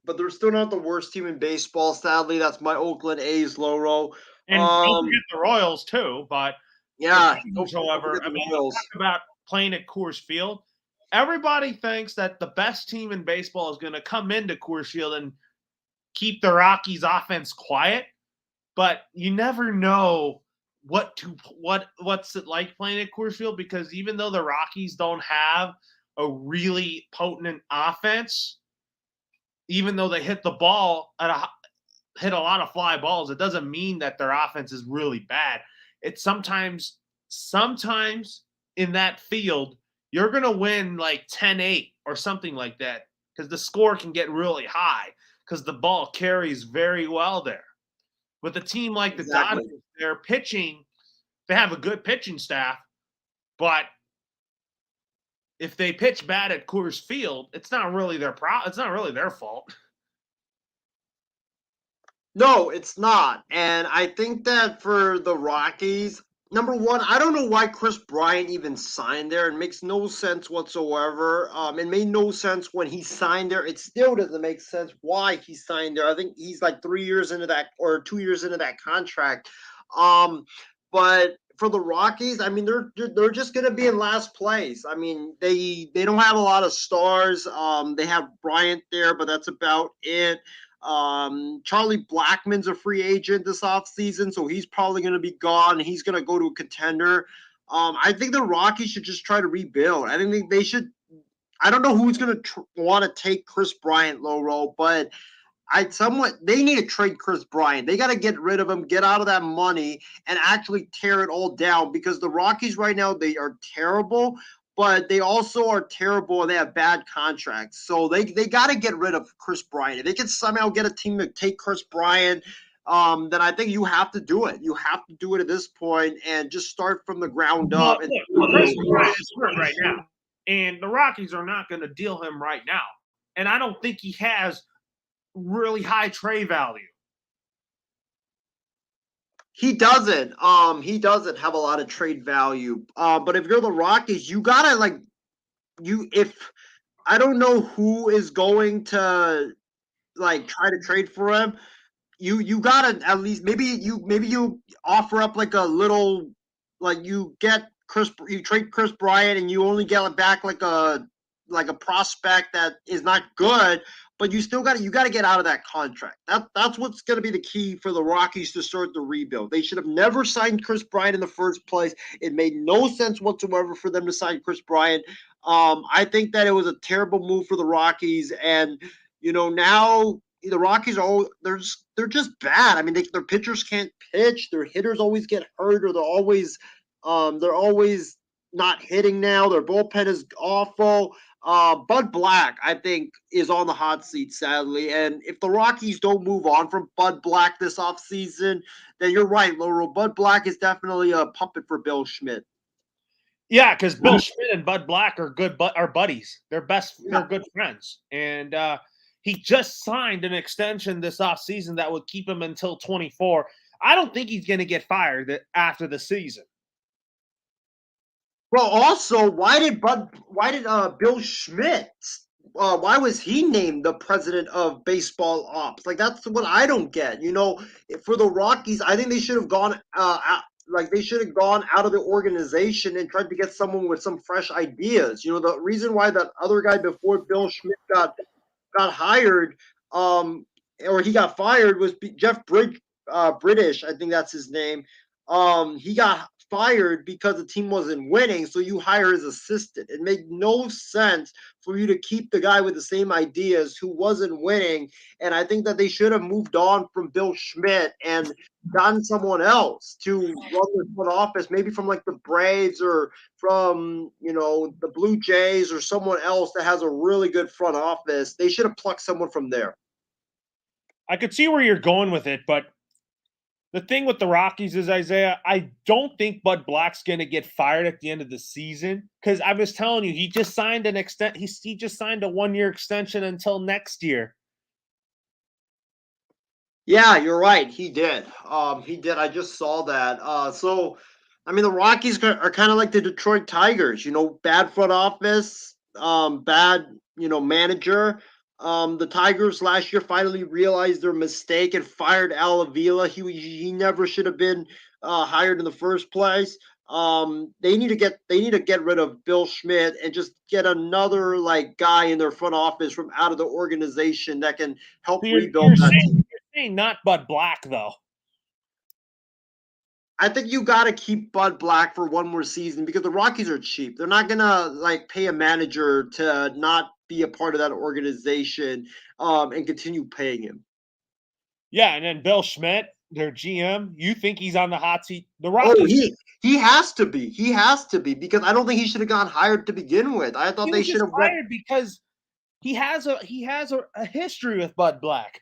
But they're still not the worst team in baseball. Sadly, that's my Oakland A's, Loro. And don't forget the Royals too. But yeah, however, I mean, talk about playing at Coors Field. Everybody thinks that the best team in baseball is going to come into Coors Field and keep the Rockies' offense quiet, but you never know what's it like playing at Coors Field because even though the Rockies don't have a really potent offense, even though they hit the ball hit a lot of fly balls, it doesn't mean that their offense is really bad. It's sometimes in that field, you're going to win like 10-8 or something like that because the score can get really high because the ball carries very well there. With a team like the Dodgers, they're pitching, they have a good pitching staff, but if they pitch bad at Coors Field, it's not really their it's not really their fault. No, it's not. And I think that for the Rockies, number one, I don't know why Chris Bryant even signed there. It makes no sense whatsoever. It made no sense when he signed there. It still doesn't make sense why he signed there. I think he's like 3 years into that or 2 years into that contract. But for the Rockies, I mean, they're just going to be in last place. I mean, they don't have a lot of stars. They have Bryant there, but that's about it. Charlie Blackmon's a free agent this offseason, so he's probably going to be gone. He's going to go to a contender. I think the Rockies should just try to rebuild. I think they should. I don't know who's going to want to take Chris Bryant, Loro, but they need to trade Chris Bryant. They got to get rid of him, get out of that money, and actually tear it all down because the Rockies right now, they are terrible. But they also are terrible and they have bad contracts. So they got to get rid of Chris Bryant. If they can somehow get a team to take Chris Bryant, then I think you have to do it. You have to do it at this point and just start from the ground up. Look, Chris Bryant is hurt right now. And the Rockies are not going to deal him right now. And I don't think he has really high trade value. He doesn't. He doesn't have a lot of trade value. But if you're the Rockies, you gotta like if I don't know who is going to like try to trade for him. You gotta at least maybe you offer up like a little like you trade Chris Bryant and you only get back like a prospect that is not good, but you got to get out of that contract. That's what's going to be the key for the Rockies to start the rebuild. They should have never signed Chris Bryant in the first place. It made no sense whatsoever for them to sign Chris Bryant. I think that it was a terrible move for the Rockies, and now the Rockies they're just bad. I mean, their pitchers can't pitch. Their hitters always get hurt, or they're always not hitting now. Their bullpen is awful. Bud Black, I think, is on the hot seat, sadly. And if the Rockies don't move on from Bud Black this offseason, then you're right, Laurel. Bud Black is definitely a puppet for Bill Schmidt. Yeah, because Bill Schmidt and Bud Black are buddies. They're good friends. And he just signed an extension this offseason that would keep him until 24. I don't think he's going to get fired after the season. Well, also, why did Bill Schmidt? Why was he named the president of baseball ops? Like that's what I don't get. For the Rockies, I think they should have gone out. Like they should have gone out of the organization and tried to get someone with some fresh ideas. The reason why that other guy before Bill Schmidt got hired, or he got fired was Jeff British. I think that's his name. He got fired because the team wasn't winning, so you hire his assistant. It made no sense for you to keep the guy with the same ideas who wasn't winning, and I think that they should have moved on from Bill Schmidt and gotten someone else to run the front office, maybe from like the Braves or from the Blue Jays or someone else that has a really good front office. They should have plucked someone from there. I could see where you're going with it, but the thing with the Rockies is, Isaiah, I don't think Bud Black's going to get fired at the end of the season because I was telling you, he just signed he just signed a 1-year extension until next year. Yeah, you're right. He did. He did. I just saw that. So, I mean, the Rockies are kind of like the Detroit Tigers. Bad front office, bad manager. The Tigers last year finally realized their mistake and fired Al Avila. He never should have been hired in the first place. They need to get rid of Bill Schmidt and just get another guy in their front office from out of the organization that can help rebuild that team. You're saying not Bud Black though. I think you got to keep Bud Black for one more season because the Rockies are cheap. They're not gonna pay a manager to not be a part of that organization and continue paying him. Yeah, and then Bill Schmidt, their GM, you think he's on the hot seat? The Rockies. Oh, he has to be. He has to be because I don't think he should have gotten hired to begin with. I thought they should have hired because he has a history with Bud Black.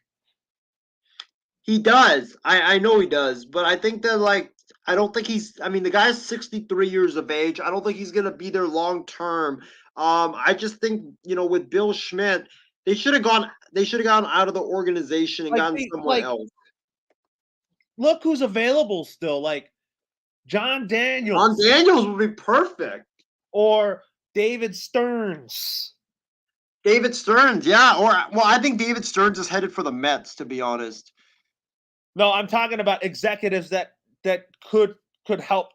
He does. I know he does, but I think that I don't think the guy's 63 years of age. I don't think he's going to be there long term. I just think, with Bill Schmidt, they should have gone out of the organization and gotten someone else. Look who's available still, John Daniels. John Daniels would be perfect. Or David Stearns. David Stearns, yeah. I think David Stearns is headed for the Mets, to be honest. No, I'm talking about executives that could help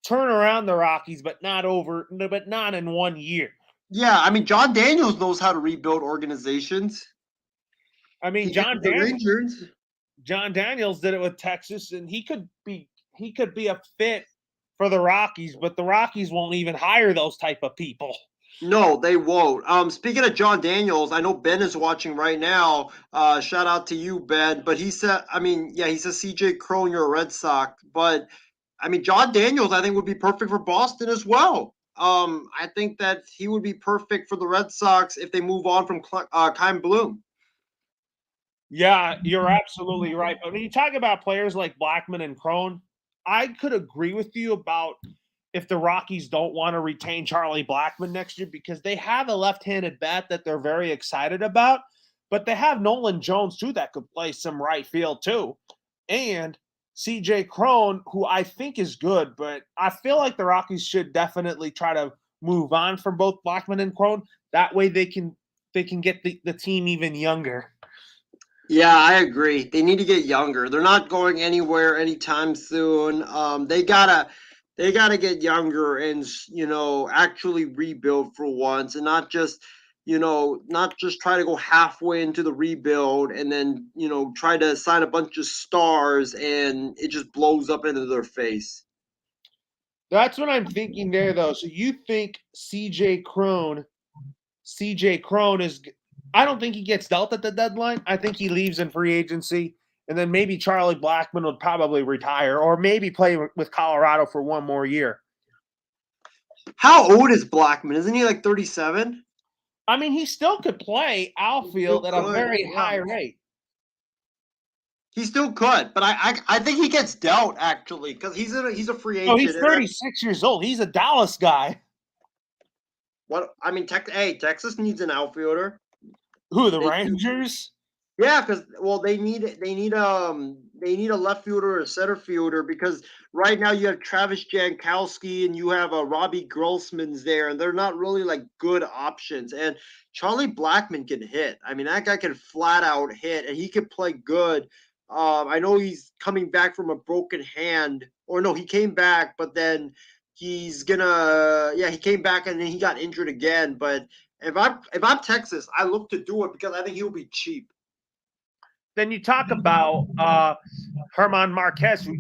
turn around the Rockies, but not in 1 year. Yeah, I mean, John Daniels knows how to rebuild organizations. I mean, John Daniels did it with Texas, and he could be a fit for the Rockies, but the Rockies won't even hire those type of people. No, they won't. Speaking of John Daniels, I know Ben is watching right now. Shout out to you, Ben. But he said, he says CJ Cron, you're a Red Sox. But, John Daniels, I think, would be perfect for Boston as well. I think that he would be perfect for the Red Sox if they move on from Chaim Bloom. Yeah, you're absolutely right. But when you talk about players like Blackmon and Cron, I could agree with you about if the Rockies don't want to retain Charlie Blackmon next year because they have a left-handed bat that they're very excited about. but they have Nolan Jones too that could play some right field too, and CJ Crone, who I think is good, but I feel like the Rockies should definitely try to move on from both Blackmon and Crone. That way they can get the team even younger. Yeah, I agree. They need to get younger. They're not going anywhere anytime soon. They gotta get younger and actually rebuild for once, and not just try to go halfway into the rebuild and then try to sign a bunch of stars and it just blows up into their face. That's what I'm thinking there, though. So you think CJ Crone is? I don't think he gets dealt at the deadline. I think he leaves in free agency, and then maybe Charlie Blackmon would probably retire, or maybe play with Colorado for one more year. How old is Blackmon? Isn't he like 37? I mean, he still could play outfield at a very high rate. He still could, but I think he gets dealt actually because he's a free agent. Oh, he's 36 years old. He's a Dallas guy. What I mean, Texas needs an outfielder. Who, the Rangers? Yeah, because they need a left fielder or a center fielder because right now you have Travis Jankowski and you have Robbie Grossman's there, and they're not really like good options. And Charlie Blackmon can hit. I mean, that guy can flat out hit, and he can play good. I know he's coming back from a broken hand, or no, he came back, but then he came back and then he got injured again. But if I'm Texas, I look to do it because I think he'll be cheap. Then you talk about German Marquez, who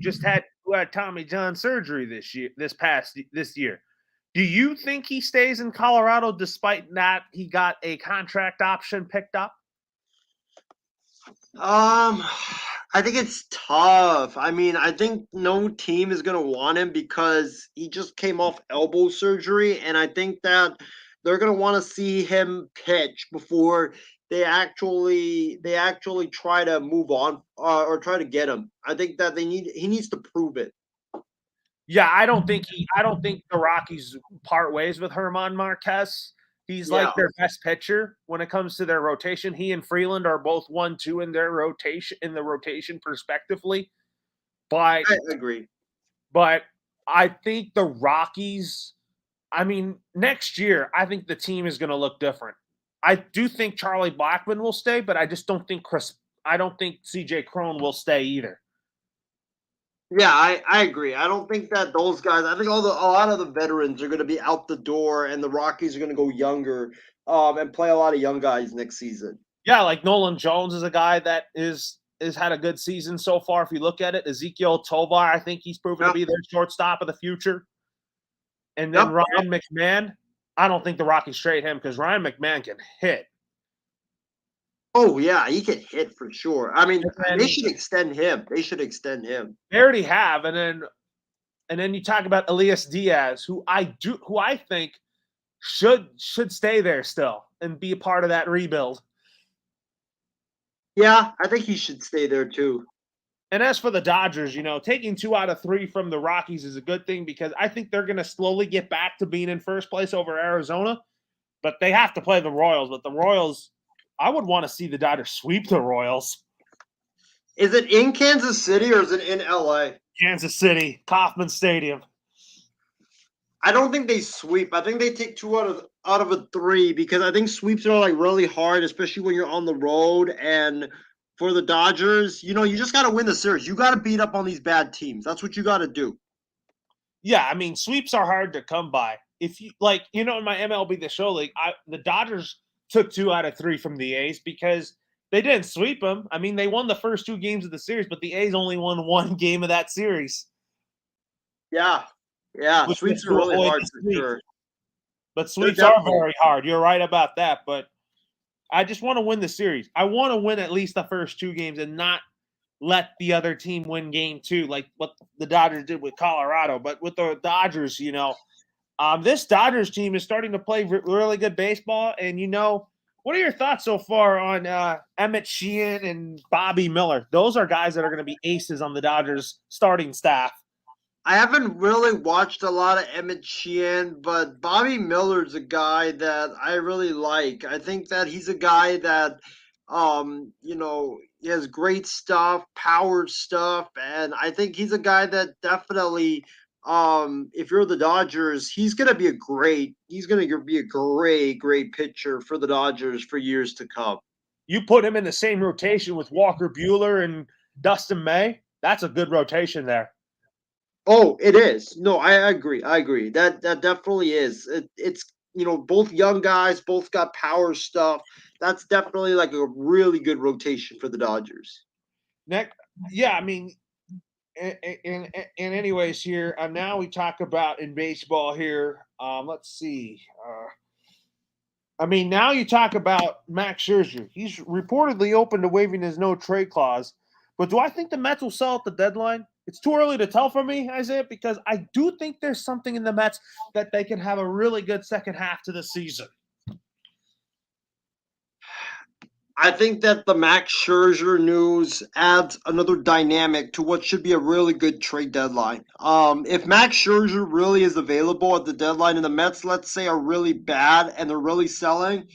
had Tommy John surgery this year. Do you think he stays in Colorado despite that he got a contract option picked up? I think it's tough. I mean, I think no team is going to want him because he just came off elbow surgery, and I think that they're going to want to see him pitch before they actually try to move on or try to get him. I think that he needs to prove it. Yeah, I don't think the Rockies part ways with German Marquez. He's like their best pitcher when it comes to their rotation. He and Freeland are both 1-2 in their rotation perspectively. But I agree. But I think the Rockies, I mean, next year, I think the team is going to look different. I do think Charlie Blackmon will stay, but I just don't think CJ Crone will stay either. Yeah, I agree. I don't think that those guys. I think a lot of the veterans are going to be out the door, and the Rockies are going to go younger and play a lot of young guys next season. Yeah, like Nolan Jones is a guy that is had a good season so far. If you look at it, Ezekiel Tovar, I think he's proven to be their shortstop of the future. And then Ryan McMahon, I don't think the Rockies trade him because Ryan McMahon can hit. Oh, yeah, he can hit for sure. I mean, they should extend him. They already have. And then you talk about Elias Diaz, who I think should stay there still and be a part of that rebuild. Yeah, I think he should stay there too. And as for the Dodgers, taking 2 out of 3 from the Rockies is a good thing because I think they're going to slowly get back to being in first place over Arizona. But they have to play the Royals. But the Royals, I would want to see the Dodgers sweep the Royals. Is it in Kansas City or is it in LA? Kansas City, Kauffman Stadium. I don't think they sweep. I think they take 2 out of 3 because I think sweeps are like really hard, especially when you're on the road. And for the Dodgers, you just got to win the series. You got to beat up on these bad teams. That's what you got to do. Yeah, I mean, sweeps are hard to come by. If you in my MLB The Show league, the Dodgers took 2 out of 3 from the A's because they didn't sweep them. I mean, they won the first 2 games of the series, but the A's only won 1 game of that series. Yeah. Sweeps are really hard for sure. But sweeps are very hard. You're right about that. But I just want to win the series. I want to win at least the first 2 games and not let the other team win game 2 like what the Dodgers did with Colorado. But with the Dodgers, this Dodgers team is starting to play really good baseball. And, what are your thoughts so far on Emmett Sheehan and Bobby Miller? Those are guys that are going to be aces on the Dodgers starting staff. I haven't really watched a lot of Emmett Sheehan, but Bobby Miller's a guy that I really like. I think that he's a guy that He has great stuff, power stuff, and I think he's a guy that definitely, if you're the Dodgers, he's gonna be a great pitcher for the Dodgers for years to come. You put him in the same rotation with Walker Buehler and Dustin May. That's a good rotation there. Oh, it is. No, I agree. I agree. That definitely is. It's both young guys, both got power stuff. That's definitely like a really good rotation for the Dodgers. Next, yeah, I mean, in anyways here, now we talk about in baseball here. Let's see. I mean, now you talk about Max Scherzer. He's reportedly open to waiving his no trade clause. But do I think the Mets will sell at the deadline? It's too early to tell for me, Isaiah, because I do think there's something in the Mets that they can have a really good second half to the season. I think that the Max Scherzer news adds another dynamic to what should be a really good trade deadline. If Max Scherzer really is available at the deadline and the Mets, let's say, are really bad and they're really selling,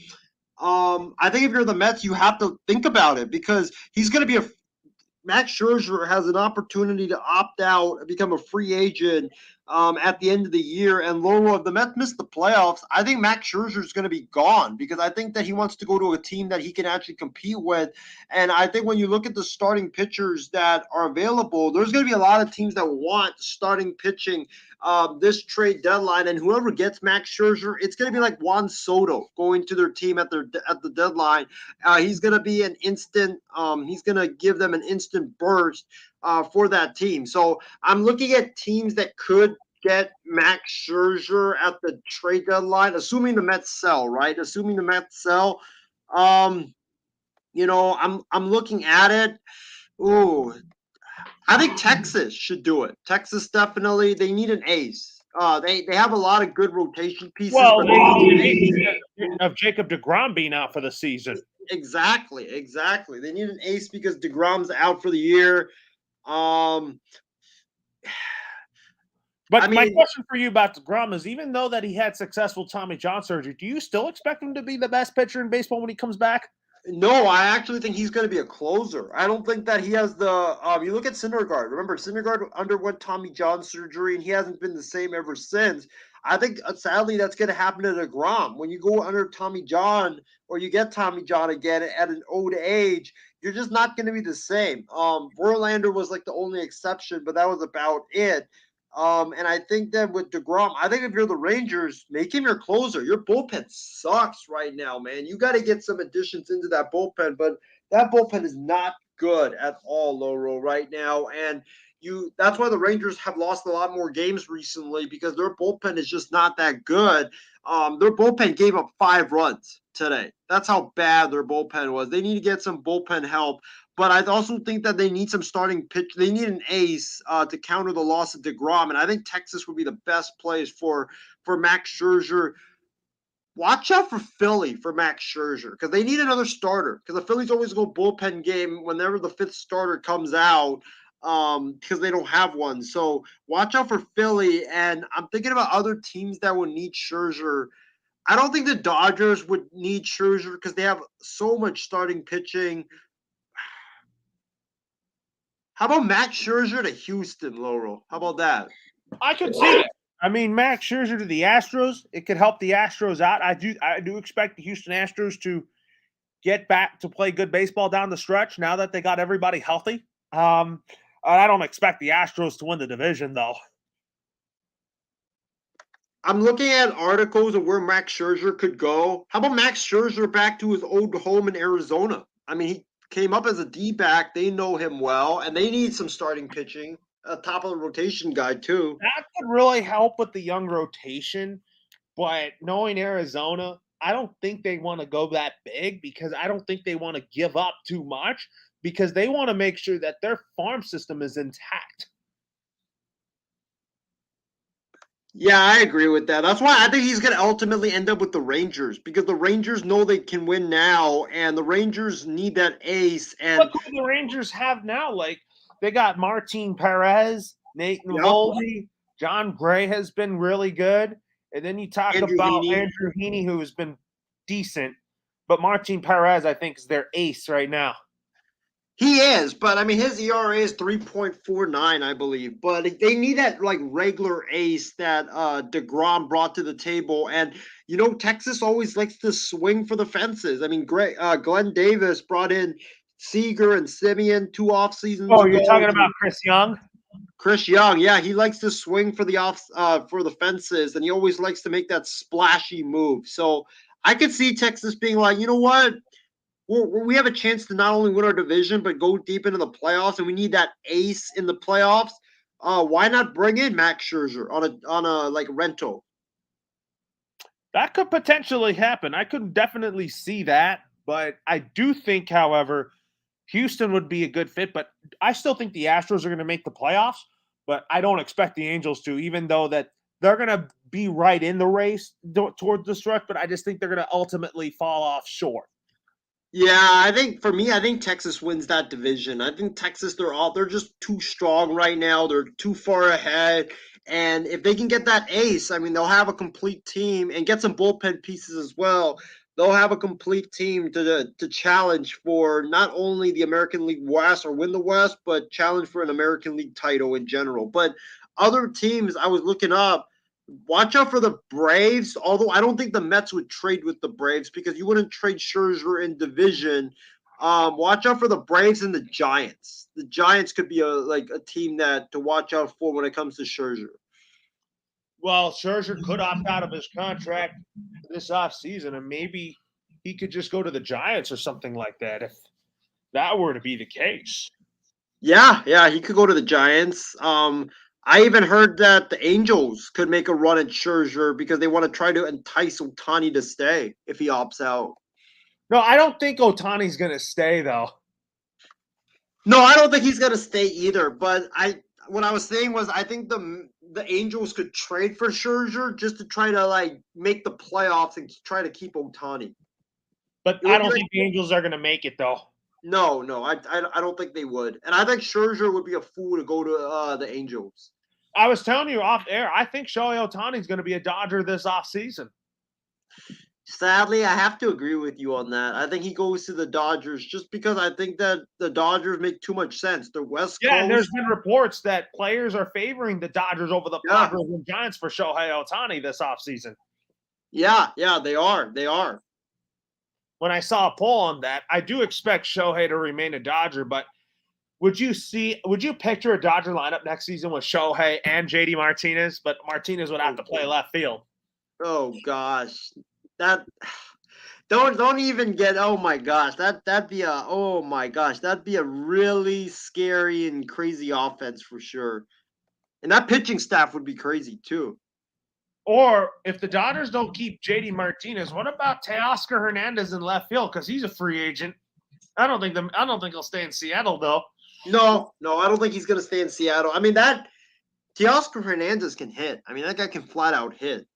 I think if you're the Mets, you have to think about it because he's going to be Max Scherzer has an opportunity to opt out and become a free agent at the end of the year. And Loro, if the Mets miss the playoffs, I think Max Scherzer is going to be gone because I think that he wants to go to a team that he can actually compete with. And I think when you look at the starting pitchers that are available, there's going to be a lot of teams that want starting pitching this trade deadline, and whoever gets Max Scherzer, it's going to be like Juan Soto going to their team at the deadline. He's going to be an instant. He's going to give them an instant burst for that team. So I'm looking at teams that could get Max Scherzer at the trade deadline, assuming the Mets sell, right? Assuming the Mets sell. I'm looking at it. Ooh, I think Texas should do it. Texas definitely. They need an ace. They have a lot of good rotation pieces. Well, they need of Jacob deGrom being out for the season. Exactly. They need an ace because deGrom's out for the year. But my question for you about deGrom is, even though that he had successful Tommy John surgery, do you still expect him to be the best pitcher in baseball when he comes back? No, I actually think he's going to be a closer. I don't think that he has the. You look at Syndergaard. Remember, Syndergaard underwent Tommy John surgery, and he hasn't been the same ever since. I think, sadly, that's going to happen to deGrom. When you go under Tommy John, or you get Tommy John again at an old age, you're just not going to be the same. Verlander was like the only exception, but that was about it. And I think that with deGrom, I think if you're the Rangers, make him your closer. Your bullpen sucks right now, man. You got to get some additions into that bullpen, but that bullpen is not good at all, Loro, right now. And that's why the Rangers have lost a lot more games recently because their bullpen is just not that good. Their bullpen gave up 5 runs today. That's how bad their bullpen was. They need to get some bullpen help. But I also think that they need some starting pitch. They need an ace to counter the loss of deGrom, and I think Texas would be the best place for Max Scherzer. Watch out for Philly for Max Scherzer because they need another starter. Because the Phillies always go bullpen game whenever the 5th starter comes out because they don't have one. So watch out for Philly, and I'm thinking about other teams that would need Scherzer. I don't think the Dodgers would need Scherzer because they have so much starting pitching. How about Max Scherzer to Houston, Laurel? How about that? I could see it. I mean, Max Scherzer to the Astros, it could help the Astros out. I do expect the Houston Astros to get back to play good baseball down the stretch now that they got everybody healthy. I don't expect the Astros to win the division, though. I'm looking at articles of where Max Scherzer could go. How about Max Scherzer back to his old home in Arizona? I mean, he came up as a D-back. They know him well, and they need some starting pitching. A top of the rotation guy, too. That could really help with the young rotation, but knowing Arizona, I don't think they want to go that big because I don't think they want to give up too much because they want to make sure that their farm system is intact. Yeah, I agree with that. That's why I think he's going to ultimately end up with the Rangers because the Rangers know they can win now, and the Rangers need that ace. And look who the Rangers have now. Like, they got Martin Perez, Nate Eovaldi, John Gray has been really good. And then you talk about Andrew Heaney, who has been decent. But Martin Perez, I think, is their ace right now. He is, but I mean, his ERA is 3.49, I believe. But they need that like regular ace that DeGrom brought to the table, and Texas always likes to swing for the fences. I mean, Glenn Davis brought in Seager and Simeon 2 off seasons Oh, ago. you're talking about Chris Young? Chris Young, yeah, he likes to swing for for the fences, and he always likes to make that splashy move. So I could see Texas being like, you know what? We have a chance to not only win our division but go deep into the playoffs, and we need that ace in the playoffs. Why not bring in Max Scherzer on a like rental? That could potentially happen. I could definitely see that, but I do think, however, Houston would be a good fit. But I still think the Astros are going to make the playoffs, but I don't expect the Angels to, even though that they're going to be right in the race towards the struck. But I just think they're going to ultimately fall off short. Yeah, I think Texas wins that division. I think Texas, they're just too strong right now. They're too far ahead. And if they can get that ace, I mean, they'll have a complete team and get some bullpen pieces as well. They'll have a complete team to challenge for not only the American League West or win the West, but challenge for an American League title in general. But other teams I was looking up, watch out for the Braves, although I don't think the Mets would trade with the Braves because you wouldn't trade Scherzer in division. Watch out for the Braves and the Giants. The Giants could be a team that to watch out for when it comes to Scherzer. Well, Scherzer could opt out of his contract this offseason, and maybe he could just go to the Giants or something like that if that were to be the case. Yeah, he could go to the Giants. I even heard that the Angels could make a run at Scherzer because they want to try to entice Ohtani to stay if he opts out. No, I don't think Ohtani's going to stay, though. No, I don't think he's going to stay either. But what I was saying was I think the Angels could trade for Scherzer just to try to like make the playoffs and try to keep Ohtani. But I don't think the Angels are going to make it, though. No, I don't think they would. And I think Scherzer would be a fool to go to the Angels. I was telling you off air, I think Shohei Ohtani is going to be a Dodger this offseason. Sadly, I have to agree with you on that. I think he goes to the Dodgers just because I think that the Dodgers make too much sense. The West Coast. Yeah, and there's been reports that players are favoring the Dodgers over the Padres and Giants for Shohei Ohtani this offseason. Yeah, they are. They are. When I saw a poll on that, I do expect Shohei to remain a Dodger, but would you picture a Dodger lineup next season with Shohei and JD Martinez? But Martinez would have to play left field. Oh gosh. That don't even get oh my gosh. That'd be a really scary and crazy offense for sure. And that pitching staff would be crazy too. Or if the Dodgers don't keep JD Martinez, what about Teoscar Hernandez in left field? Because he's a free agent. I don't think he'll stay in Seattle though. No, I don't think he's gonna stay in Seattle. I mean that Teoscar Hernandez can hit. I mean that guy can flat out hit.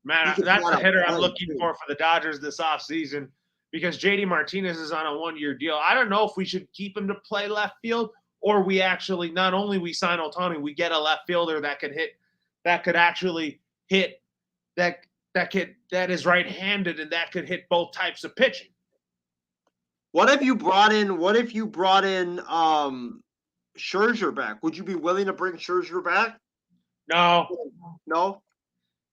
Man, that's the hitter I'm looking for the Dodgers this offseason because JD Martinez is on a 1-year deal. I don't know if we should keep him to play left field or we actually not only we sign Ohtani, we get a left fielder that could actually hit that is right-handed and that could hit both types of pitching. What if you brought in Scherzer back? Would you be willing to bring Scherzer back? No.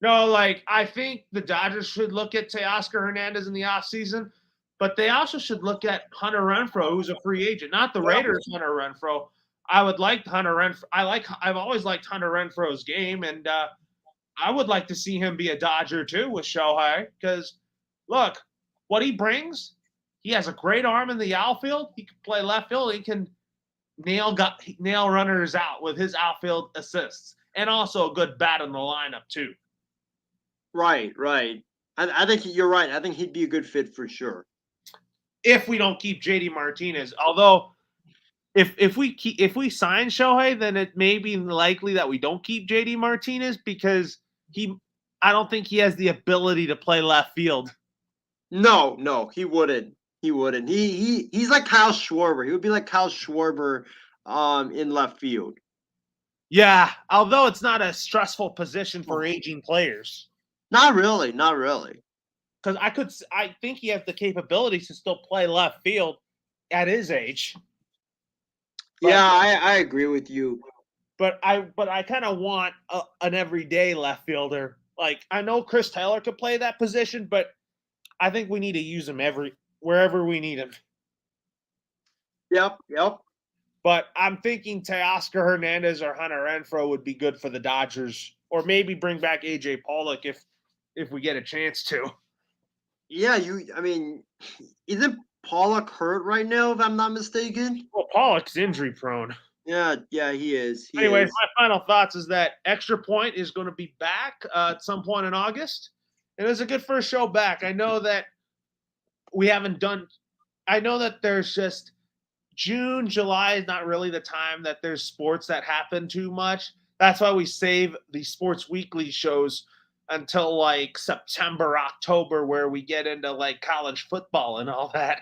No, like I think the Dodgers should look at Teoscar Hernandez in the offseason, but they also should look at Hunter Renfroe, who's a free agent, not the Raiders' Hunter Renfroe. I would like Hunter Renfroe. I've always liked Hunter Renfroe's game, and I would like to see him be a Dodger too with Shohei because, look, what he brings, he has a great arm in the outfield. He can play left field. He can nail runners out with his outfield assists and also a good bat in the lineup too. Right. I think you're right. I think he'd be a good fit for sure. If we don't keep JD Martinez, although if we sign Shohei, then it may be likely that we don't keep JD Martinez because I don't think he has the ability to play left field. No, he wouldn't. He's like Kyle Schwarber. He would be like Kyle Schwarber in left field. Yeah, although it's not a stressful position for aging players. Not really. because I think he has the capabilities to still play left field at his age. But, Yeah, I agree with you. But I kind of want an everyday left fielder. Like, I know Chris Taylor could play that position, but I think we need to use him wherever we need him. Yep. But I'm thinking Teoscar Hernandez or Hunter Renfroe would be good for the Dodgers, or maybe bring back AJ Pollock if we get a chance to. Yeah, isn't Pollock hurt right now, if I'm not mistaken? Well, Pollock's injury prone. Yeah, he is. Anyways, my final thoughts is that Extra Point is going to be back at some point in August. It was a good first show back. I know that there's just June, July is not really the time that there's sports that happen too much. That's why we save the Sports Weekly shows until like September, October, where we get into like college football and all that.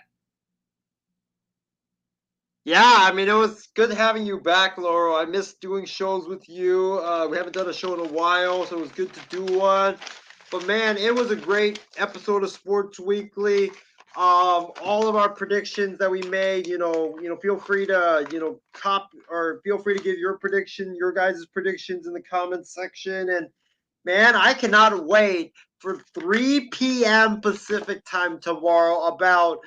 Yeah, it was good having you back, Laurel. I missed doing shows with you. We haven't done a show in a while, so it was good to do one. But man, it was a great episode of Sports Weekly. All of our predictions that we made, feel free to, feel free to give your guys' predictions in the comments section. And man, I cannot wait for 3 p.m. Pacific time tomorrow about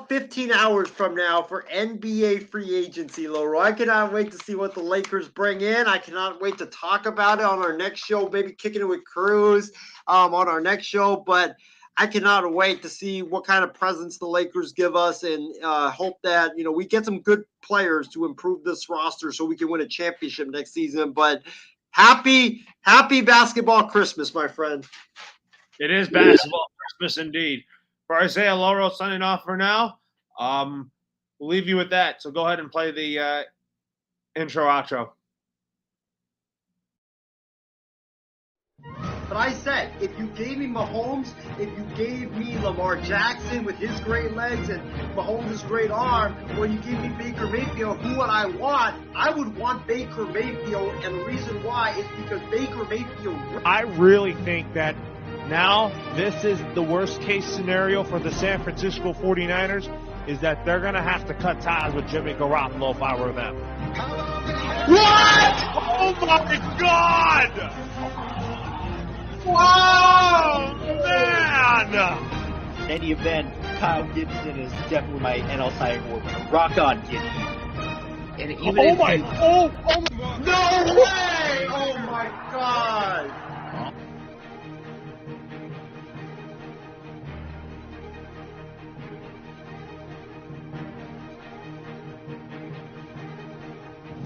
15 hours from now for NBA free agency, Laurel. I cannot wait to see what the Lakers bring in. I cannot wait to talk about it on our next show, maybe kicking it with Cruz on our next show. But I cannot wait to see what kind of presents the Lakers give us, and hope that we get some good players to improve this roster so we can win a championship next season. But happy basketball Christmas, my friend. It is basketball Christmas indeed. For Isaiah Laurel signing off for now. We'll leave you with that. So go ahead and play the intro, outro. But I said, if you gave me Mahomes, if you gave me Lamar Jackson with his great legs and Mahomes' great arm, or you give me Baker Mayfield, who would I want? I would want Baker Mayfield, and the reason why is because Baker Mayfield. I really think that now this is the worst case scenario for the San Francisco 49ers, is that they're going to have to cut ties with Jimmy Garoppolo if I were them. What? Oh my God! Whoa, man! In any event, Kyle Gibson is definitely my NL Cy Young Award winner. Rock on, Giddy. And even no way! Oh my God!